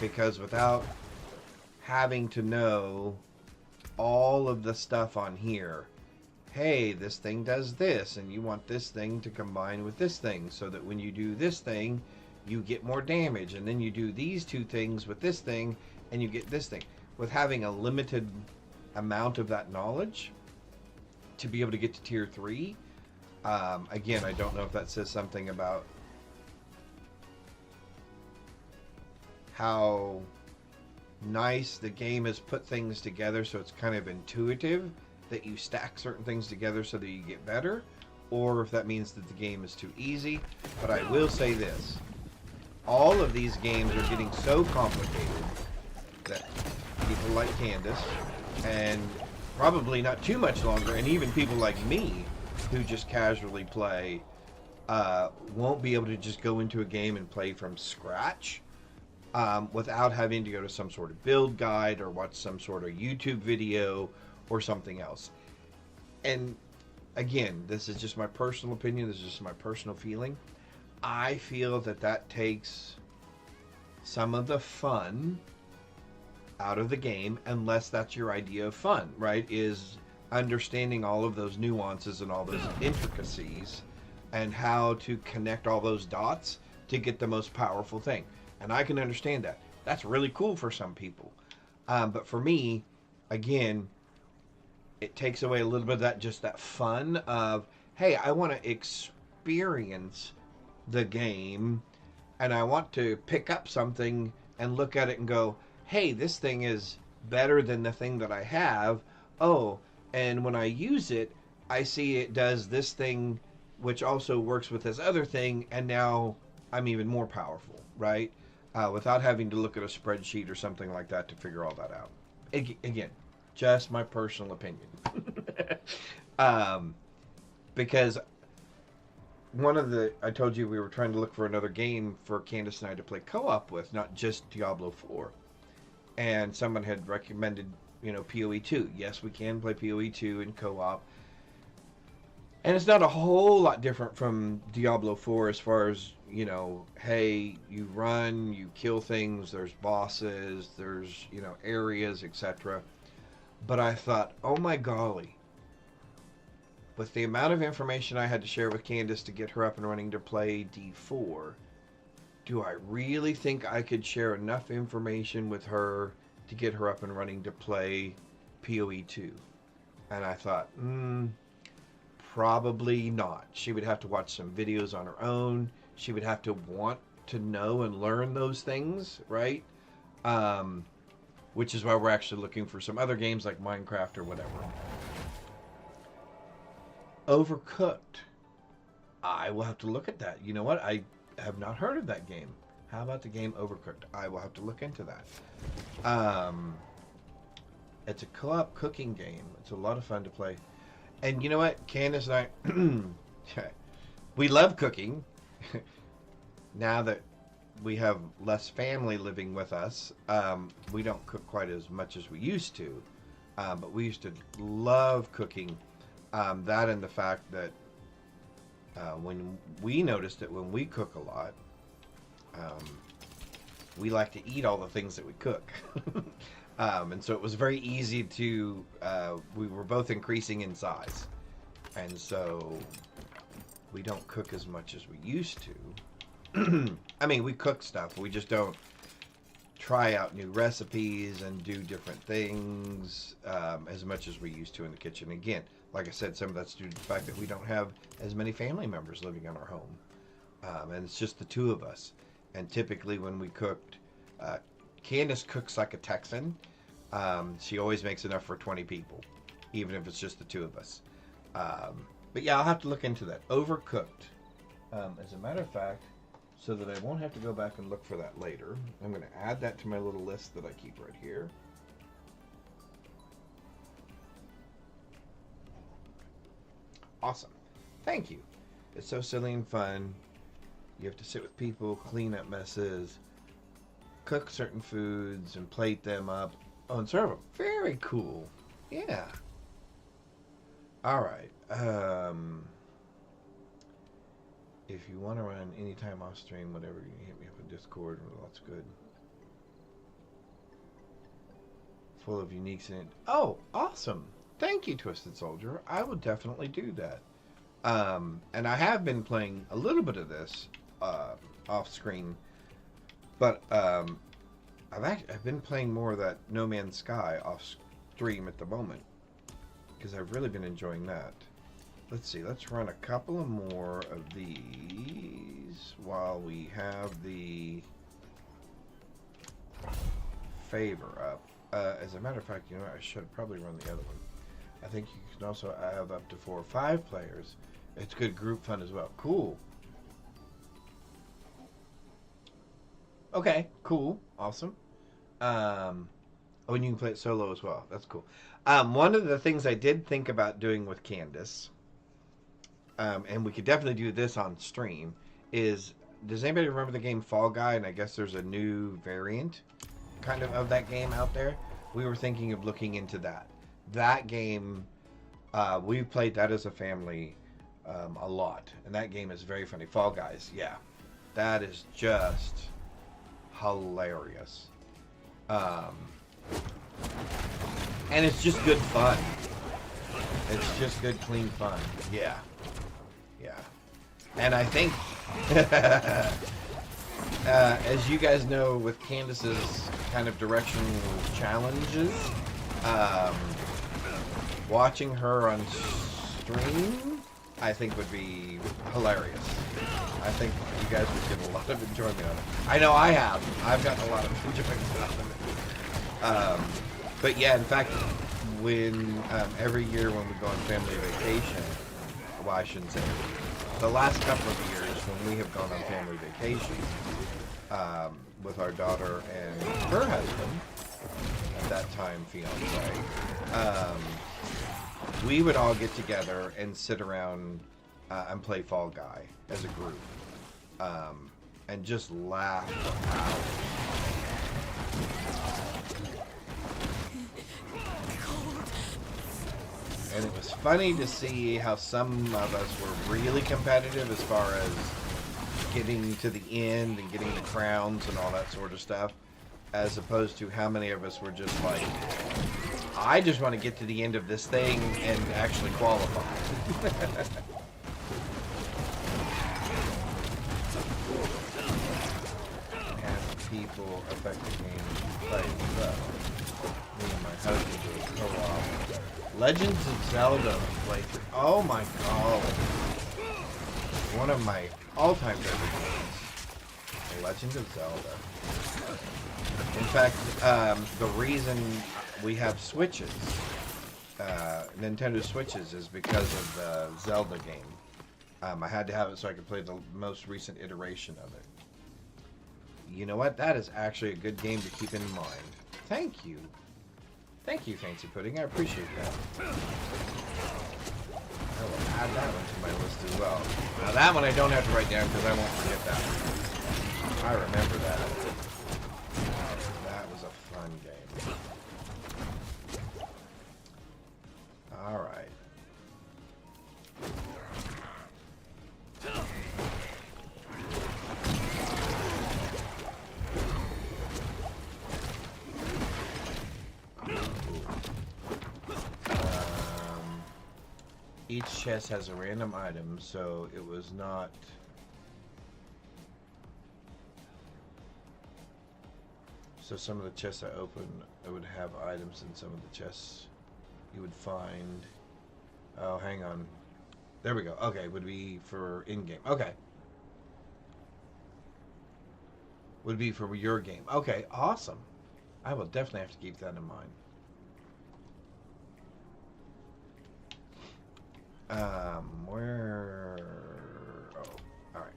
because without having to know all of the stuff on here, hey, this thing does this, and you want this thing to combine with this thing, so that when you do this thing, you get more damage, and then you do these two things with this thing, and you get this thing. With having a limited amount of that knowledge, to be able to get to tier 3, again, I don't know if that says something about how nice the game has put things together, so it's kind of intuitive that you stack certain things together so that you get better, or if that means that the game is too easy. But I will say this, all of these games are getting so complicated that people like Candace, and probably not too much longer, and even people like me who just casually play, won't be able to just go into a game and play from scratch without having to go to some sort of build guide or watch some sort of YouTube video or something else. And again, this is just my personal opinion, this is just my personal feeling. I feel that that takes some of the fun out of the game, unless that's your idea of fun, right? Is understanding all of those nuances and all those intricacies and how to connect all those dots to get the most powerful thing. And I can understand that. That's really cool for some people. But for me, again, it takes away a little bit of that, just that fun of, hey, I want to experience the game, and I want to pick up something and look at it and go, hey, this thing is better than the thing that I have. Oh, and when I use it, I see it does this thing, which also works with this other thing, and now I'm even more powerful, right? Without having to look at a spreadsheet or something like that to figure all that out. Again, just my personal opinion. Because I told you we were trying to look for another game for Candace and I to play co-op with, not just Diablo 4. And someone had recommended, PoE 2. Yes, we can play PoE 2 in co-op. And it's not a whole lot different from Diablo 4 as far as, hey, you run, you kill things, there's bosses, there's, areas, etc. But I thought, oh my golly, with the amount of information I had to share with Candace to get her up and running to play D4, do I really think I could share enough information with her to get her up and running to play PoE 2? And I thought, probably not. She would have to watch some videos on her own. She would have to want to know and learn those things, right? Which is why we're actually looking for some other games like Minecraft or whatever. Overcooked. I will have to look at that. You know what? I have not heard of that game. How about the game Overcooked? I will have to look into that. It's a co-op cooking game. It's a lot of fun to play. And you know what? Candace and I, we love cooking. Now that we have less family living with us, we don't cook quite as much as we used to. But we used to love cooking. That and the fact that when we noticed that when we cook a lot, we like to eat all the things that we cook. And so it was very easy to, we were both increasing in size. And so we don't cook as much as we used to. I mean, we cook stuff. We just don't try out new recipes and do different things as much as we used to in the kitchen. Again, like I said, some of that's due to the fact that we don't have as many family members living in our home. And it's just the two of us. And typically when we cooked, Candace cooks like a Texan. She always makes enough for 20 people, even if it's just the two of us. But yeah, I'll have to look into that. Overcooked. As a matter of fact, so that I won't have to go back and look for that later, I'm going to add that to my little list that I keep right here. Awesome. Thank you. It's so silly and fun. You have to sit with people, clean up messes, cook certain foods, and plate them up. Oh, and serve them. Very cool. Yeah. All right. If you want to run anytime off stream, whatever, you can hit me up on Discord. Well, that's good. Full of uniques in it. Oh, awesome. Thank you, Twisted Soldier. I will definitely do that. And I have been playing a little bit of this off screen, but I've been playing more of that No Man's Sky off stream at the moment because I've really been enjoying that. Let's see, let's run a couple of more of these while we have the favor up. As a matter of fact, you know, I should probably run the other one. I think you can also have up to 4 or 5 players. It's good group fun as well. Cool. Okay, cool. Awesome. Oh, and you can play it solo as well. That's cool. One of the things I did think about doing with Candace, and we could definitely do this on stream, is, does anybody remember the game Fall Guy? And I guess there's a new variant kind of that game out there. We were thinking of looking into that. That game, we've played that as a family a lot. And that game is very funny. Fall Guys, yeah. That is just hilarious. And it's just good fun. It's just good, clean fun. Yeah. Yeah. And I think, as you guys know, with Candace's kind of directional challenges, watching her on stream, I think would be hilarious. I think you guys would get a lot of enjoyment out of it. I know I have. I've gotten a lot of enjoyment out of it. But yeah, in fact, when every year when we go on family vacation, well, I shouldn't say the last couple of years when we have gone on family vacation with our daughter and her husband, at that time fiance, we would all get together and sit around and play Fall Guy as a group, and just laugh out. And it was funny to see how some of us were really competitive as far as getting to the end and getting the crowns and all that sort of stuff, as opposed to how many of us were just like, I just want to get to the end of this thing and actually qualify. And people affect the game play well. Me and my husband do a co-op. Legends of Zelda playthrough. Oh my god. One of my all-time favorite games. Legend of Zelda. In fact, the reason we have Switches, Nintendo Switches, is because of the Zelda game. I had to have it so I could play the most recent iteration of it. You know what? That is actually a good game to keep in mind. Thank you. Thank you, Fancy Pudding. I appreciate that. I will add that one to my list as well. Now that one I don't have to write down because I won't forget that one. I remember that. That was a fun game. Alright. Each chest has a random item, so it was not... So some of the chests I opened, I would have items in some of the chests you would find. Oh, hang on. There we go. Okay, would be for in-game. Okay. Would be for your game. Okay, awesome. I will definitely have to keep that in mind. Where... Oh, alright.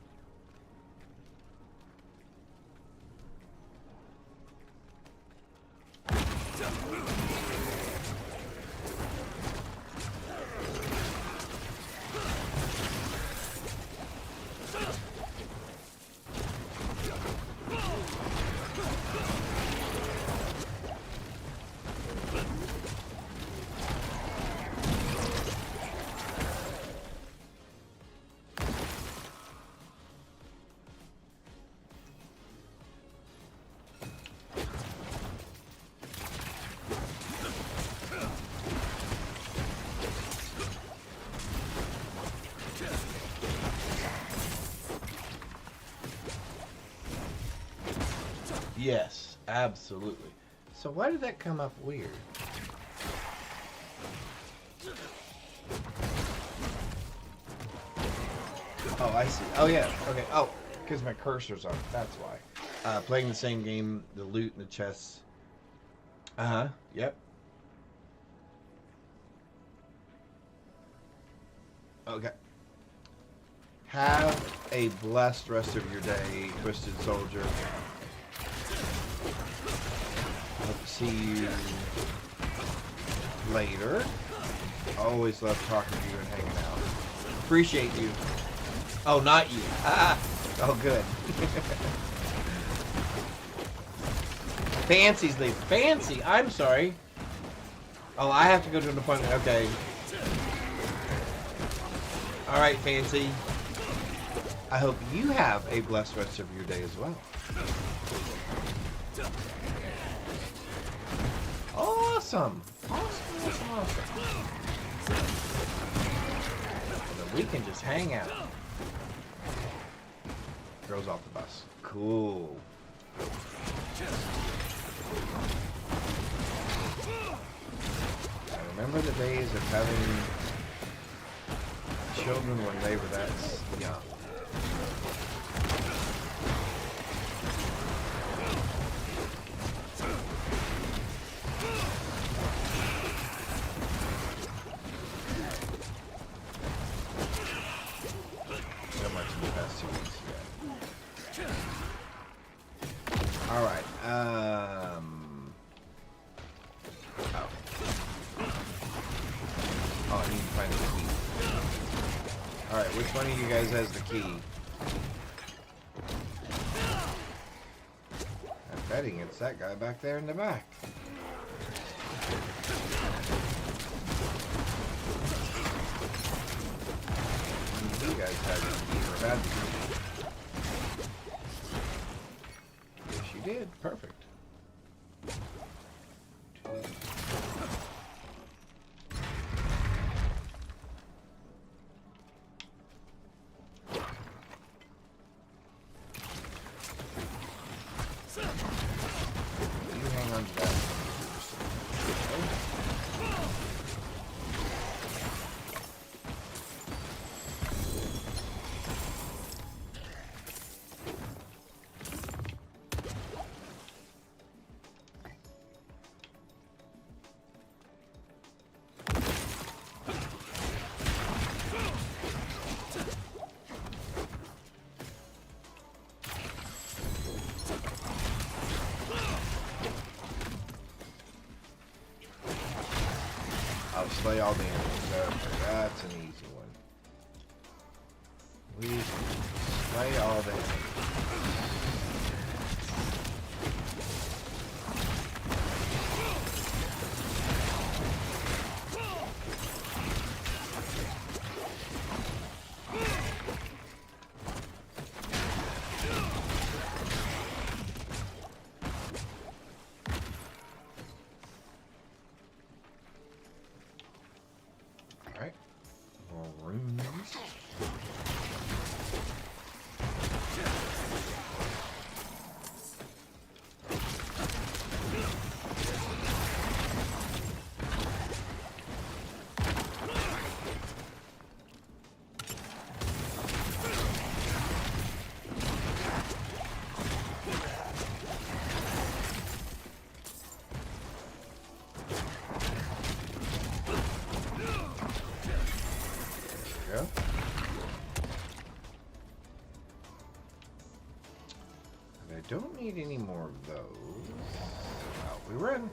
Yes, absolutely. So why did that come up weird? Oh, I see. Oh, yeah. Okay. Oh, because my cursor's on. That's why. Playing the same game, the loot and the chests. Uh-huh. Yep. Okay. Have a blessed rest of your day, Twisted Soldier. Hope to see you later. Always love talking to you and hanging out. Appreciate you. Oh, not you. Ah. Oh, good. Fancy's leaving. Fancy. I'm sorry. Oh, I have to go to an appointment. Okay. All right, Fancy. I hope you have a blessed rest of your day as well. Awesome. Awesome. So we can just hang out. Girls off the bus. Cool. I remember the days of having children when they were that young. So much in the past 2 weeks. Yeah. All right. Oh. Oh, I need to find the key. All right, which one of you guys has the key? I'm betting it's that guy back there in the back. You guys had the key or had the key? Yes, you did. Perfect. Slay all damage. Okay, that's an easy one. We slay all damage. runes. Don't need any more of those. Out we run.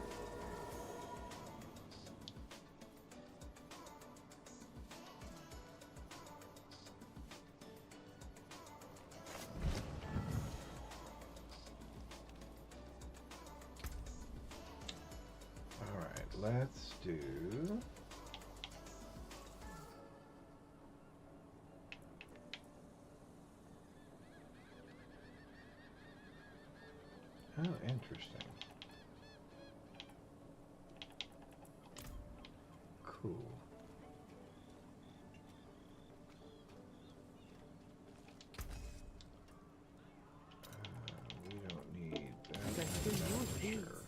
All right, let's do. Oh, interesting. Cool. We don't need that. For sure.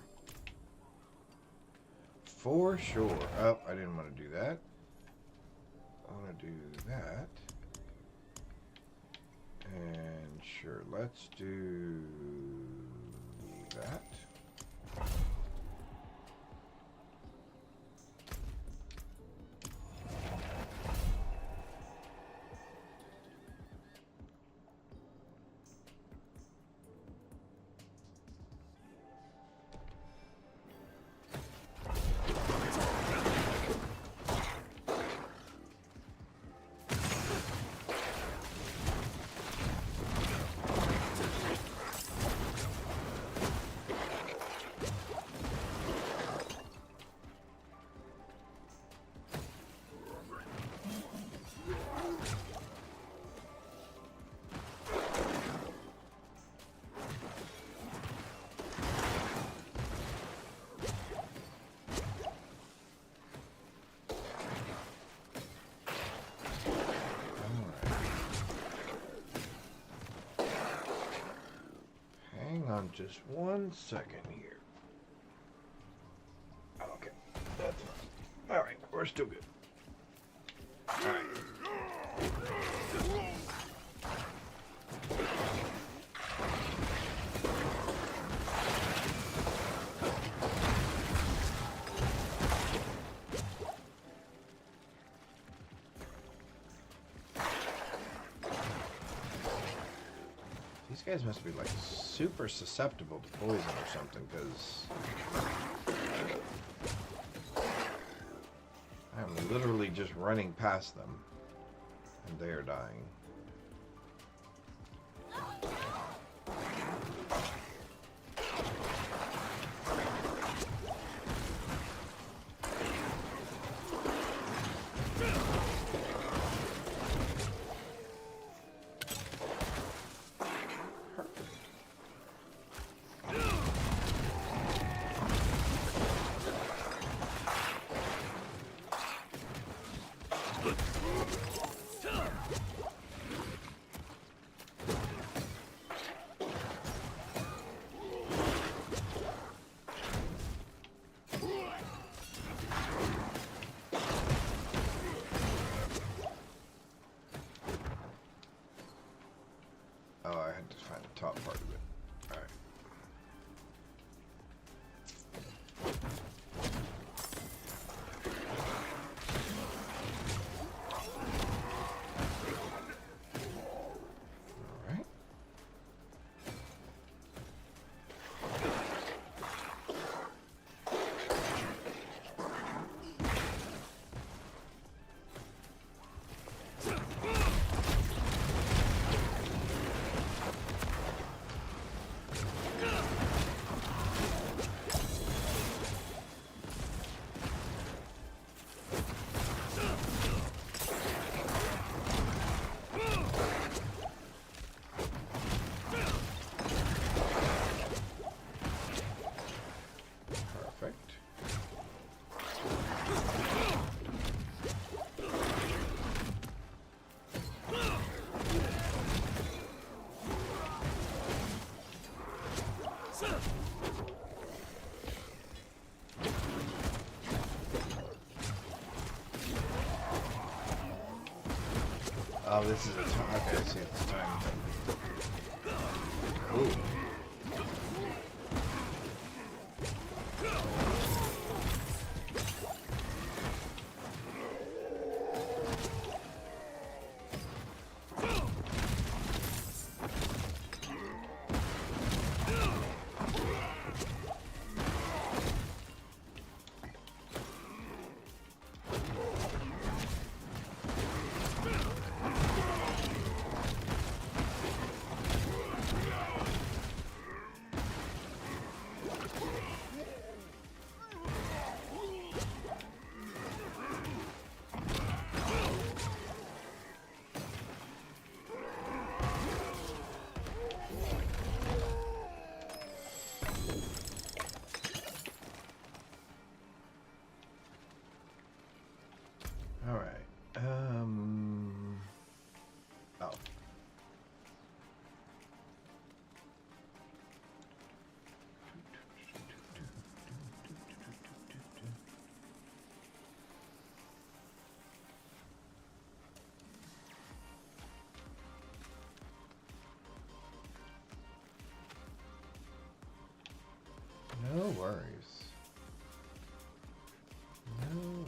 For sure. Oh, I didn't want to do that. I want to do that. And sure, let's do that. On just 1 second here. Okay, that's fine. All right, we're still good. All right. These guys must be like super susceptible to poison or something, because I'm literally just running past them and they are dying. Oh, I had to find the top part of it. All right. All right. Oh, this is a time. Okay, I see it's a time thing. Ooh. Alright. Oh. No worries. No worries.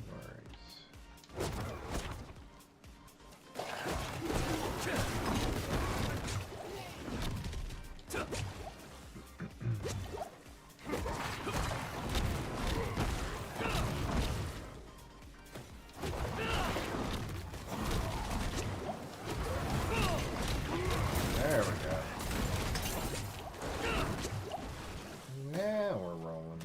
There we go. Now we're rolling.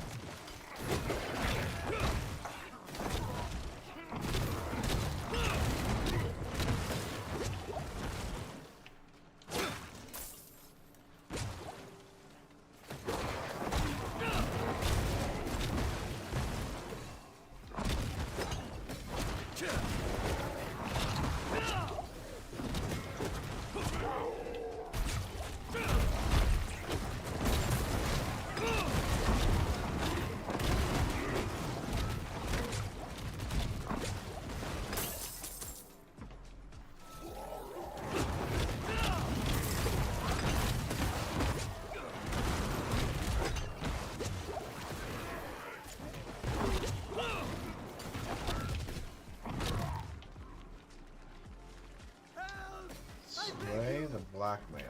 Slay the blackmailer.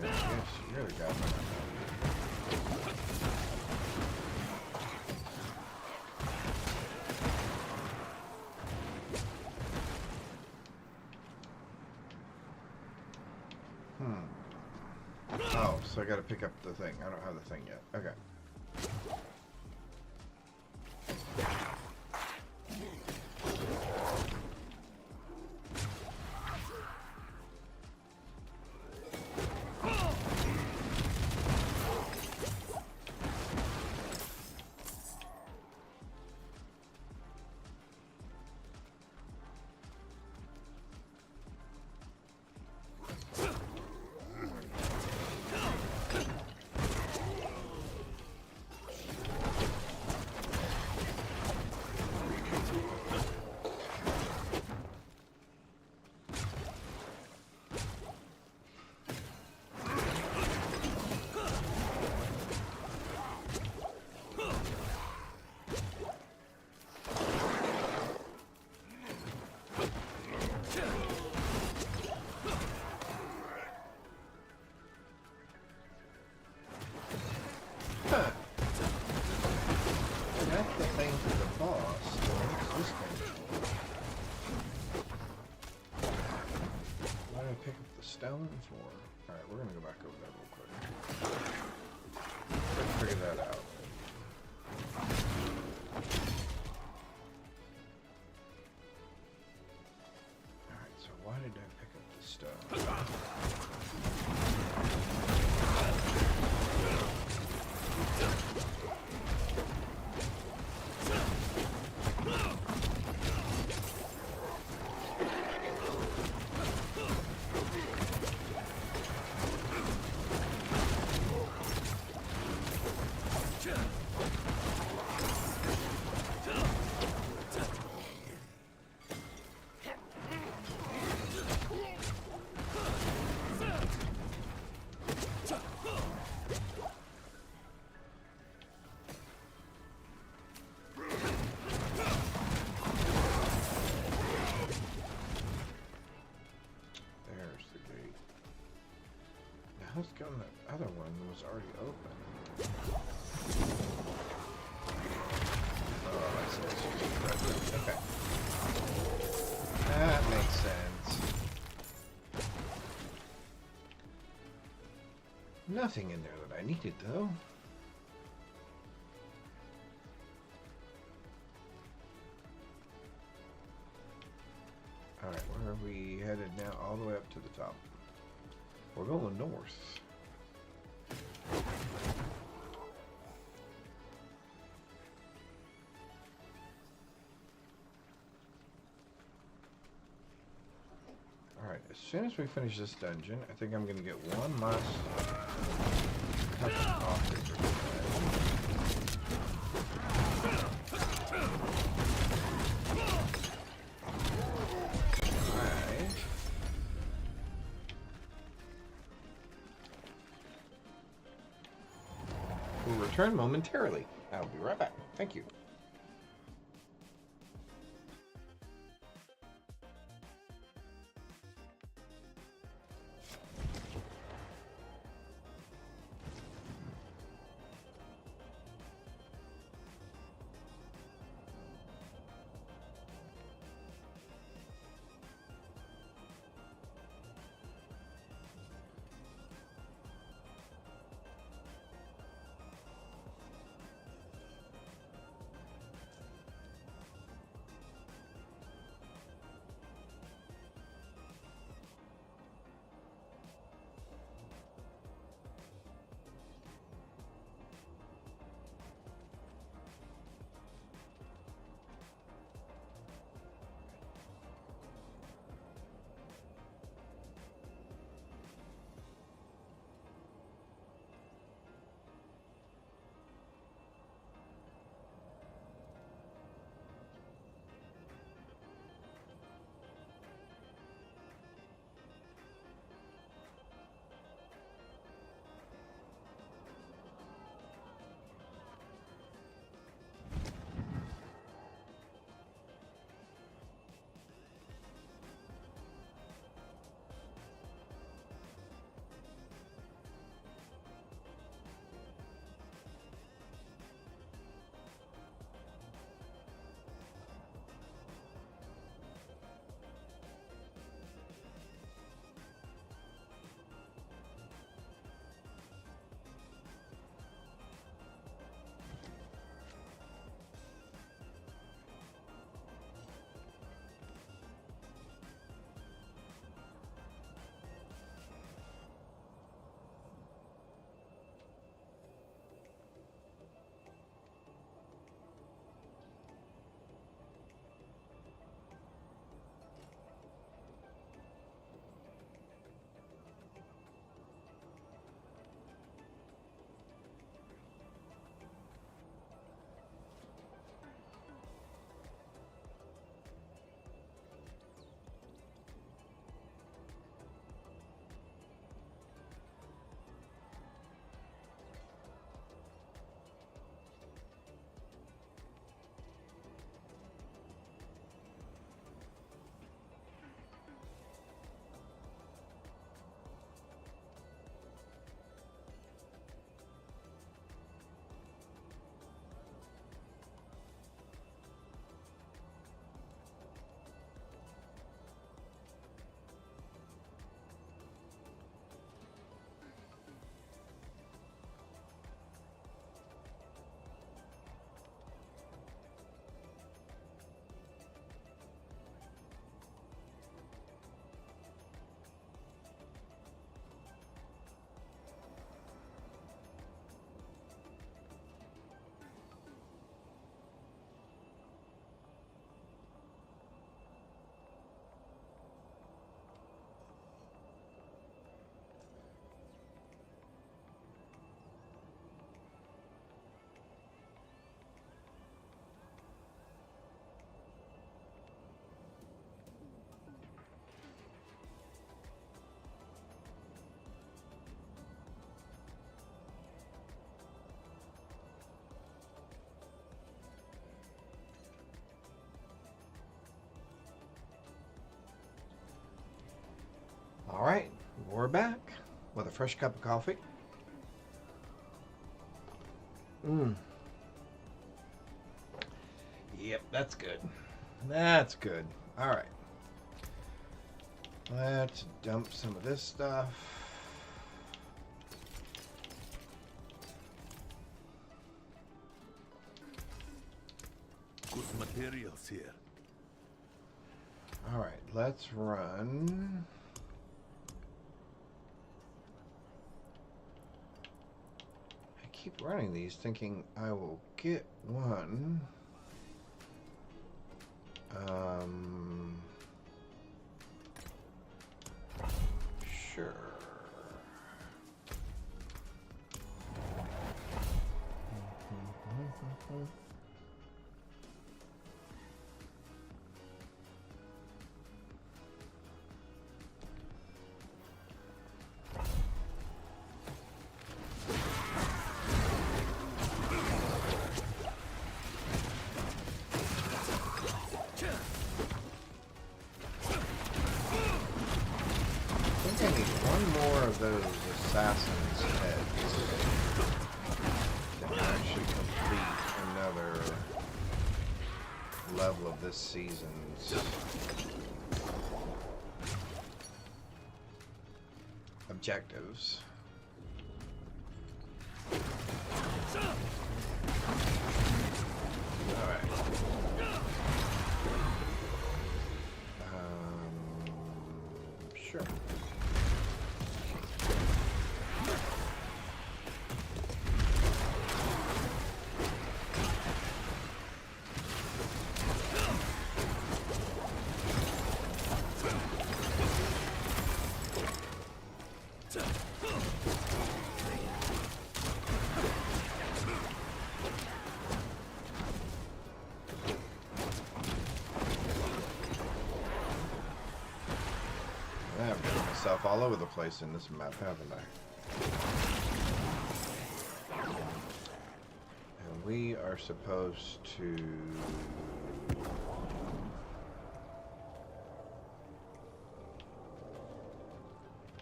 I guess you really got me. Oh, so I gotta pick up the thing. I don't have the thing yet. Okay. Connect the thing to the boss. What's this thing? Why did I pick up the stone for? Alright, we're gonna go back over there real quick. Let's figure that out. Alright, so why did I pick up the stone? Let's go. The other one was already open. Oh, I see. Okay. That makes sense. Nothing in there that I needed, though. Alright, where are we headed now? All the way up to the top. We're going north. Alright, as soon as we finish this dungeon, I think I'm going to get one last touch off this. We'll return momentarily. I'll be right back. Thank you. Alright, we're back. with a fresh cup of coffee. Yep, that's good. That's good. All right. Let's dump some of this stuff. Good materials here. All right, let's run. I keep running these thinking I will get one. Sure. I need one more of those assassin's heads to actually complete another level of this season's objectives. Alright. Sure. I've got myself all over the place in this map, haven't I? And we are supposed to...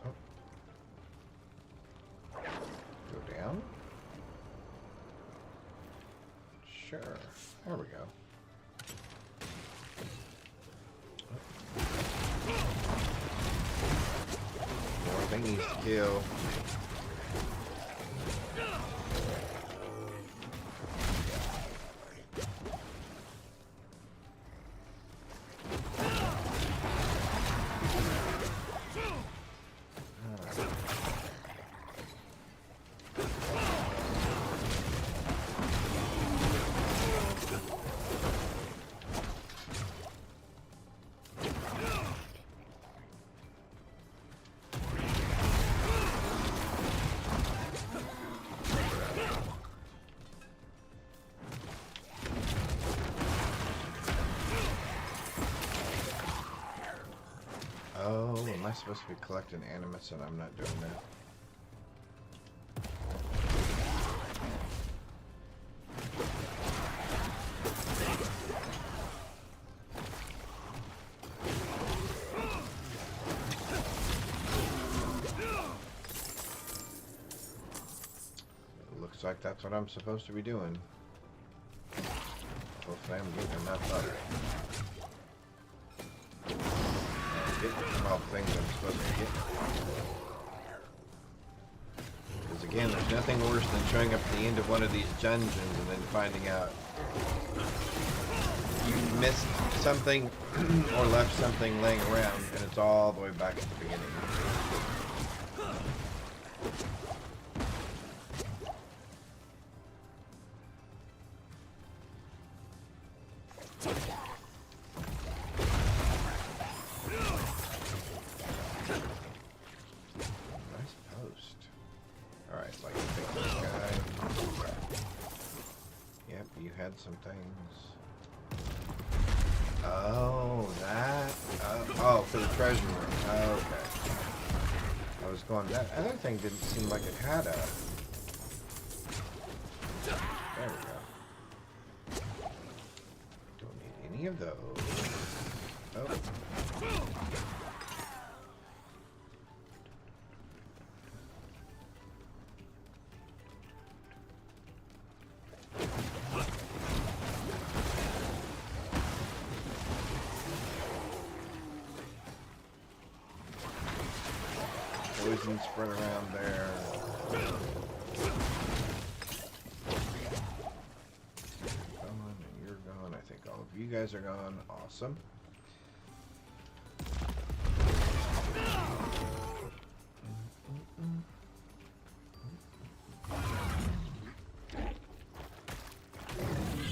Oh. Go down? Sure. There we go. Thing needs to kill. Oh, am I supposed to be collecting animus and I'm not doing that? It looks like that's what I'm supposed to be doing. Hopefully I'm getting enough of it. Getting all the things I'm supposed to get. Because again, there's nothing worse than showing up at the end of one of these dungeons and then finding out you missed something or left something laying around and it's all the way back at the beginning. Some things. Oh, that. Oh, for the treasure room. Okay. I was going. That other thing didn't seem like it had a. There we go. Don't need any of those. Oh. poison spread around there. Gone, and you're gone. I think all of you guys are gone. Awesome.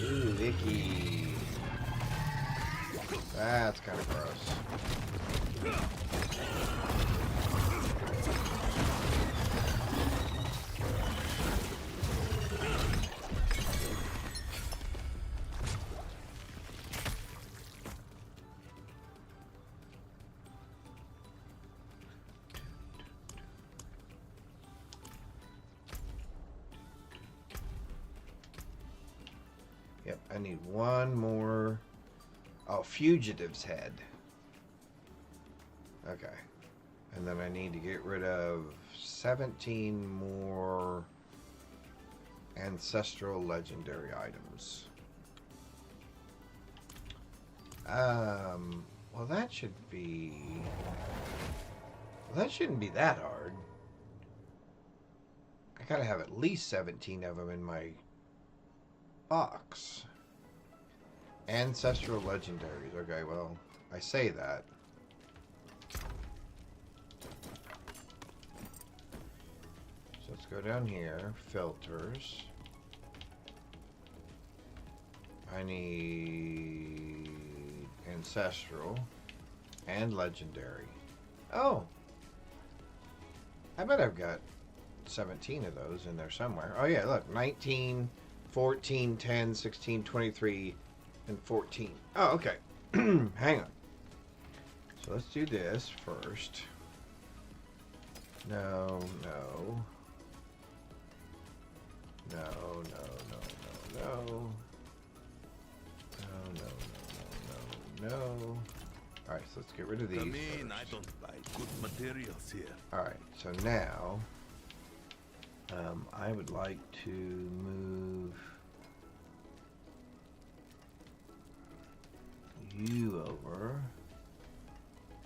Ooh, Vicky. That's kind of gross. Yep, I need one more. Oh, Fugitive's Head. Okay. And then I need to get rid of 17 more ancestral legendary items. Well, that should be... Well, that shouldn't be that hard. I gotta have at least 17 of them in my box. Ancestral legendaries. Okay, well, I say that. So let's go down here. Filters. I need ancestral and legendary. Oh! I bet I've got 17 of those in there somewhere. Oh yeah, look. 19, 14, 10, 16, 23, and 14. Oh, okay. Hang on. So let's do this first. No, no. No, no, no, no, no. No, no, no, no, no, no. Alright, so let's get rid of these. Come in, first. I don't buy good materials here. Alright, so now I would like to move you over,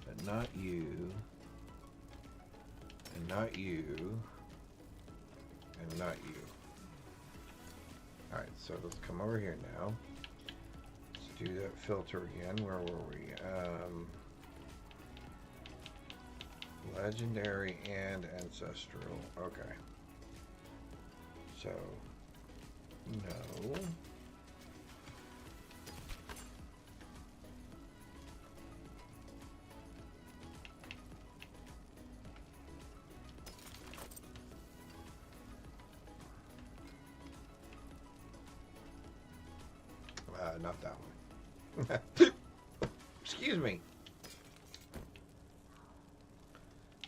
but not you, and not you, and not you. Alright, so let's come over here now. Let's do that filter again. Where were we? Legendary and ancestral. Okay. So, no. Not that one. Excuse me.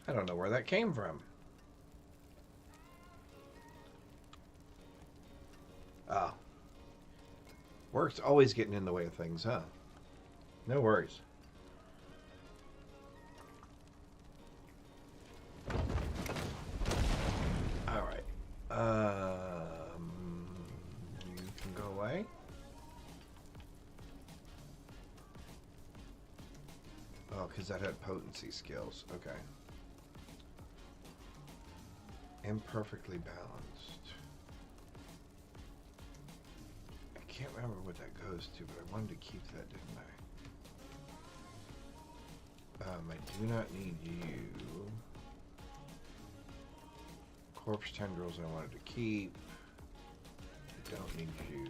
I don't know where that came from. Ah. Work's always getting in the way of things, huh? No worries. Alright. You can go away. Oh, because that had potency skills. Okay. Imperfectly balanced. I can't remember what that goes to, but I wanted to keep that, didn't I? I do not need you. Corpse tendrils I wanted to keep. I don't need you.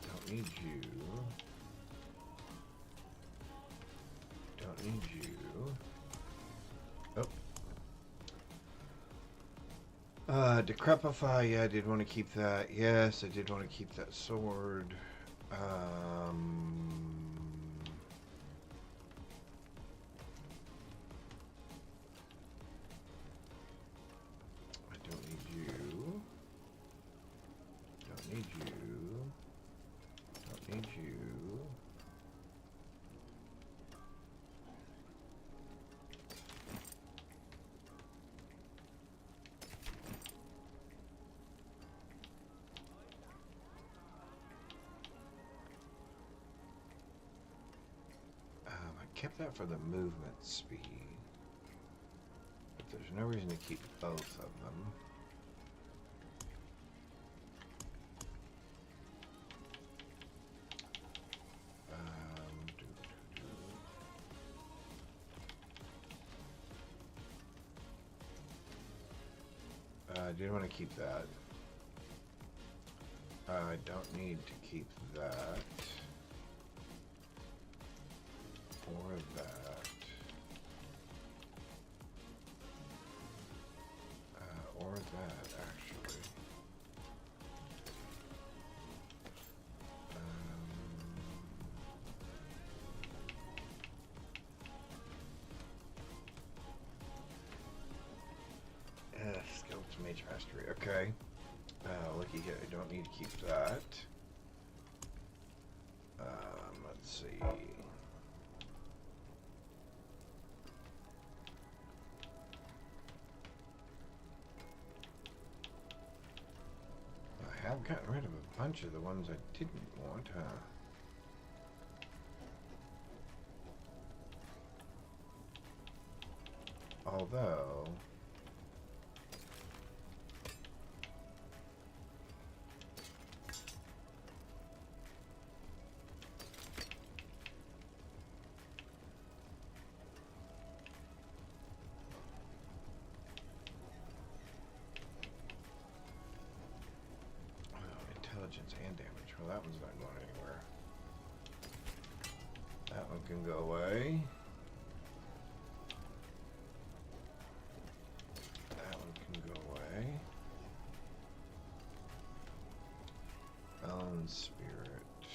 Don't need you. Don't need you. Oh. Decrepify, yeah, I did want to keep that. Yes, I did want to keep that sword. I don't need you. Don't need you. Don't need you. Kept that for the movement speed. no reason to keep both of them. I do want to keep that. I don't need to keep that. Or that. Or that, actually. Skeleton Mage Mastery, okay. Looky here, I don't need to keep that. Let's see. I have gotten rid of a bunch of the ones I didn't want, huh? Although... intelligence and damage. Well, that one's not going anywhere. That one can go away. That one can go away. Bone Spirit.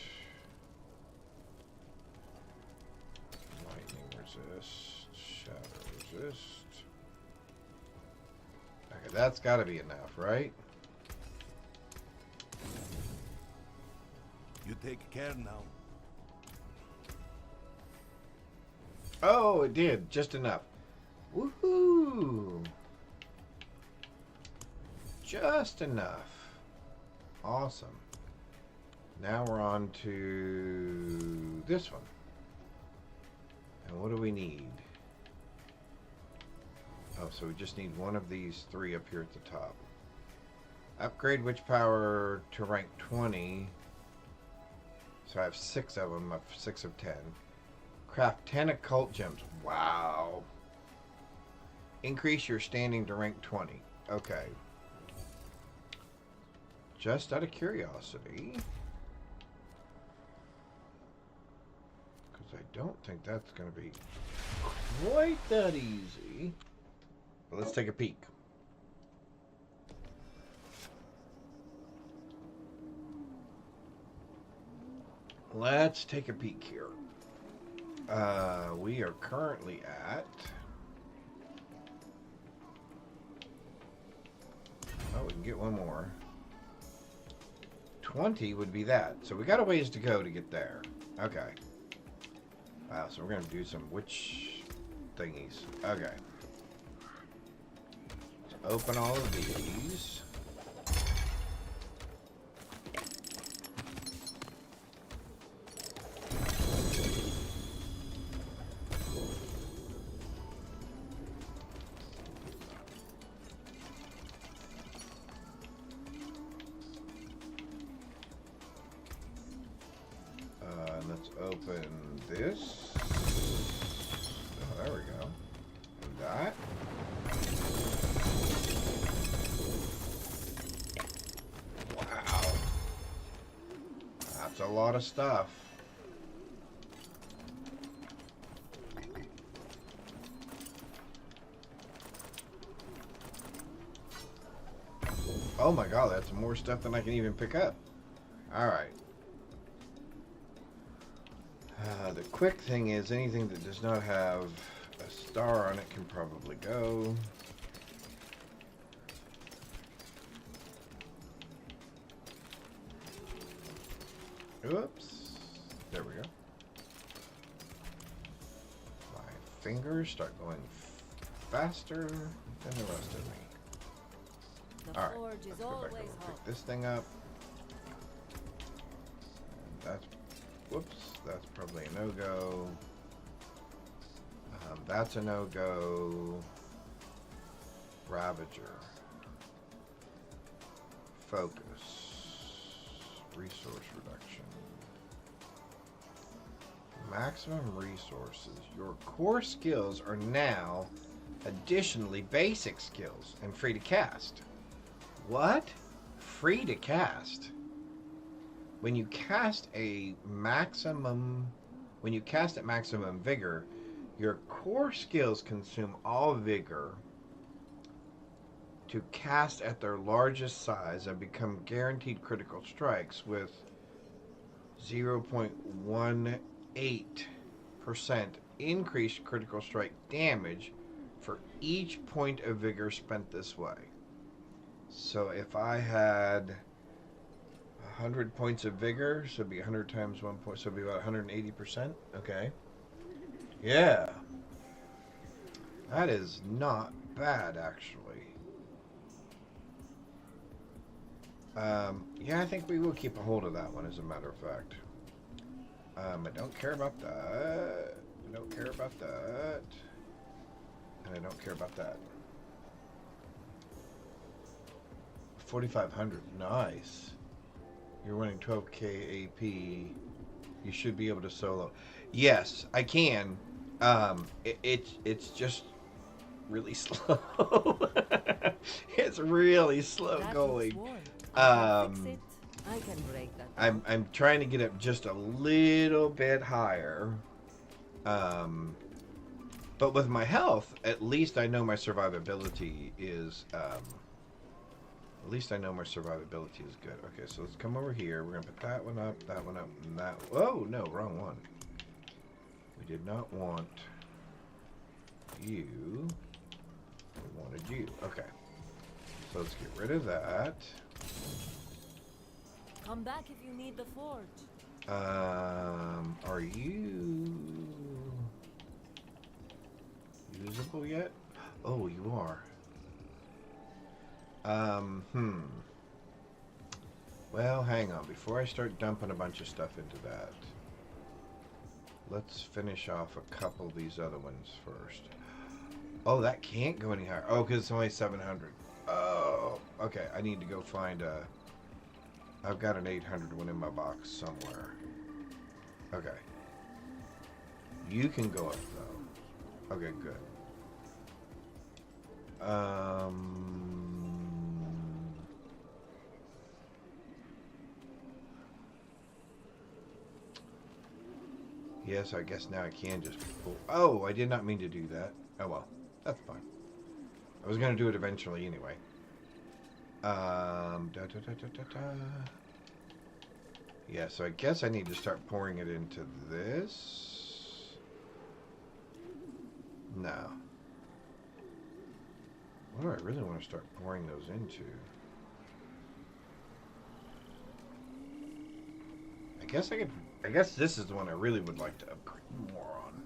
Lightning resist. Shadow resist. Okay, that's got to be enough, right? You take care now. Oh, it did. Just enough. Woohoo! Just enough. Awesome. Now we're on to this one. And what do we need? Oh, so we just need one of these three up here at the top. Upgrade witch power to rank 20. So I have 6 of them, 6 of 10. Craft 10 occult gems. Wow. Increase your standing to rank 20. Okay. Just out of curiosity. Because I don't think that's going to be quite that easy. But let's take a peek. Let's take a peek here. We are currently at... Oh, we can get one more. 20 would be that. So we got a ways to go to get there. Okay. Wow, so we're going to do some witch thingies. Okay. Let's open all of these. Let's open this. Oh, there we go. And that. Wow. That's a lot of stuff. Oh my god, that's more stuff than I can even pick up. Alright. The quick thing is anything that does not have a star on it can probably go. Oops. There we go. My fingers start going faster than the rest of me. Alright, let's go back over and pick this thing up. And that's... Whoops, that's probably a no-go. That's a no-go. Ravager. Focus. Resource reduction. Maximum resources. Your core skills are now additionally basic skills and free to cast. What? Free to cast? When you cast at maximum vigor, your core skills consume all vigor to cast at their largest size and become guaranteed critical strikes with 0.18% increased critical strike damage for each point of vigor spent this way. So if I had 100 points of vigor, so it'd be 100 times 1 point, so it'd be about 180%. Okay. Yeah. That is not bad, actually. Yeah, I think we will keep a hold of that one, as a matter of fact. I don't care about that. I don't care about that. And I don't care about that. 4,500. Nice. You're winning 12k AP. You should be able to solo. Yes, I can. It's just really slow. It's really slow going. I can break that. I'm trying to get it just a little bit higher. But with my health, at least I know my survivability is at least I know my survivability is good. Okay, so let's come over here. We're gonna put that one up, and that. Oh no, wrong one. We did not want you. We wanted you. Okay. So let's get rid of that. Come back if you need the forge. Are you usable yet? Oh, you are. Well, hang on. Before I start dumping a bunch of stuff into that, let's finish off a couple of these other ones first. Oh, that can't go any higher. Oh, because it's only 700. Oh, okay. I need to go find a... I've got an 800 one in my box somewhere. Okay. You can go up, though. Okay, good. Yes, I guess now I can just pull. Oh, I did not mean to do that. Oh well, that's fine. I was gonna do it eventually anyway. Yeah, so I guess I need to start pouring it into this. No. What do I really want to start pouring those into? I guess this is the one I really would like to upgrade more on.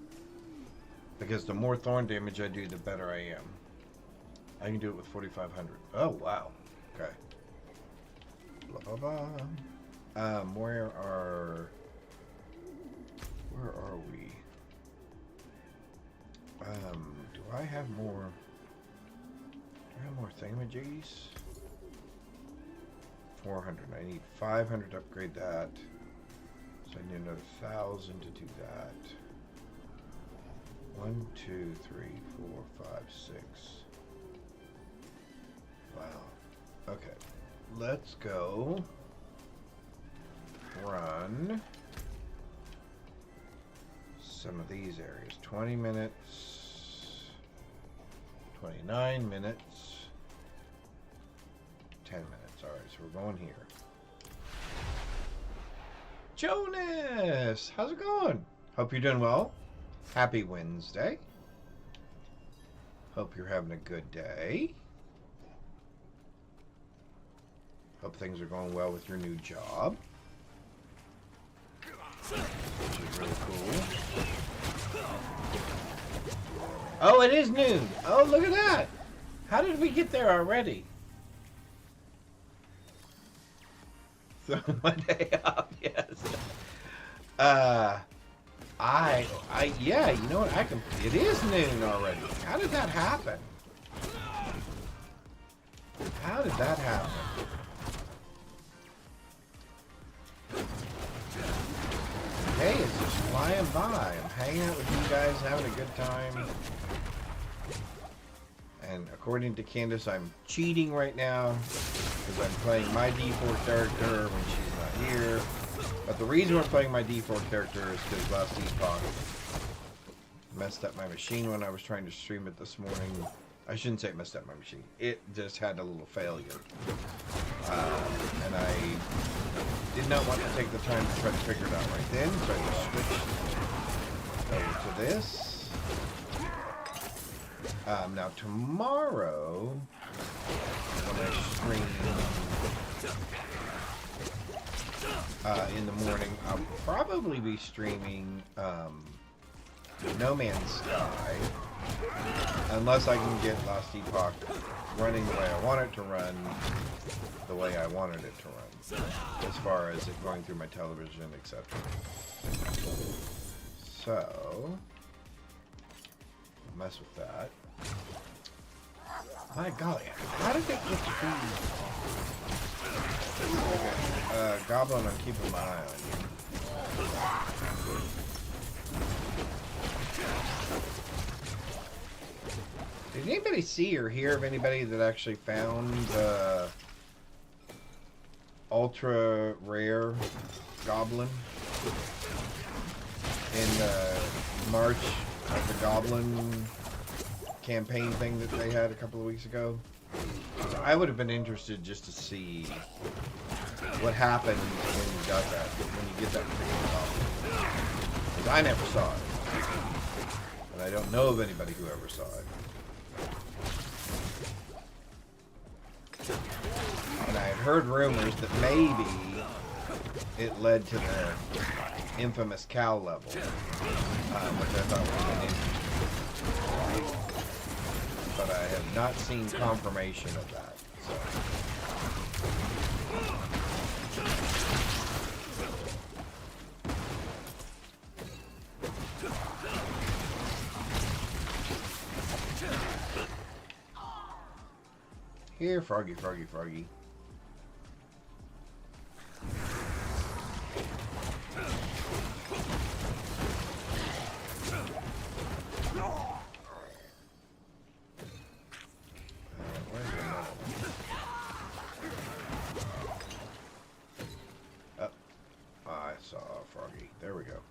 Because the more thorn damage I do, the better I am. I can do it with 4,500. Oh, wow. Okay. Blah, blah, blah. Where are we? Do I have more? Do I have more thingamajiggies? 400. I need 500 to upgrade that. So I need another 1,000 to do that. 1, 2, 3, 4, 5, 6. Wow. Okay. Let's go run some of these areas. 20 minutes. 29 minutes. 10 minutes. Alright, so we're going here. Jonas! How's it going? Hope you're doing well. Happy Wednesday. Hope you're having a good day. Hope things are going well with your new job. Which is really cool. Oh, it is noon. Oh, look at that. How did we get there already? So my day off, yes. Yeah, you know what? It is noon already. How did that happen? How did that happen? Day is just flying by. I'm hanging out with you guys, having a good time. And according to Candace, I'm cheating right now because I'm playing my D4 character when she's not here. But the reason we're playing my D4 character is because last Epoch messed up my machine when I was trying to stream it this morning. I shouldn't say it messed up my machine. It just had a little failure. And I did not want to take the time to try to figure it out right then, so I just switched over to this. Now tomorrow, when I stream in the morning, I'll probably be streaming No Man's Sky, unless I can get Lost Epoch running the way I want it to run, the way I wanted it to run, as far as it going through my television, etc. So, mess with that. My golly, how did they get the food? Okay, Goblin, I'm keeping my eye on you. Did anybody see or hear of anybody that actually found the ultra rare goblin in the March of the Goblin campaign thing that they had a couple of weeks ago? So I would have been interested just to see what happens when you got that, when you get that particular goblin. Because I never saw it. And I don't know of anybody who ever saw it. And I had heard rumors that maybe it led to the infamous cow level, which I thought would have been interesting. But I have not seen confirmation of that. So. Here, Froggy, Froggy, Froggy. I saw Froggy. There we go.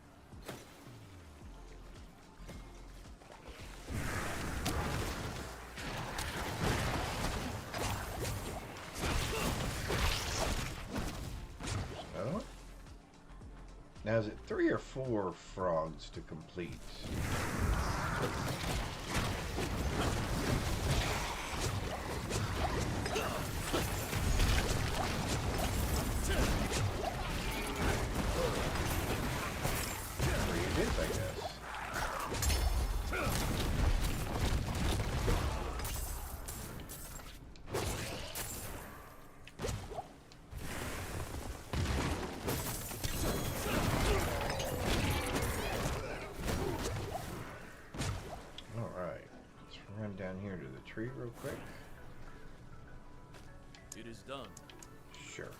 Now, is it 3 or 4 frogs to complete? It is, I guess. Down here to the tree real quick. It is done. Sure.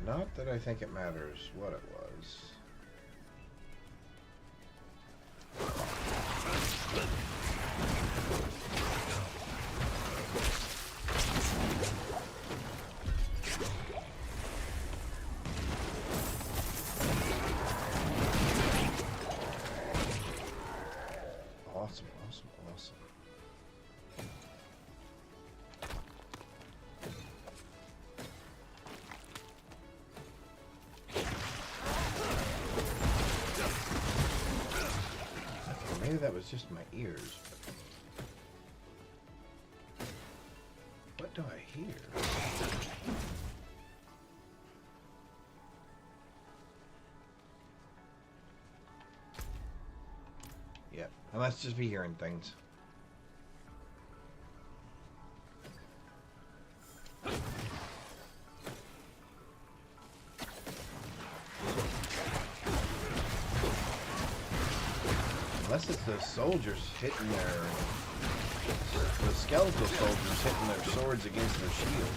Not that I think it matters what it was. Awesome, awesome, awesome. Maybe that was just my ears. What do I hear? Yep, I must just be hearing things. Unless it's those soldiers hitting the skeletal soldiers hitting their swords against their shields.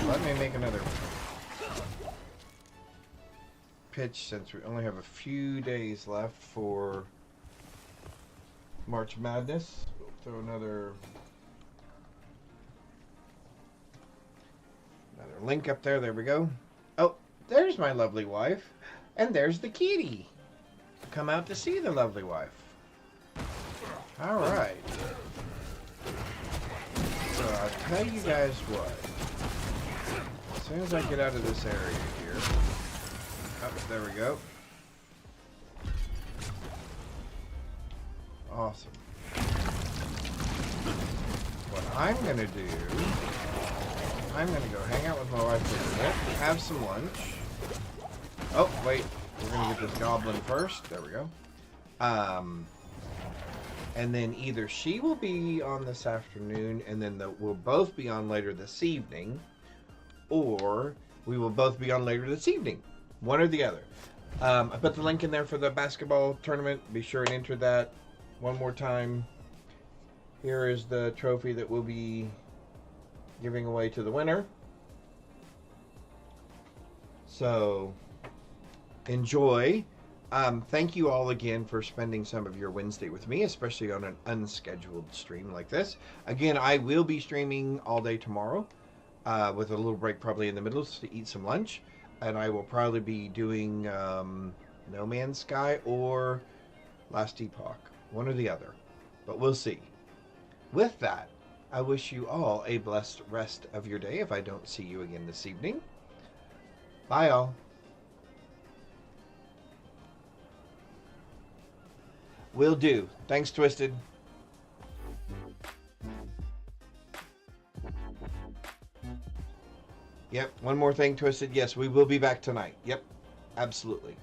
Let me make another pitch since we only have a few days left for March Madness. We'll throw another link up there. There we go. Oh, there's my lovely wife. And there's the kitty. Come out to see the lovely wife. All right. So I'll tell you guys what. As soon as I get out of this area here. Oh, there we go. Awesome. What I'm going to do, I'm going to go hang out with my wife for a minute, have some lunch. Oh, wait. We're going to get this goblin first. There we go. And then either she will be on this afternoon, and then we'll both be on later this evening, or we will both be on later this evening. One or the other. I put the link in there for the basketball tournament. Be sure and enter that one more time. Here is the trophy that we'll be giving away to the winner. So, enjoy. Thank you all again for spending some of your Wednesday with me, especially on an unscheduled stream like this. Again, I will be streaming all day tomorrow, with a little break probably in the middle to eat some lunch. And I will probably be doing No Man's Sky or Last Epoch. One or the other. But we'll see. With that, I wish you all a blessed rest of your day if I don't see you again this evening. Bye, all. Will do. Thanks, Twisted. Yep, one more thing, Twisted. Yes, we will be back tonight. Yep, absolutely.